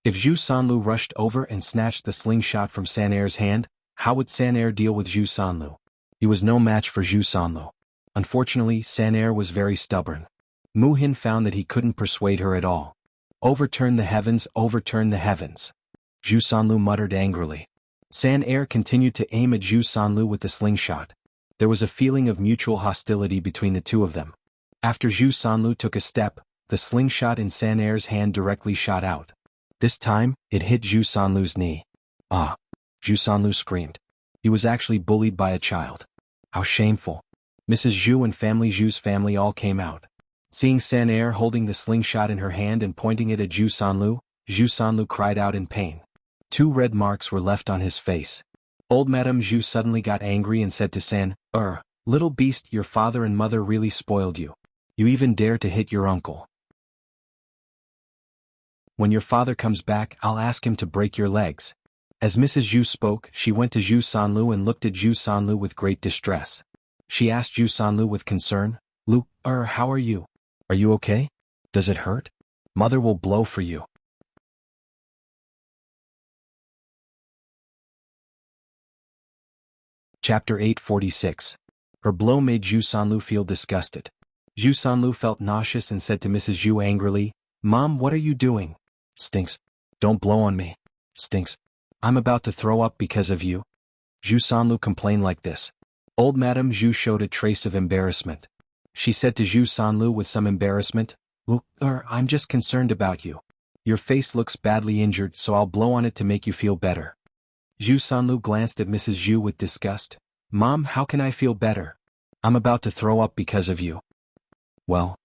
If Zhu Sanlu rushed over and snatched the slingshot from San Er's hand, how would San Er deal with Zhu Sanlu? He was no match for Zhu Sanlu. Unfortunately, San Er was very stubborn. Mu Hin found that he couldn't persuade her at all. Overturn the heavens, overturn the heavens. Zhu Sanlu muttered angrily. San Er continued to aim at Zhu Sanlu with the slingshot. There was a feeling of mutual hostility between the two of them. After Zhu Sanlu took a step, the slingshot in San Er's hand directly shot out. This time, it hit Zhu Sanlu's knee. Ah! Zhu Sanlu screamed. He was actually bullied by a child. How shameful. Mrs. Zhu and family Zhu's family all came out. Seeing San Er holding the slingshot in her hand and pointing it at Zhu Sanlu cried out in pain. 2 red marks were left on his face. Old Madame Zhu suddenly got angry and said to San Er, "Little beast, your father and mother really spoiled you. You even dare to hit your uncle. When your father comes back, I'll ask him to break your legs." As Mrs. Zhu spoke, she went to Zhu Sanlu and looked at Zhu Sanlu with great distress. She asked Zhu Sanlu with concern, how are you? Are you okay? Does it hurt? Mother will blow for you." Chapter 846. Her blow made Zhu Sanlu feel disgusted. Zhu Sanlu felt nauseous and said to Mrs. Zhu angrily, "Mom, what are you doing? Stinks. Don't blow on me. Stinks. I'm about to throw up because of you." Zhu Sanlu complained like this. Old Madame Zhu showed a trace of embarrassment. She said to Zhu Sanlu with some embarrassment, I'm just concerned about you. Your face looks badly injured, so I'll blow on it to make you feel better." Zhu Sanlu glanced at Mrs. Zhu with disgust. "Mom, how can I feel better? I'm about to throw up because of you." Well,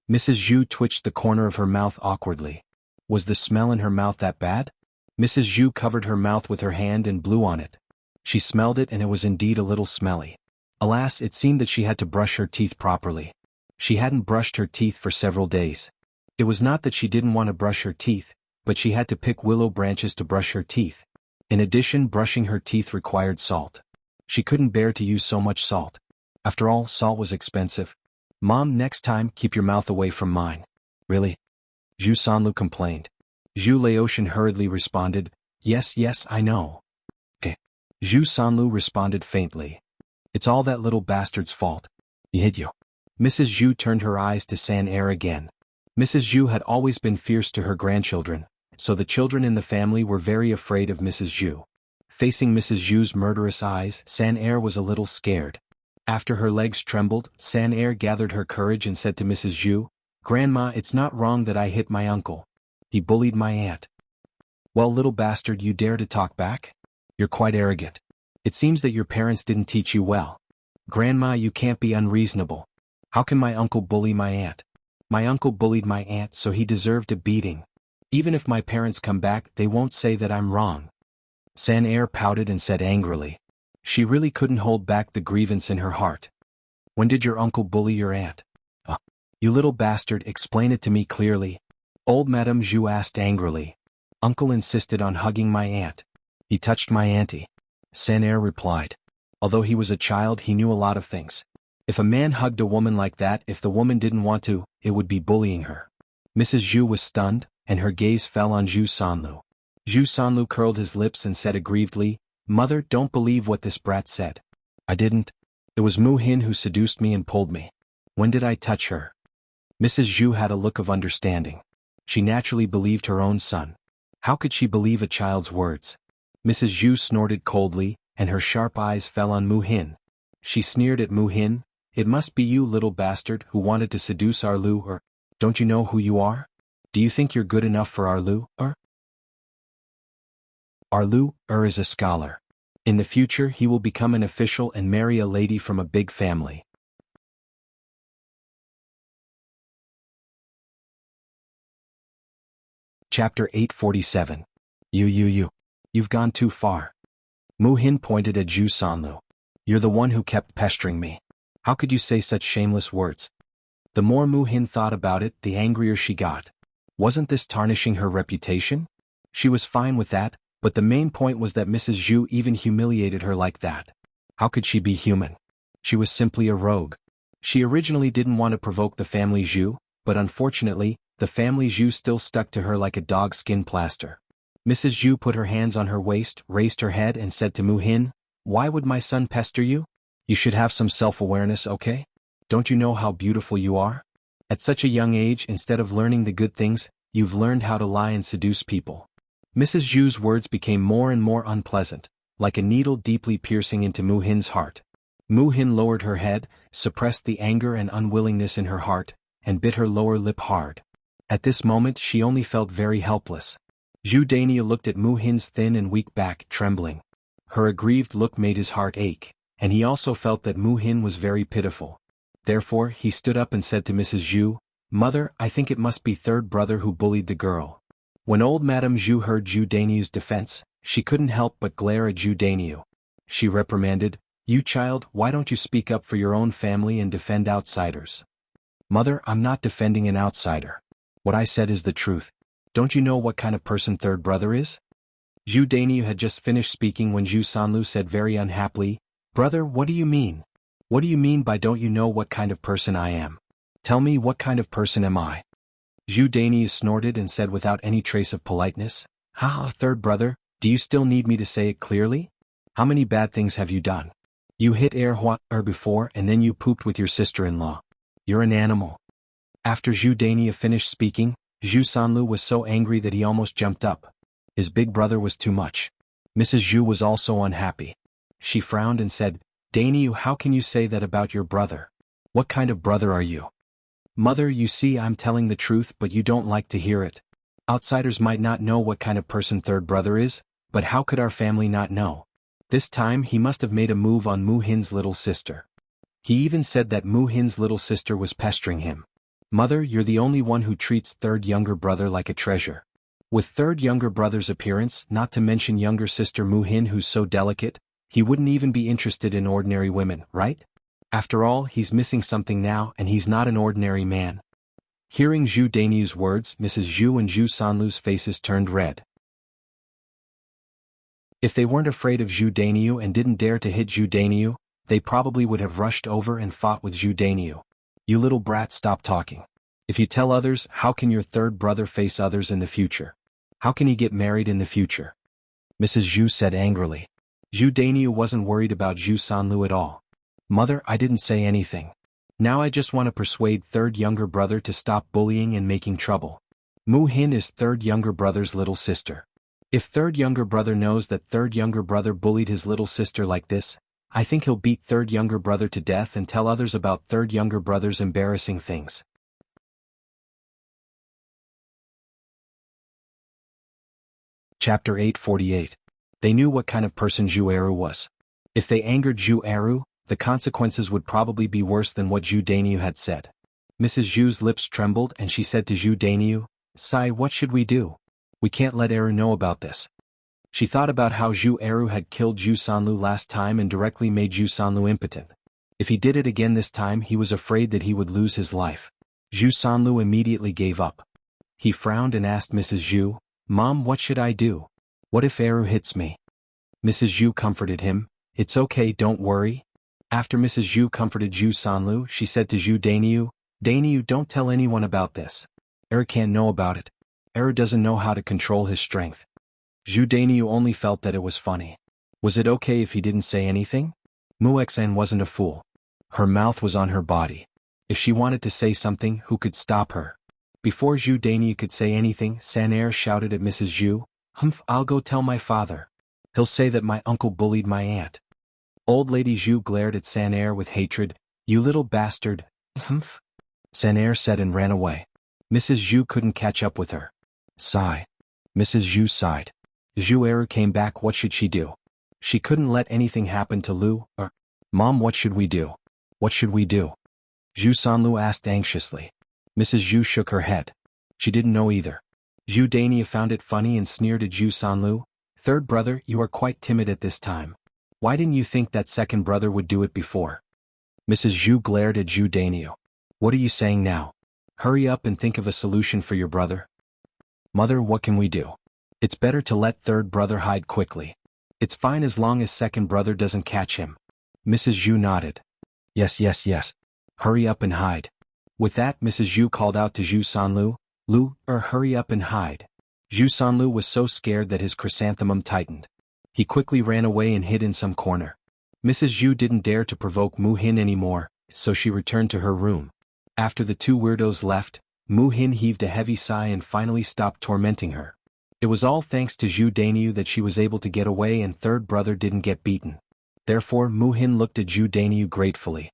Mrs. Zhu twitched the corner of her mouth awkwardly. Was the smell in her mouth that bad? Mrs. Zhu covered her mouth with her hand and blew on it. She smelled it and it was indeed a little smelly. Alas, it seemed that she had to brush her teeth properly. She hadn't brushed her teeth for several days. It was not that she didn't want to brush her teeth, but she had to pick willow branches to brush her teeth. In addition, brushing her teeth required salt. She couldn't bear to use so much salt. After all, salt was expensive. "Mom, next time, keep your mouth away from mine." "Really?" Zhu Sanlu complained. Zhu Laotian hurriedly responded, Yes, I know." "Okay." Zhu Sanlu responded faintly. "It's all that little bastard's fault. He hit you." Mrs. Zhu turned her eyes to San Er again. Mrs. Zhu had always been fierce to her grandchildren, so the children in the family were very afraid of Mrs. Zhu. Facing Mrs. Zhu's murderous eyes, San Er was a little scared. After her legs trembled, San Er gathered her courage and said to Mrs. Zhu, "Grandma, it's not wrong that I hit my uncle. He bullied my aunt." "Well, little bastard, you dare to talk back? You're quite arrogant. It seems that your parents didn't teach you well. Grandma, you can't be unreasonable. How can my uncle bully my aunt? My uncle bullied my aunt, so he deserved a beating. Even if my parents come back, they won't say that I'm wrong." San Er pouted and said angrily. She really couldn't hold back the grievance in her heart. "When did your uncle bully your aunt?" You little bastard, explain it to me clearly." Old Madame Zhu asked angrily. "Uncle insisted on hugging my aunt. He touched my auntie." San Er replied. Although he was a child, he knew a lot of things. If a man hugged a woman like that, if the woman didn't want to, it would be bullying her. Mrs. Zhu was stunned, and her gaze fell on Zhu Sanlu. Zhu Sanlu curled his lips and said aggrievedly, "Mother, don't believe what this brat said. I didn't. It was Mu Hin who seduced me and pulled me. When did I touch her?" Mrs. Zhu had a look of understanding. She naturally believed her own son. How could she believe a child's words? Mrs. Zhu snorted coldly, and her sharp eyes fell on Mu Hin. She sneered at Mu Hin. "It must be you, little bastard, who wanted to seduce Arlu, or don't you know who you are? Do you think you're good enough for Arlu, or?" Arlu is a scholar. In the future he will become an official and marry a lady from a big family. Chapter 847. You've gone too far. Mu Hin pointed at Zhu Sanlu. "You're the one who kept pestering me. How could you say such shameless words?" The more Mu Hin thought about it, the angrier she got. Wasn't this tarnishing her reputation? She was fine with that, but the main point was that Mrs. Zhu even humiliated her like that. How could she be human? She was simply a rogue. She originally didn't want to provoke the family Zhu, but unfortunately, the family Zhu still stuck to her like a dog skin plaster. Mrs. Zhu put her hands on her waist, raised her head and said to Mu Hin, "Why would my son pester you? You should have some self-awareness, okay? Don't you know how beautiful you are? At such a young age, instead of learning the good things, you've learned how to lie and seduce people." Mrs. Zhu's words became more and more unpleasant, like a needle deeply piercing into Mu Hin's heart. Mu Hin lowered her head, suppressed the anger and unwillingness in her heart, and bit her lower lip hard. At this moment she only felt very helpless. Zhu Dainio looked at Mu Hin's thin and weak back, trembling. Her aggrieved look made his heart ache, and he also felt that Mu Hin was very pitiful. Therefore he stood up and said to Mrs. Zhu, "Mother, I think it must be third brother who bullied the girl." When old Madame Zhu heard Zhu Dainio's defense, she couldn't help but glare at Zhu Dainio. She reprimanded, "You child, why don't you speak up for your own family and defend outsiders?" "Mother, I'm not defending an outsider. What I said is the truth. Don't you know what kind of person third brother is?" Zhu Dainio had just finished speaking when Zhu Sanlu said very unhappily, "Brother, what do you mean? What do you mean by don't you know what kind of person I am? Tell me, what kind of person am I?" Zhu Dainio snorted and said without any trace of politeness, "Ha, third brother, do you still need me to say it clearly? How many bad things have you done? You hit Hua before and then you pooped with your sister-in-law. You're an animal." After Zhu Dainio finished speaking, Zhu Sanlu was so angry that he almost jumped up. His big brother was too much. Mrs. Zhu was also unhappy. She frowned and said, "Dainio, how can you say that about your brother? What kind of brother are you?" "Mother, you see, I'm telling the truth but you don't like to hear it. Outsiders might not know what kind of person third brother is, but how could our family not know? This time he must have made a move on Mu Hin's little sister. He even said that Mu Hin's little sister was pestering him. Mother, you're the only one who treats third younger brother like a treasure. With third younger brother's appearance, not to mention younger sister Mu Hin who's so delicate, he wouldn't even be interested in ordinary women, right? After all, he's missing something now and he's not an ordinary man." Hearing Zhu Dainio's words, Mrs. Zhu and Zhu Sanlu's faces turned red. If they weren't afraid of Zhu Dainio and didn't dare to hit Zhu Dainio, they probably would have rushed over and fought with Zhu Dainio. "You little brat, stop talking. If you tell others, how can your third brother face others in the future? How can he get married in the future?" Mrs. Zhu said angrily. Zhu Dainio wasn't worried about Zhu Sanlu at all. "Mother, I didn't say anything. Now I just want to persuade third younger brother to stop bullying and making trouble. Mu Hin is third younger brother's little sister. If third younger brother knows that third younger brother bullied his little sister like this, I think he'll beat third younger brother to death and tell others about third younger brother's embarrassing things." Chapter 848. They knew what kind of person Zhu Eru was. If they angered Zhu Eru, the consequences would probably be worse than what Zhu Dainio had said. Mrs. Zhu's lips trembled and she said to Zhu Dainio, "Sai, what should we do? We can't let Eru know about this." She thought about how Zhu Eru had killed Zhu Sanlu last time and directly made Zhu Sanlu impotent. If he did it again this time, he was afraid that he would lose his life. Zhu Sanlu immediately gave up. He frowned and asked Mrs. Zhu, "Mom, what should I do? What if Eru hits me?" Mrs. Zhu comforted him, "It's okay, don't worry." After Mrs. Zhu comforted Zhu Sanlu, she said to Zhu Dainio, "Dainio, don't tell anyone about this. Eru can't know about it. Eru doesn't know how to control his strength." Zhu Dainio only felt that it was funny. Was it okay if he didn't say anything? Mu Xen wasn't a fool. Her mouth was on her body. If she wanted to say something, who could stop her? Before Zhu Dainio could say anything, Sanair shouted at Mrs. Zhu, "Humph, I'll go tell my father. He'll say that my uncle bullied my aunt." Old Lady Zhu glared at Sanair with hatred. "You little bastard." "Humph," Sanair said and ran away. Mrs. Zhu couldn't catch up with her. Sigh. Mrs. Zhu sighed. Zhu Eru came back. What should she do? She couldn't let anything happen to Lu, or... "Mom, what should we do? What should we do?" Zhu Sanlu asked anxiously. Mrs. Zhu shook her head. She didn't know either. Zhu Dainio found it funny and sneered at Zhu Sanlu, "Third brother, you are quite timid at this time. Why didn't you think that second brother would do it before?" Mrs. Zhu glared at Zhu Dainio. "What are you saying now? Hurry up and think of a solution for your brother." "Mother, what can we do? It's better to let third brother hide quickly. It's fine as long as second brother doesn't catch him." Mrs. Zhu nodded. Yes. Hurry up and hide." With that, Mrs. Zhu called out to Zhu Sanlu, "Lu, hurry up and hide. Zhu Sanlu was so scared that his chrysanthemum tightened. He quickly ran away and hid in some corner. Mrs. Zhu didn't dare to provoke Mu Hin anymore, so she returned to her room. After the two weirdos left, Mu Hin heaved a heavy sigh and finally stopped tormenting her. It was all thanks to Zhu Dainyu that she was able to get away and third brother didn't get beaten. Therefore Mu Hin looked at Zhu Dainyu gratefully.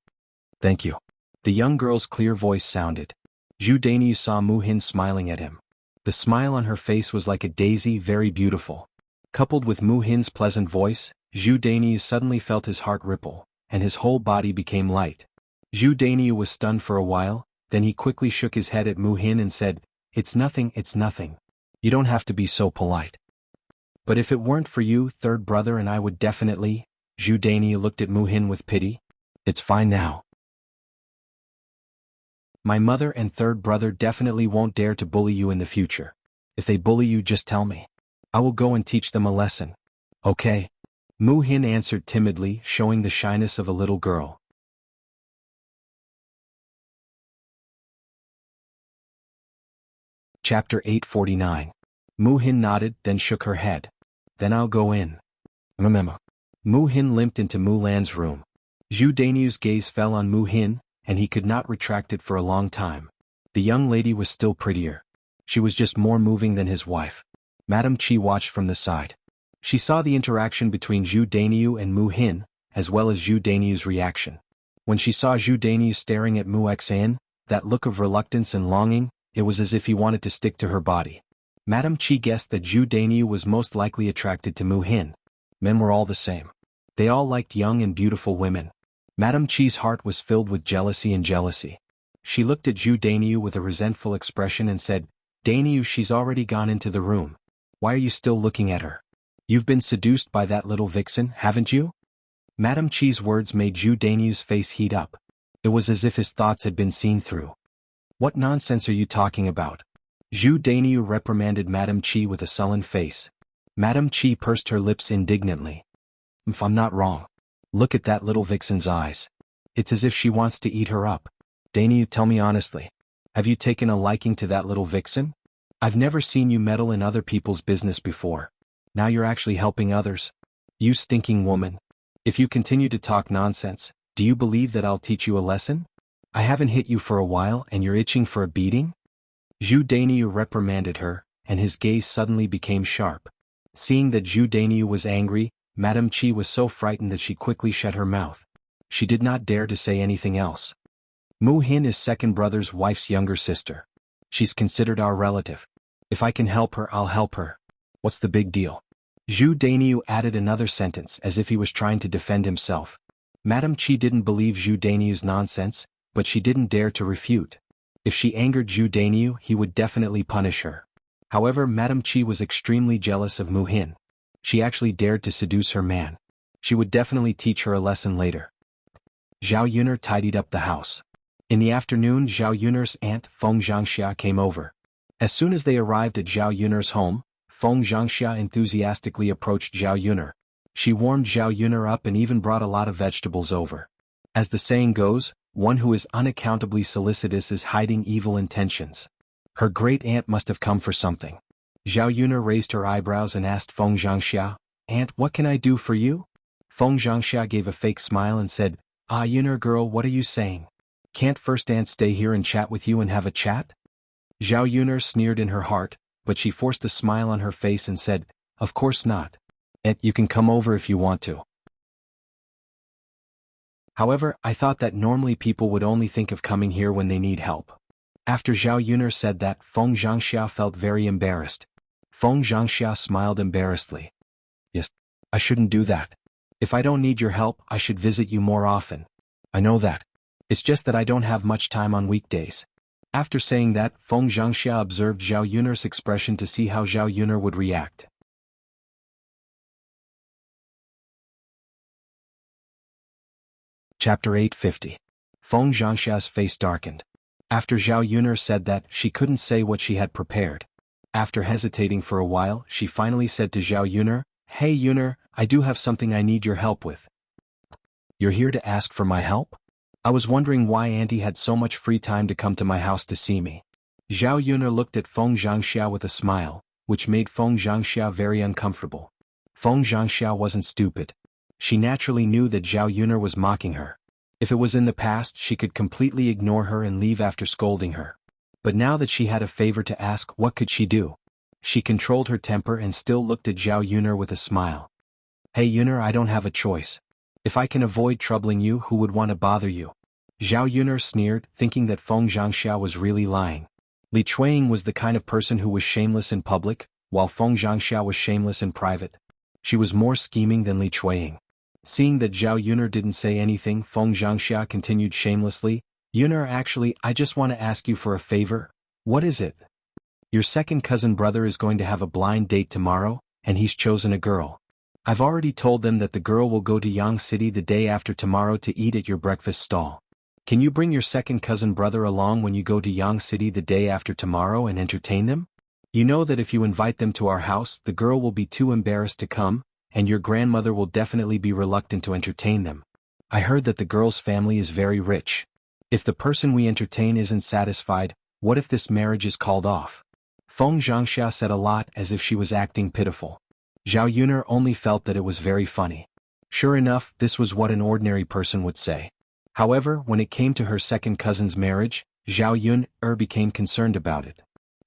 "Thank you." The young girl's clear voice sounded. Zhu Dainyu saw Mu Hin smiling at him. The smile on her face was like a daisy, very beautiful. Coupled with Mu Hin's pleasant voice, Zhu Dainyu suddenly felt his heart ripple, and his whole body became light. Zhu Dainyu was stunned for a while, then he quickly shook his head at Mu Hin and said, it's nothing. You don't have to be so polite." "But if it weren't for you, third brother, and I would definitely..." Zhu Dainyu looked at Mu Hin with pity. "It's fine now. My mother and third brother definitely won't dare to bully you in the future. If they bully you, just tell me. I will go and teach them a lesson." "Okay." Mu Hin answered timidly, showing the shyness of a little girl. Chapter 849. Mu Hin nodded, then shook her head. "Then I'll go in." Mu Hin limped into Mulan's room. Zhu Dainyu's gaze fell on Mu Hin, and he could not retract it for a long time. The young lady was still prettier. She was just more moving than his wife. Madame Qi watched from the side. She saw the interaction between Zhu Dainyu and Mu Hin, as well as Zhu Dainyu's reaction. When she saw Zhu Dainyu staring at Mu Xin, that look of reluctance and longing, it was as if he wanted to stick to her body. Madame Qi guessed that Zhu Dainyu was most likely attracted to Mu Hin. Men were all the same. They all liked young and beautiful women. Madame Qi's heart was filled with jealousy. She looked at Zhu Dainyu with a resentful expression and said, "Dainyu, she's already gone into the room. Why are you still looking at her? You've been seduced by that little vixen, haven't you?" Madame Qi's words made Zhu Dainyu's face heat up. It was as if his thoughts had been seen through. "What nonsense are you talking about?" Zhu Dainyu reprimanded Madame Qi with a sullen face. Madame Qi pursed her lips indignantly. "If I'm not wrong, look at that little vixen's eyes. It's as if she wants to eat her up. Dainyu, tell me honestly, have you taken a liking to that little vixen? I've never seen you meddle in other people's business before. Now you're actually helping others. You stinking woman. If you continue to talk nonsense, do you believe that I'll teach you a lesson? I haven't hit you for a while and you're itching for a beating?" Zhu Dainyu reprimanded her, and his gaze suddenly became sharp. Seeing that Zhu Dainyu was angry, Madame Qi was so frightened that she quickly shut her mouth. She did not dare to say anything else. "Mu Hin is second brother's wife's younger sister. She's considered our relative. If I can help her, I'll help her. What's the big deal?" Zhu Dainyu added another sentence as if he was trying to defend himself. Madame Qi didn't believe Zhu Dainyu's nonsense, but she didn't dare to refute. If she angered Zhu Dainyu, he would definitely punish her. However, Madame Qi was extremely jealous of Mu Hin. She actually dared to seduce her man. She would definitely teach her a lesson later. Zhao Yuner tidied up the house. In the afternoon, Zhao Yuner's aunt, Feng Zhangxia, came over. As soon as they arrived at Zhao Yuner's home, Feng Zhangxia enthusiastically approached Zhao Yuner. She warmed Zhao Yuner up and even brought a lot of vegetables over. As the saying goes, one who is unaccountably solicitous is hiding evil intentions. Her great-aunt must have come for something. Zhao Yuner raised her eyebrows and asked Feng Zhangxia, "Aunt, what can I do for you?" Feng Zhangxia gave a fake smile and said, "Ah, Yuner girl, what are you saying? Can't first aunt stay here and chat with you and have a chat?" Zhao Yuner sneered in her heart, but she forced a smile on her face and said, "Of course not. Aunt, you can come over if you want to. However, I thought that normally people would only think of coming here when they need help." After Zhao Yuner said that, Feng Zhangxia felt very embarrassed. Feng Zhangxia smiled embarrassedly. "Yes, I shouldn't do that. If I don't need your help, I should visit you more often. I know that. It's just that I don't have much time on weekdays." After saying that, Feng Zhangxia observed Zhao Yuner's expression to see how Zhao Yuner would react. Chapter 850. Feng Zhangxia's face darkened. After Zhao Yuner said that, she couldn't say what she had prepared. After hesitating for a while, she finally said to Zhao Yuner, "Hey Yuner, I do have something I need your help with." "You're here to ask for my help? I was wondering why Auntie had so much free time to come to my house to see me." Zhao Yuner looked at Feng Zhangxia with a smile, which made Feng Zhangxia very uncomfortable. Feng Zhangxia wasn't stupid. She naturally knew that Zhao Yuner was mocking her. If it was in the past, she could completely ignore her and leave after scolding her. But now that she had a favor to ask, what could she do? She controlled her temper and still looked at Zhao Yuner with a smile. Hey Yuner, I don't have a choice. If I can avoid troubling you, who would want to bother you? Zhao Yuner sneered, thinking that Feng Zhangxia was really lying. Li Chuiying was the kind of person who was shameless in public, while Feng Zhangxia was shameless in private. She was more scheming than Li Chuiying. Seeing that Zhao Yuner didn't say anything, Feng Zhangxia continued shamelessly, Yuner, actually, I just want to ask you for a favor. What is it? Your second cousin brother is going to have a blind date tomorrow, and he's chosen a girl. I've already told them that the girl will go to Yang City the day after tomorrow to eat at your breakfast stall. Can you bring your second cousin brother along when you go to Yang City the day after tomorrow and entertain them? You know that if you invite them to our house, the girl will be too embarrassed to come, and your grandmother will definitely be reluctant to entertain them. I heard that the girl's family is very rich. If the person we entertain isn't satisfied, what if this marriage is called off? Feng Zhangxia said a lot as if she was acting pitiful. Zhao Yuner only felt that it was very funny. Sure enough, this was what an ordinary person would say. However, when it came to her second cousin's marriage, Zhao Yuner became concerned about it.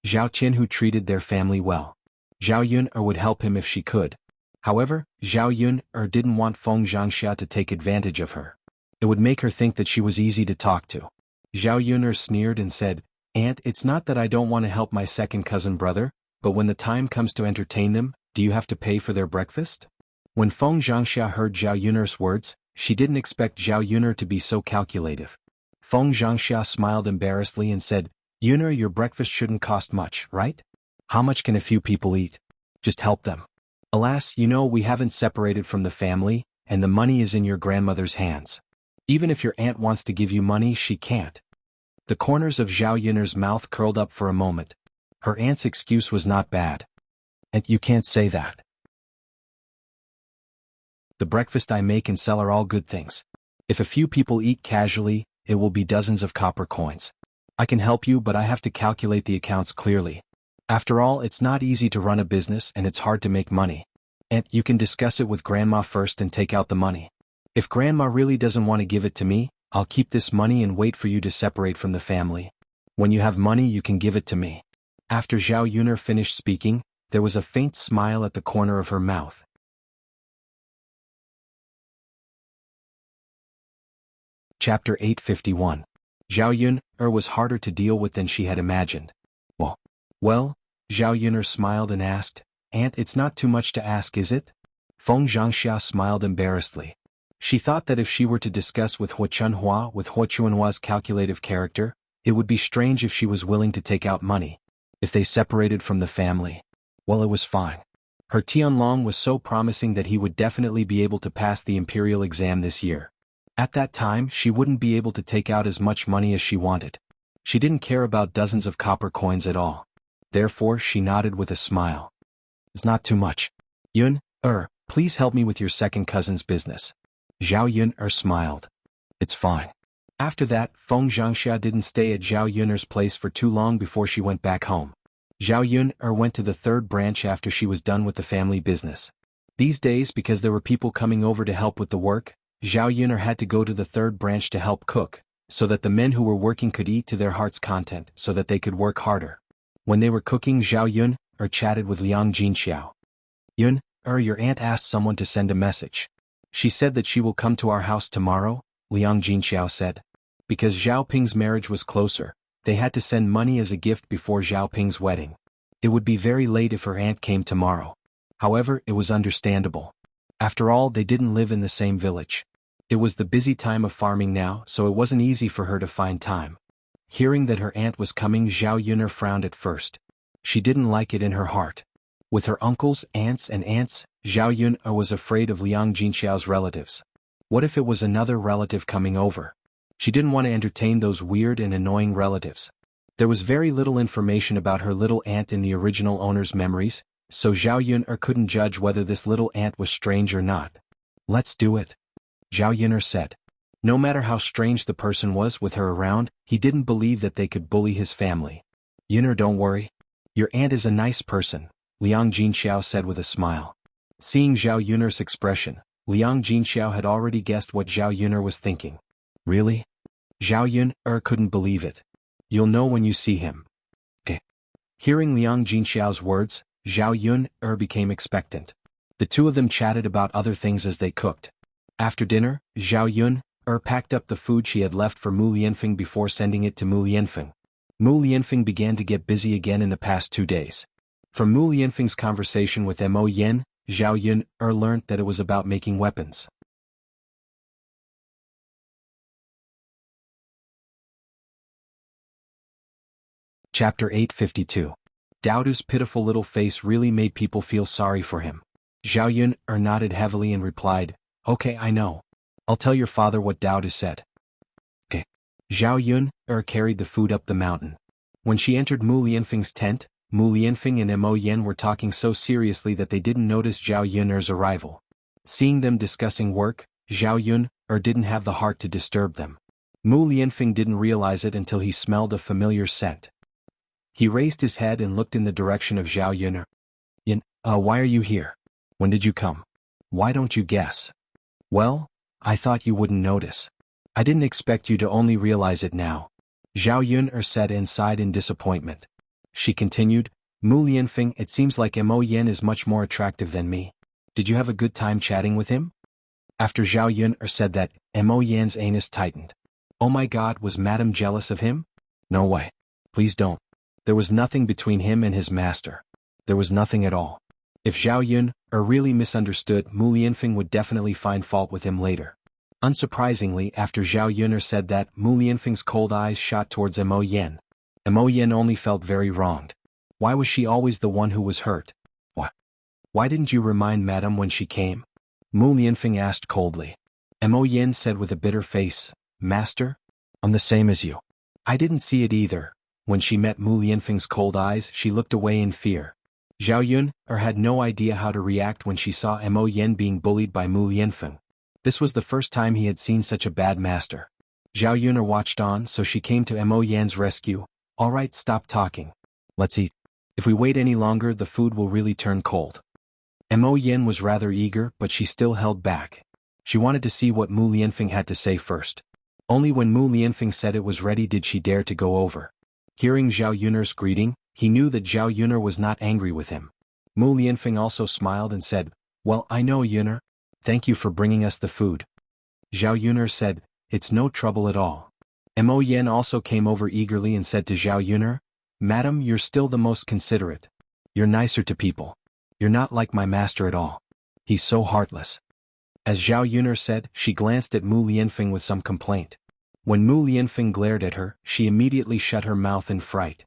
Zhao Qinhu treated their family well. Zhao Yuner would help him if she could. However, Zhao Yuner didn't want Feng Zhangxia to take advantage of her. It would make her think that she was easy to talk to. Zhao Yuner sneered and said, Aunt, it's not that I don't want to help my second cousin brother, but when the time comes to entertain them, do you have to pay for their breakfast? When Feng Zhangxia heard Zhao Yuner's words, she didn't expect Zhao Yuner to be so calculative. Feng Zhangxia smiled embarrassedly and said, Yuner, your breakfast shouldn't cost much, right? How much can a few people eat? Just help them. Alas, you know we haven't separated from the family, and the money is in your grandmother's hands. Even if your aunt wants to give you money, she can't. The corners of Zhao Yuner's mouth curled up for a moment. Her aunt's excuse was not bad. And you can't say that. The breakfast I make and sell are all good things. If a few people eat casually, it will be dozens of copper coins. I can help you, but I have to calculate the accounts clearly. After all, it's not easy to run a business and it's hard to make money. And you can discuss it with Grandma first and take out the money. If Grandma really doesn't want to give it to me, I'll keep this money and wait for you to separate from the family. When you have money, you can give it to me. After Zhao Yuner finished speaking, there was a faint smile at the corner of her mouth. Chapter 851. Zhao Yuner was harder to deal with than she had imagined. Well, Zhao Yuner smiled and asked, Aunt, it's not too much to ask, is it? Feng Zhangxia smiled embarrassedly. She thought that if she were to discuss with Hua Chunhua with Hua Chuanhua's calculative character, it would be strange if she was willing to take out money. If they separated from the family, well, it was fine. Her Tianlong was so promising that he would definitely be able to pass the imperial exam this year. At that time, she wouldn't be able to take out as much money as she wanted. She didn't care about dozens of copper coins at all. Therefore, she nodded with a smile. It's not too much. Yuner, please help me with your second cousin's business. Zhao Yuner smiled. It's fine. After that, Feng Zhangxia didn't stay at Zhao Yuner's place for too long before she went back home. Zhao Yuner went to the third branch after she was done with the family business. These days, because there were people coming over to help with the work, Zhao Yuner had to go to the third branch to help cook, so that the men who were working could eat to their heart's content so that they could work harder. When they were cooking, Zhao Yuner chatted with Liang Jinxiao. Yuner, your aunt asked someone to send a message. She said that she will come to our house tomorrow, Liang Jinxiao said. Because Zhao Ping's marriage was closer, they had to send money as a gift before Zhao Ping's wedding. It would be very late if her aunt came tomorrow. However, it was understandable. After all, they didn't live in the same village. It was the busy time of farming now, so it wasn't easy for her to find time. Hearing that her aunt was coming, Zhao Yuner frowned at first. She didn't like it in her heart. With her uncles, aunts, Zhao Yuner was afraid of Liang Jinxiao's relatives. What if it was another relative coming over? She didn't want to entertain those weird and annoying relatives. There was very little information about her little aunt in the original owner's memories, so Zhao Yuner couldn't judge whether this little aunt was strange or not. Let's do it, Zhao Yuner said. No matter how strange the person was with her around, he didn't believe that they could bully his family. Yuner, don't worry. Your aunt is a nice person. Liang Jinxiao said with a smile. Seeing Zhao Yun'er's expression, Liang Jinxiao had already guessed what Zhao Yun'er was thinking. Really? Zhao Yun'er couldn't believe it. You'll know when you see him. Hearing Liang Jinxiao's words, Zhao Yun'er became expectant. The two of them chatted about other things as they cooked. After dinner, Zhao Yun'er packed up the food she had left for Mu Lianfeng before sending it to Mu Lianfeng. Mu Lianfeng began to get busy again in the past 2 days. From Mu Lianfeng's conversation with Mo Yen, Zhao Yun'er learnt that it was about making weapons. Chapter 852. Daodu's pitiful little face really made people feel sorry for him. Zhao Yun'er nodded heavily and replied, "Okay, I know. I'll tell your father what Daodu said." Zhao Yun'er carried the food up the mountain. When she entered Mu Lianfeng's tent, Mu Lianfeng and Mo Yen were talking so seriously that they didn't notice Zhao Yun'er's arrival. Seeing them discussing work, Zhao Yun'er didn't have the heart to disturb them. Mu Lianfeng didn't realize it until he smelled a familiar scent. He raised his head and looked in the direction of Zhao Yun'er. Why are you here? When did you come? Why don't you guess? Well, I thought you wouldn't notice. I didn't expect you to only realize it now. Zhao Yun'er said and sighed in disappointment. She continued, Mu Lianfeng, it seems like Mo Yen is much more attractive than me. Did you have a good time chatting with him? After Zhao Yun'er said that, Mo Yen's anus tightened. Oh my God, was Madame jealous of him? No way. Please don't. There was nothing between him and his master. There was nothing at all. If Zhao Yun'er really misunderstood, Mu Lianfeng would definitely find fault with him later. Unsurprisingly, after Zhao Yun'er said that, Mu Lianfeng's cold eyes shot towards Mo Yen. Mo Yen only felt very wronged. Why was she always the one who was hurt? Why didn't you remind Madame when she came? Mu Lianfeng asked coldly. Mo Yen said with a bitter face, Master? I'm the same as you. I didn't see it either. When she met Mu Lianfeng's cold eyes, she looked away in fear. Zhao Yun'er had no idea how to react when she saw Mo Yen being bullied by Mu Lianfeng. This was the first time he had seen such a bad master. Zhao Yun'er watched on, so she came to Mo Yen's rescue. All right, stop talking. Let's eat. If we wait any longer, the food will really turn cold. Mo Yen was rather eager, but she still held back. She wanted to see what Mu Lianfeng had to say first. Only when Mu Lianfeng said it was ready did she dare to go over. Hearing Zhao Yun'er's greeting, he knew that Zhao Yun'er was not angry with him. Mu Lianfeng also smiled and said, Well, I know Yun'er. Thank you for bringing us the food. Zhao Yun'er said, It's no trouble at all. Mo Yen also came over eagerly and said to Zhao Yun'er, Madam, you're still the most considerate. You're nicer to people. You're not like my master at all. He's so heartless. As Zhao Yun'er said, she glanced at Mu Lianfeng with some complaint. When Mu Lianfeng glared at her, she immediately shut her mouth in fright.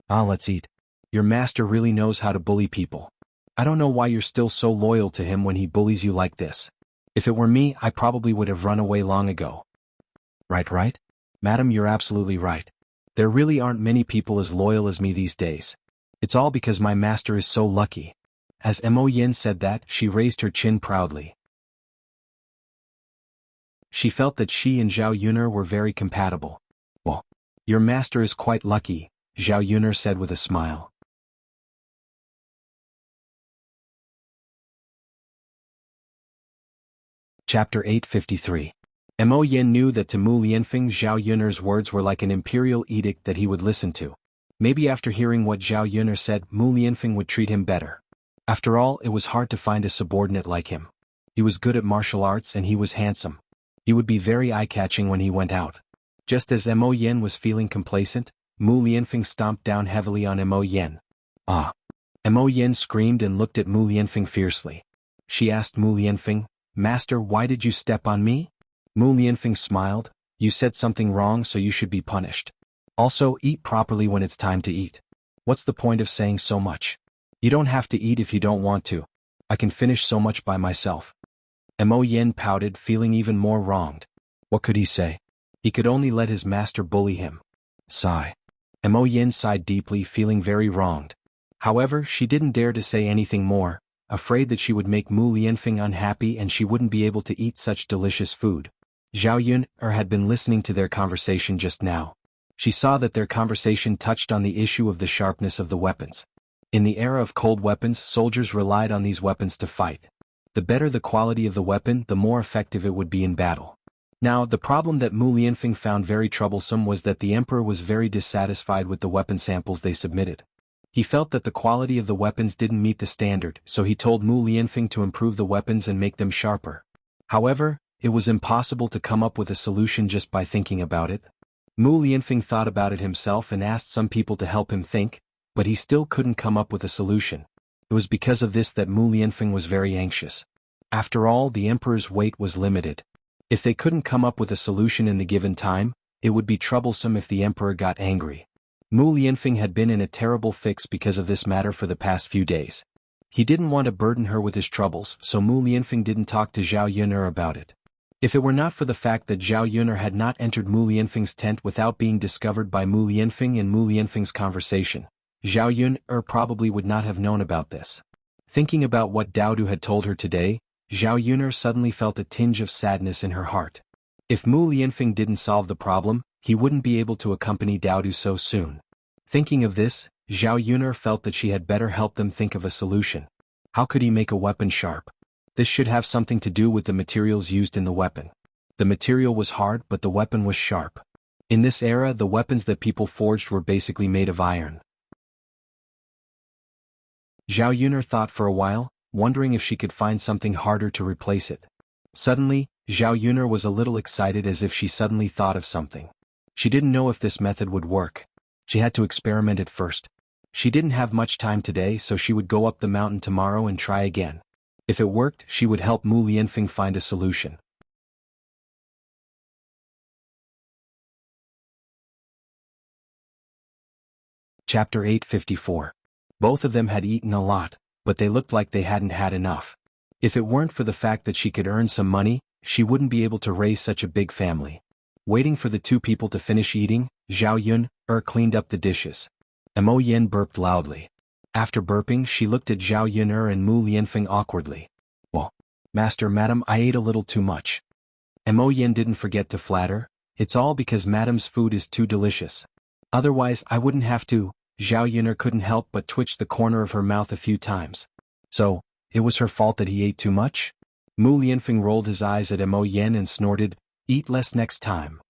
Let's eat. Your master really knows how to bully people. I don't know why you're still so loyal to him when he bullies you like this. If it were me, I probably would have run away long ago. Right? Madam, you're absolutely right. There really aren't many people as loyal as me these days. It's all because my master is so lucky. As Mo Yen said that, she raised her chin proudly. She felt that she and Zhao Yun'er were very compatible. Well, your master is quite lucky, Zhao Yun'er said with a smile. Chapter 853. Mo Yen knew that to Mu Lianfeng Zhao Yun'er's words were like an imperial edict that he would listen to. Maybe after hearing what Zhao Yun'er said, Mu Lianfeng would treat him better. After all, it was hard to find a subordinate like him. He was good at martial arts and he was handsome. He would be very eye-catching when he went out. Just as Mo Yen was feeling complacent, Mu Lianfeng stomped down heavily on Mo Yen. Mo Yen screamed and looked at Mu Lianfeng fiercely. She asked Mu Lianfeng, Master, why did you step on me? Mu Lianfeng smiled, You said something wrong so you should be punished. Also, eat properly when it's time to eat. What's the point of saying so much? You don't have to eat if you don't want to. I can finish so much by myself. Mo Yen pouted, feeling even more wronged. What could he say? He could only let his master bully him. Sigh. Mo Yen sighed deeply, feeling very wronged. However, she didn't dare to say anything more, afraid that she would make Mu Lianfeng unhappy and she wouldn't be able to eat such delicious food. Zhao Yun'er had been listening to their conversation just now. She saw that their conversation touched on the issue of the sharpness of the weapons. In the era of cold weapons, soldiers relied on these weapons to fight. The better the quality of the weapon, the more effective it would be in battle. Now, the problem that Mu Lianfeng found very troublesome was that the emperor was very dissatisfied with the weapon samples they submitted. He felt that the quality of the weapons didn't meet the standard, so he told Mu Lianfeng to improve the weapons and make them sharper. However, it was impossible to come up with a solution just by thinking about it. Mu Lianfeng thought about it himself and asked some people to help him think, but he still couldn't come up with a solution. It was because of this that Mu Lianfeng was very anxious. After all, the emperor's weight was limited. If they couldn't come up with a solution in the given time, it would be troublesome if the emperor got angry. Mu Lianfeng had been in a terrible fix because of this matter for the past few days. He didn't want to burden her with his troubles, so Mu Lianfeng didn't talk to Zhao Yun'er about it. If it were not for the fact that Zhao Yun'er had not entered Mu Lianfeng's tent without being discovered by Mu Lianfeng in Mu Lianfeng's conversation, Zhao Yun'er probably would not have known about this. Thinking about what Dao Du had told her today, Zhao Yun'er suddenly felt a tinge of sadness in her heart. If Mu Lianfeng didn't solve the problem, he wouldn't be able to accompany Dao Du so soon. Thinking of this, Zhao Yun'er felt that she had better help them think of a solution. How could he make a weapon sharp? This should have something to do with the materials used in the weapon. The material was hard, but the weapon was sharp. In this era, the weapons that people forged were basically made of iron. Zhao Yun'er thought for a while, wondering if she could find something harder to replace it. Suddenly, Zhao Yun'er was a little excited, as if she suddenly thought of something. She didn't know if this method would work. She had to experiment it first. She didn't have much time today, so she would go up the mountain tomorrow and try again. If it worked, she would help Mu Lianfeng find a solution. Chapter 854. Both of them had eaten a lot, but they looked like they hadn't had enough. If it weren't for the fact that she could earn some money, she wouldn't be able to raise such a big family. Waiting for the two people to finish eating, Zhao Yun'er cleaned up the dishes. Mo Yen burped loudly. After burping, she looked at Zhao Yun'er and Mu Lianfeng awkwardly. "Well, Master, Madam, I ate a little too much." Mo Yen didn't forget to flatter. "It's all because Madam's food is too delicious. Otherwise I wouldn't have to." Zhao Yun'er couldn't help but twitch the corner of her mouth a few times. "So, it was her fault that he ate too much?" Mu Lianfeng rolled his eyes at Mo Yen and snorted, "Eat less next time."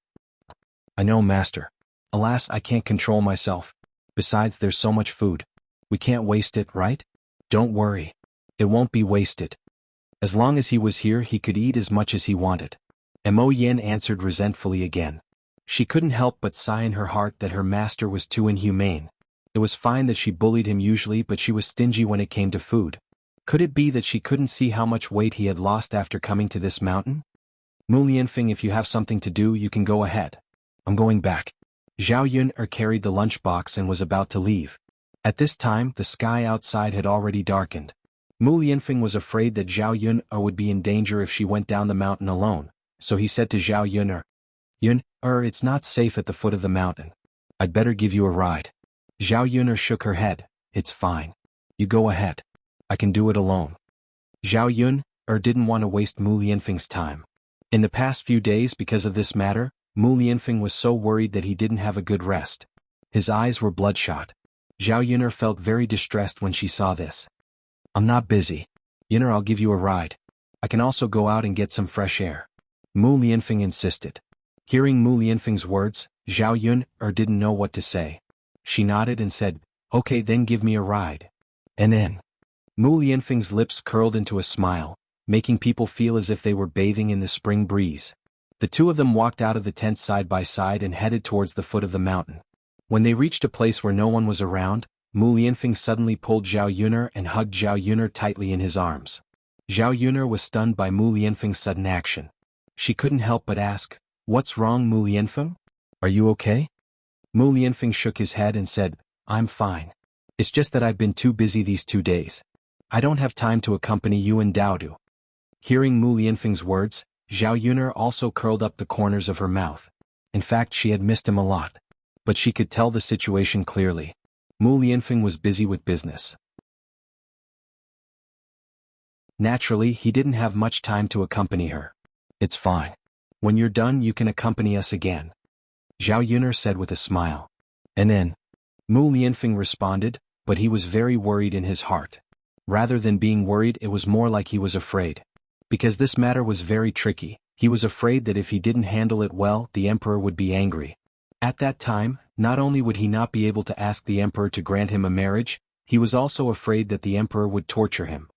"I know, Master. Alas, I can't control myself. Besides, there's so much food. We can't waste it, right?" "Don't worry. It won't be wasted. As long as he was here, he could eat as much as he wanted." Mo Yen answered resentfully again. She couldn't help but sigh in her heart that her master was too inhumane. It was fine that she bullied him usually, but she was stingy when it came to food. Could it be that she couldn't see how much weight he had lost after coming to this mountain? "Mu Lianfeng, if you have something to do, you can go ahead. I'm going back." Zhao Yun'er carried the lunchbox and was about to leave. At this time, the sky outside had already darkened. Mu Lianfeng was afraid that Zhao Yun'er would be in danger if she went down the mountain alone, so he said to Zhao Yun'er, "Yun'er, it's not safe at the foot of the mountain. I'd better give you a ride." Zhao Yun'er shook her head. "It's fine. You go ahead. I can do it alone." Zhao Yun'er didn't want to waste Mu Lianfeng's time. In the past few days, because of this matter, Mu Lianfeng was so worried that he didn't have a good rest. His eyes were bloodshot. Zhao Yun'er felt very distressed when she saw this. "I'm not busy. Yun'er, I'll give you a ride. I can also go out and get some fresh air." Mu Lianfeng insisted. Hearing Mu Lianfeng's words, Zhao Yun'er didn't know what to say. She nodded and said, "Okay, then give me a ride." And then, Mu Lianfeng's lips curled into a smile, making people feel as if they were bathing in the spring breeze. The two of them walked out of the tent side by side and headed towards the foot of the mountain. When they reached a place where no one was around, Mu Lianfeng suddenly pulled Zhao Yun'er and hugged Zhao Yun'er tightly in his arms. Zhao Yun'er was stunned by Mu Lianfeng's sudden action. She couldn't help but ask, "What's wrong, Mu Lianfeng? Are you okay?" Mu Lianfeng shook his head and said, "I'm fine. It's just that I've been too busy these 2 days. I don't have time to accompany you and Dao Du." Hearing Mu Lianfeng's words, Zhao Yun'er also curled up the corners of her mouth. In fact, she had missed him a lot. But she could tell the situation clearly. Mu Lianfeng was busy with business. Naturally, he didn't have much time to accompany her. "It's fine. When you're done, you can accompany us again," Zhao Yun'er said with a smile. And then, Mu Lianfeng responded, but he was very worried in his heart. Rather than being worried, it was more like he was afraid. Because this matter was very tricky, he was afraid that if he didn't handle it well, the emperor would be angry. At that time, not only would he not be able to ask the emperor to grant him a marriage, he was also afraid that the emperor would torture him.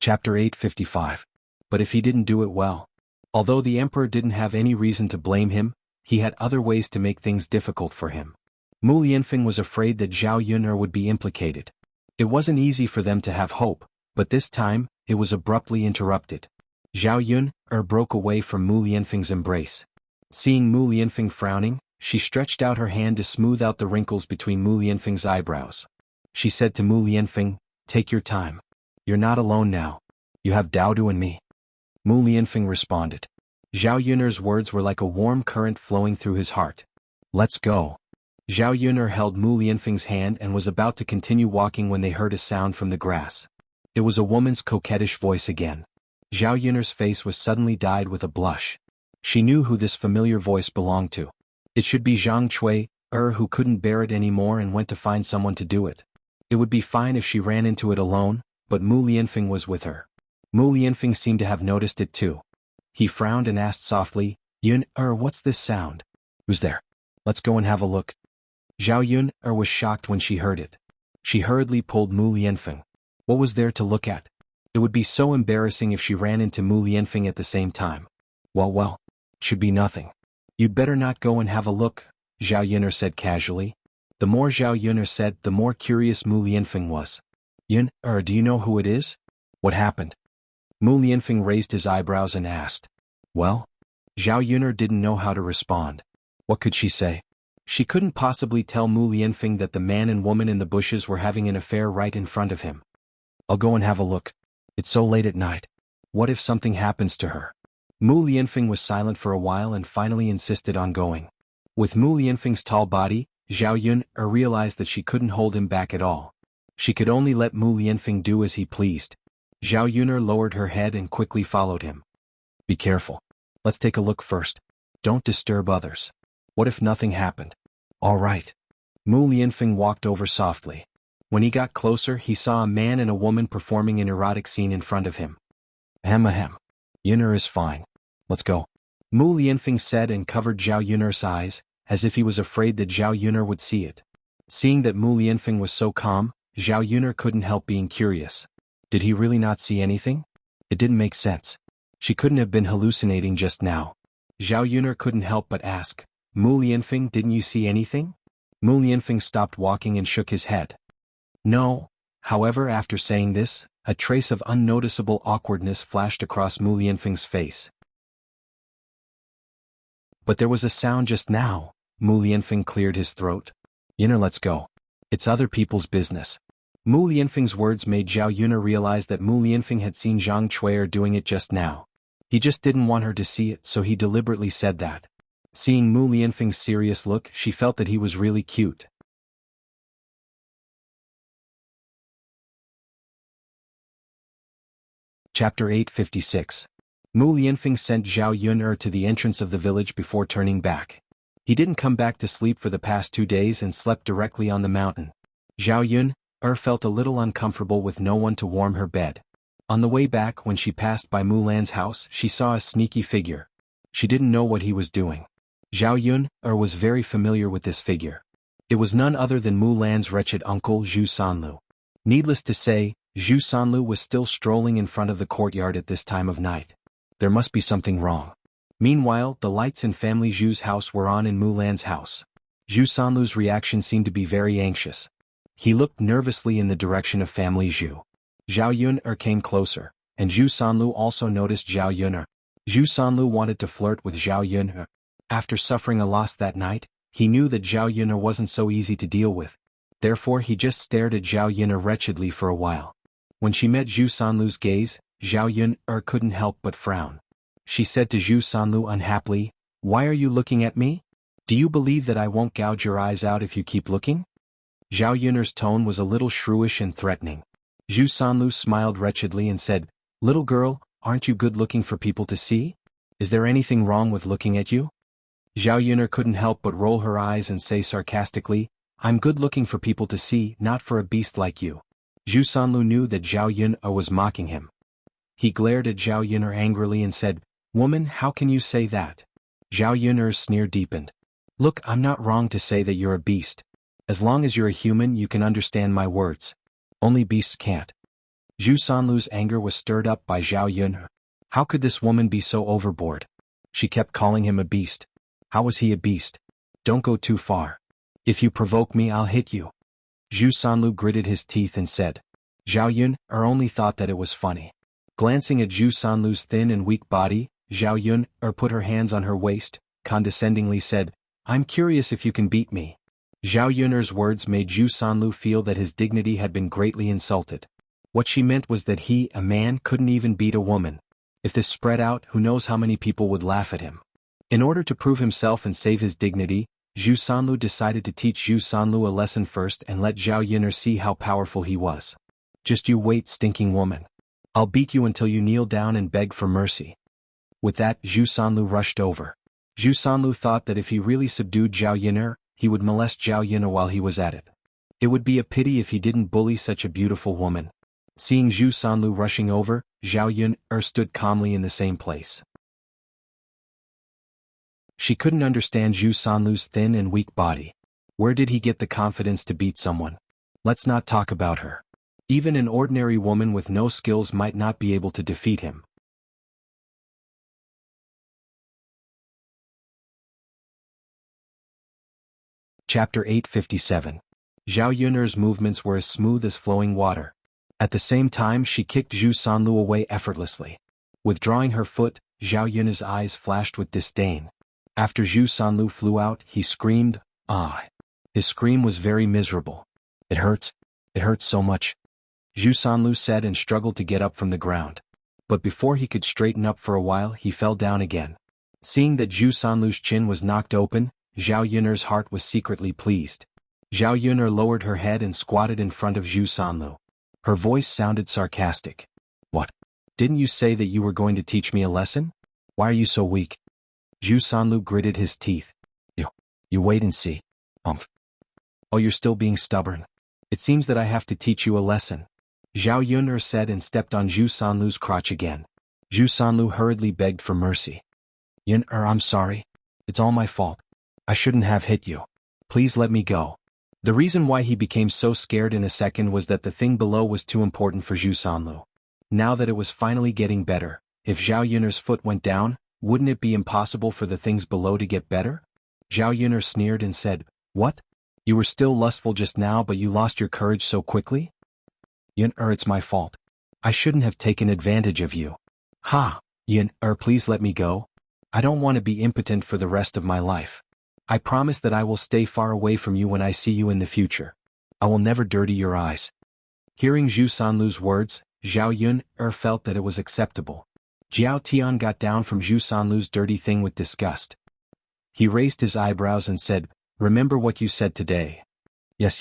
Chapter 855. But if he didn't do it well. Although the emperor didn't have any reason to blame him, he had other ways to make things difficult for him. Mu Lianfeng was afraid that Zhao Yun'er would be implicated. It wasn't easy for them to have hope, but this time, it was abruptly interrupted. Zhao Yun'er broke away from Mu Lianfeng's embrace. Seeing Mu Lianfeng frowning, she stretched out her hand to smooth out the wrinkles between Mu Lianfeng's eyebrows. She said to Mu Lianfeng, "Take your time. You're not alone now. You have Daodu and me." Mu Lianfeng responded. Zhao Yun'er's words were like a warm current flowing through his heart. "Let's go." Zhao Yun'er held Mu Lianfeng's hand and was about to continue walking when they heard a sound from the grass. It was a woman's coquettish voice again. Zhao Yun'er's face was suddenly dyed with a blush. She knew who this familiar voice belonged to. It should be Zhang Cui, who couldn't bear it anymore and went to find someone to do it. It would be fine if she ran into it alone, but Mu Lianfeng was with her. Mu Lianfeng seemed to have noticed it too. He frowned and asked softly, "Yun'er, what's this sound? Who's there? Let's go and have a look." Zhao Yun'er was shocked when she heard it. She hurriedly pulled Mu Lianfeng. What was there to look at? It would be so embarrassing if she ran into Mu Lianfeng at the same time. Well, should be nothing. "You'd better not go and have a look," Zhao Yun'er said casually. The more Zhao Yun'er said, the more curious Mu Lianfeng was. "Yun'er, do you know who it is? What happened?" Mu Lianfeng raised his eyebrows and asked. "Well?" Zhao Yun'er didn't know how to respond. What could she say? She couldn't possibly tell Mu Lianfeng that the man and woman in the bushes were having an affair right in front of him. "I'll go and have a look. It's so late at night. What if something happens to her?" Mu Lianfeng was silent for a while and finally insisted on going. With Mu Lianfeng's tall body, Zhao Yun'er realized that she couldn't hold him back at all. She could only let Mu Lianfeng do as he pleased. Zhao Yun'er lowered her head and quickly followed him. "Be careful. Let's take a look first. Don't disturb others. What if nothing happened?" "All right." Mu Lianfeng walked over softly. When he got closer, he saw a man and a woman performing an erotic scene in front of him. Ahem. Yun'er is fine. Let's go." Mu Lianfeng said and covered Zhao Yun'er's eyes, as if he was afraid that Zhao Yun'er would see it. Seeing that Mu Lianfeng was so calm, Zhao Yun'er couldn't help being curious. Did he really not see anything? It didn't make sense. She couldn't have been hallucinating just now. Zhao Yun'er couldn't help but ask, "Mu Lianfeng, didn't you see anything?" Mu Lianfeng stopped walking and shook his head. "No." However, after saying this, a trace of unnoticeable awkwardness flashed across Mu Lianfeng's face. "But there was a sound just now." Mu Lianfeng cleared his throat. "Yun'er, let's go. It's other people's business." Mu Lianfeng's words made Zhao Yun'er realize that Mu Lianfeng had seen Zhang Cui doing it just now. He just didn't want her to see it, so he deliberately said that. Seeing Mu Lianfeng's serious look, she felt that he was really cute. Chapter 856. Mu Lianfeng sent Zhao Yun'er to the entrance of the village before turning back. He didn't come back to sleep for the past 2 days and slept directly on the mountain. Zhao Yun'er felt a little uncomfortable with no one to warm her bed. On the way back, when she passed by Mulan's house, she saw a sneaky figure. She didn't know what he was doing. Zhao Yun'er was very familiar with this figure. It was none other than Mulan's wretched uncle Zhu Sanlu. Needless to say, Zhu Sanlu was still strolling in front of the courtyard at this time of night. There must be something wrong. Meanwhile, the lights in family Zhu's house were on in Mulan's house. Zhu Sanlu's reaction seemed to be very anxious. He looked nervously in the direction of family Zhu. Zhao Yun'er came closer, and Zhu Sanlu also noticed Zhao Yun'er. Zhu Sanlu wanted to flirt with Zhao Yun'er. After suffering a loss that night, he knew that Zhao Yun'er wasn't so easy to deal with. Therefore he just stared at Zhao Yun'er wretchedly for a while. When she met Zhu Sanlu's gaze, Zhao Yun'er couldn't help but frown. She said to Zhu Sanlu unhappily, "Why are you looking at me? Do you believe that I won't gouge your eyes out if you keep looking?" Zhao Yun'er's tone was a little shrewish and threatening. Zhu Sanlu smiled wretchedly and said, "Little girl, aren't you good looking for people to see? Is there anything wrong with looking at you?" Zhao Yuner couldn't help but roll her eyes and say sarcastically, I'm good looking for people to see, not for a beast like you. Zhu Sanlu knew that Zhao Yuner was mocking him. He glared at Zhao Yuner angrily and said, Woman, how can you say that? Zhao Yuner's sneer deepened. Look, I'm not wrong to say that you're a beast. As long as you're a human, you can understand my words. Only beasts can't. Zhu Sanlu's anger was stirred up by Zhao Yuner. How could this woman be so overboard? She kept calling him a beast. How was he a beast? Don't go too far. If you provoke me, I'll hit you. Zhu Sanlu gritted his teeth and said. Zhao Yuner only thought that it was funny. Glancing at Zhu Sanlu's thin and weak body, Zhao Yuner put her hands on her waist, condescendingly said, I'm curious if you can beat me. Zhao Yuner's words made Zhu Sanlu feel that his dignity had been greatly insulted. What she meant was that he, a man, couldn't even beat a woman. If this spread out, who knows how many people would laugh at him. In order to prove himself and save his dignity, Zhu Sanlu decided to teach Zhu Sanlu a lesson first and let Zhao Yuner see how powerful he was. Just you wait, stinking woman. I'll beat you until you kneel down and beg for mercy. With that, Zhu Sanlu rushed over. Zhu Sanlu thought that if he really subdued Zhao Yuner, he would molest Zhao Yuner while he was at it. It would be a pity if he didn't bully such a beautiful woman. Seeing Zhu Sanlu rushing over, Zhao Yuner stood calmly in the same place. She couldn't understand Zhu Sanlu's thin and weak body. Where did he get the confidence to beat someone? Let's not talk about her. Even an ordinary woman with no skills might not be able to defeat him. Chapter 857. Zhao Yuner's movements were as smooth as flowing water. At the same time, she kicked Zhu Sanlu away effortlessly. Withdrawing her foot, Zhao Yuner's eyes flashed with disdain. After Zhu Sanlu flew out, he screamed, ah. His scream was very miserable. It hurts so much. Zhu Sanlu said and struggled to get up from the ground. But before he could straighten up for a while, he fell down again. Seeing that Zhu Sanlu's chin was knocked open, Zhao Yuner's heart was secretly pleased. Zhao Yuner lowered her head and squatted in front of Zhu Sanlu. Her voice sounded sarcastic. What? Didn't you say that you were going to teach me a lesson? Why are you so weak? Zhu Sanlu gritted his teeth. You wait and see. Oh, you're still being stubborn. It seems that I have to teach you a lesson. Zhao Yuner said and stepped on Zhu Sanlu's crotch again. Zhu Sanlu hurriedly begged for mercy. Yuner, I'm sorry. It's all my fault. I shouldn't have hit you. Please let me go. The reason why he became so scared in a second was that the thing below was too important for Zhu Sanlu. Now that it was finally getting better, if Zhao Yuner's foot went down, wouldn't it be impossible for the things below to get better? Zhao Yuner sneered and said, What? You were still lustful just now but you lost your courage so quickly? Yuner, it's my fault. I shouldn't have taken advantage of you. Ha! Yuner, please let me go. I don't want to be impotent for the rest of my life. I promise that I will stay far away from you when I see you in the future. I will never dirty your eyes. Hearing Zhu Sanlu's words, Zhao Yuner felt that it was acceptable. Jiao Tian got down from Zhu Sanlu's dirty thing with disgust. He raised his eyebrows and said, Remember what you said today. Yes.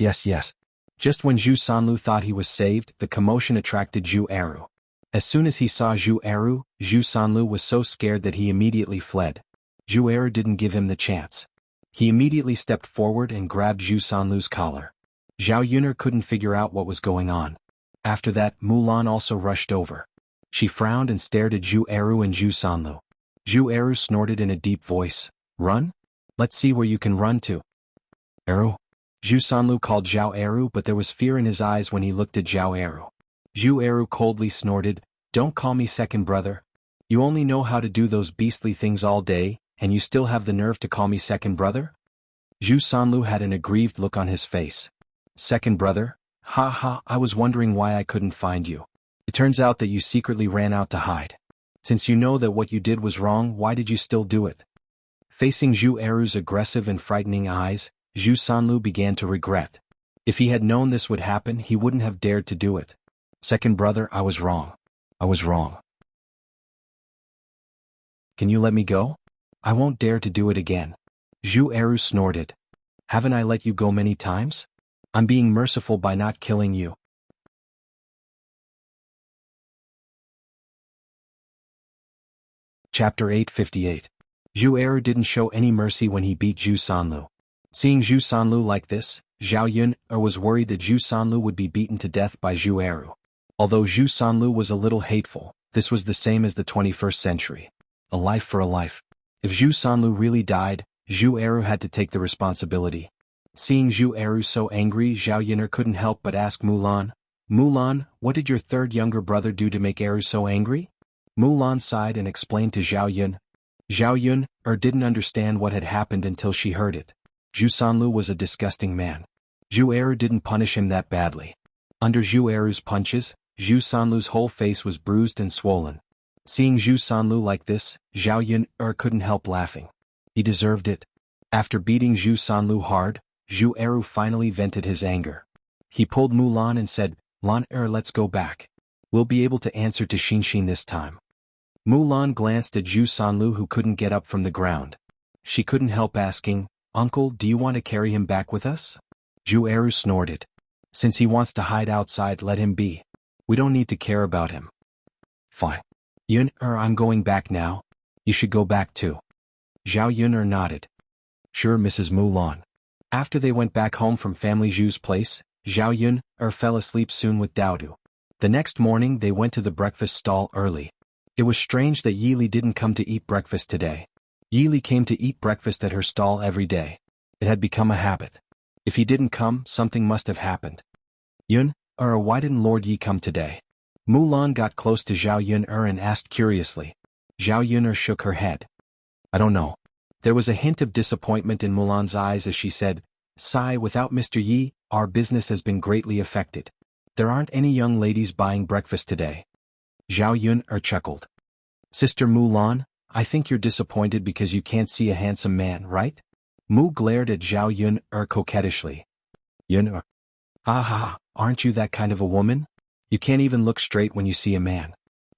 Just when Zhu Sanlu thought he was saved, the commotion attracted Zhu Eru. As soon as he saw Zhu Eru, Zhu Sanlu was so scared that he immediately fled. Zhu Eru didn't give him the chance. He immediately stepped forward and grabbed Zhu Sanlu's collar. Zhao Yuner couldn't figure out what was going on. After that, Mulan also rushed over. She frowned and stared at Zhu Eru and Zhu Sanlu. Zhu Eru snorted in a deep voice. Run? Let's see where you can run to. Eru? Zhu Sanlu called Zhao Eru, but there was fear in his eyes when he looked at Zhao Eru. Zhu Eru coldly snorted, Don't call me second brother. You only know how to do those beastly things all day, and you still have the nerve to call me second brother? Zhu Sanlu had an aggrieved look on his face. Second brother? Ha, I was wondering why I couldn't find you. It turns out that you secretly ran out to hide. Since you know that what you did was wrong, why did you still do it? Facing Zhu Eru's aggressive and frightening eyes, Zhu Sanlu began to regret. If he had known this would happen, he wouldn't have dared to do it. Second brother, I was wrong. Can you let me go? I won't dare to do it again. Zhu Eru snorted. Haven't I let you go many times? I'm being merciful by not killing you. Chapter 858. Zhu Eru didn't show any mercy when he beat Zhu Sanlu. Seeing Zhu Sanlu like this, Zhao Yun was worried that Zhu Sanlu would be beaten to death by Zhu Eru. Although Zhu Sanlu was a little hateful, this was the same as the 21st century. A life for a life. If Zhu Sanlu really died, Zhu Eru had to take the responsibility. Seeing Zhu Eru so angry, Zhao Yun couldn't help but ask Mulan, "Mulan, what did your third younger brother do to make Eru so angry?" Mulan sighed and explained to Zhao Yun. Zhao Yun didn't understand what had happened until she heard it. Zhu Sanlu was a disgusting man. Zhu Eru didn't punish him that badly. Under Zhu Eru's punches, Zhu Sanlu's whole face was bruised and swollen. Seeing Zhu Sanlu like this, Zhao Yun couldn't help laughing. He deserved it. After beating Zhu Sanlu hard, Zhu Eru finally vented his anger. He pulled Mulan and said, "Lan let's go back. We'll be able to answer to Xinxin this time." Mulan glanced at Zhu Sanlu, who couldn't get up from the ground. She couldn't help asking, "Uncle, do you want to carry him back with us?" Zhu Eru snorted. "Since he wants to hide outside, let him be. We don't need to care about him." "Fine. Yun I'm going back now. You should go back too." Zhao Yun nodded. "Sure, Mrs. Mulan." After they went back home from family Zhu's place, Zhao Yun fell asleep soon with Daodu. The next morning they went to the breakfast stall early. It was strange that Yi Li didn't come to eat breakfast today. Yi Li came to eat breakfast at her stall every day. It had become a habit. If he didn't come, something must have happened. "Yun, why didn't Lord Yi come today?" Mulan got close to Zhao Yun and asked curiously. Zhao Yun shook her head. "I don't know." There was a hint of disappointment in Mulan's eyes as she said, "Sigh, without Mr. Yi, our business has been greatly affected. There aren't any young ladies buying breakfast today." Zhao Yun chuckled. "Sister Mulan, I think you're disappointed because you can't see a handsome man, right?" Mu glared at Zhao Yun coquettishly. "Yun ha, aren't you that kind of a woman? You can't even look straight when you see a man."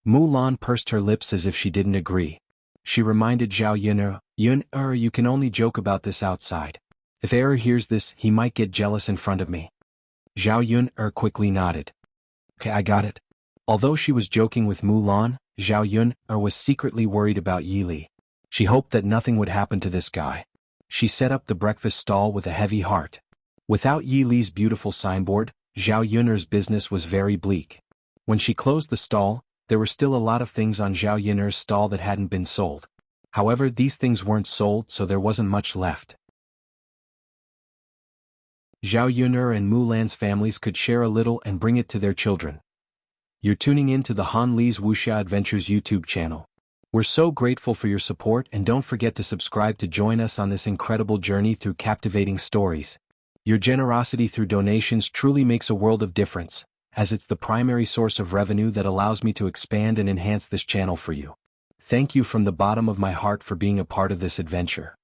Mulan pursed her lips as if she didn't agree. She reminded Zhao Yun, "Yun you can only joke about this outside. If hears this, he might get jealous in front of me." Zhao Yun quickly nodded. "Okay, I got it." Although she was joking with Mulan, Zhao Yun was secretly worried about Yi Li. She hoped that nothing would happen to this guy. She set up the breakfast stall with a heavy heart. Without Yi Li's beautiful signboard, Zhao Yun's business was very bleak. When she closed the stall, there were still a lot of things on Zhao Yun's stall that hadn't been sold. However, these things weren't sold, so there wasn't much left. Zhao Yun and Mulan's families could share a little and bring it to their children. You're tuning in to the Han Li's Wuxia Adventures YouTube channel. We're so grateful for your support, and don't forget to subscribe to join us on this incredible journey through captivating stories. Your generosity through donations truly makes a world of difference, as it's the primary source of revenue that allows me to expand and enhance this channel for you. Thank you from the bottom of my heart for being a part of this adventure.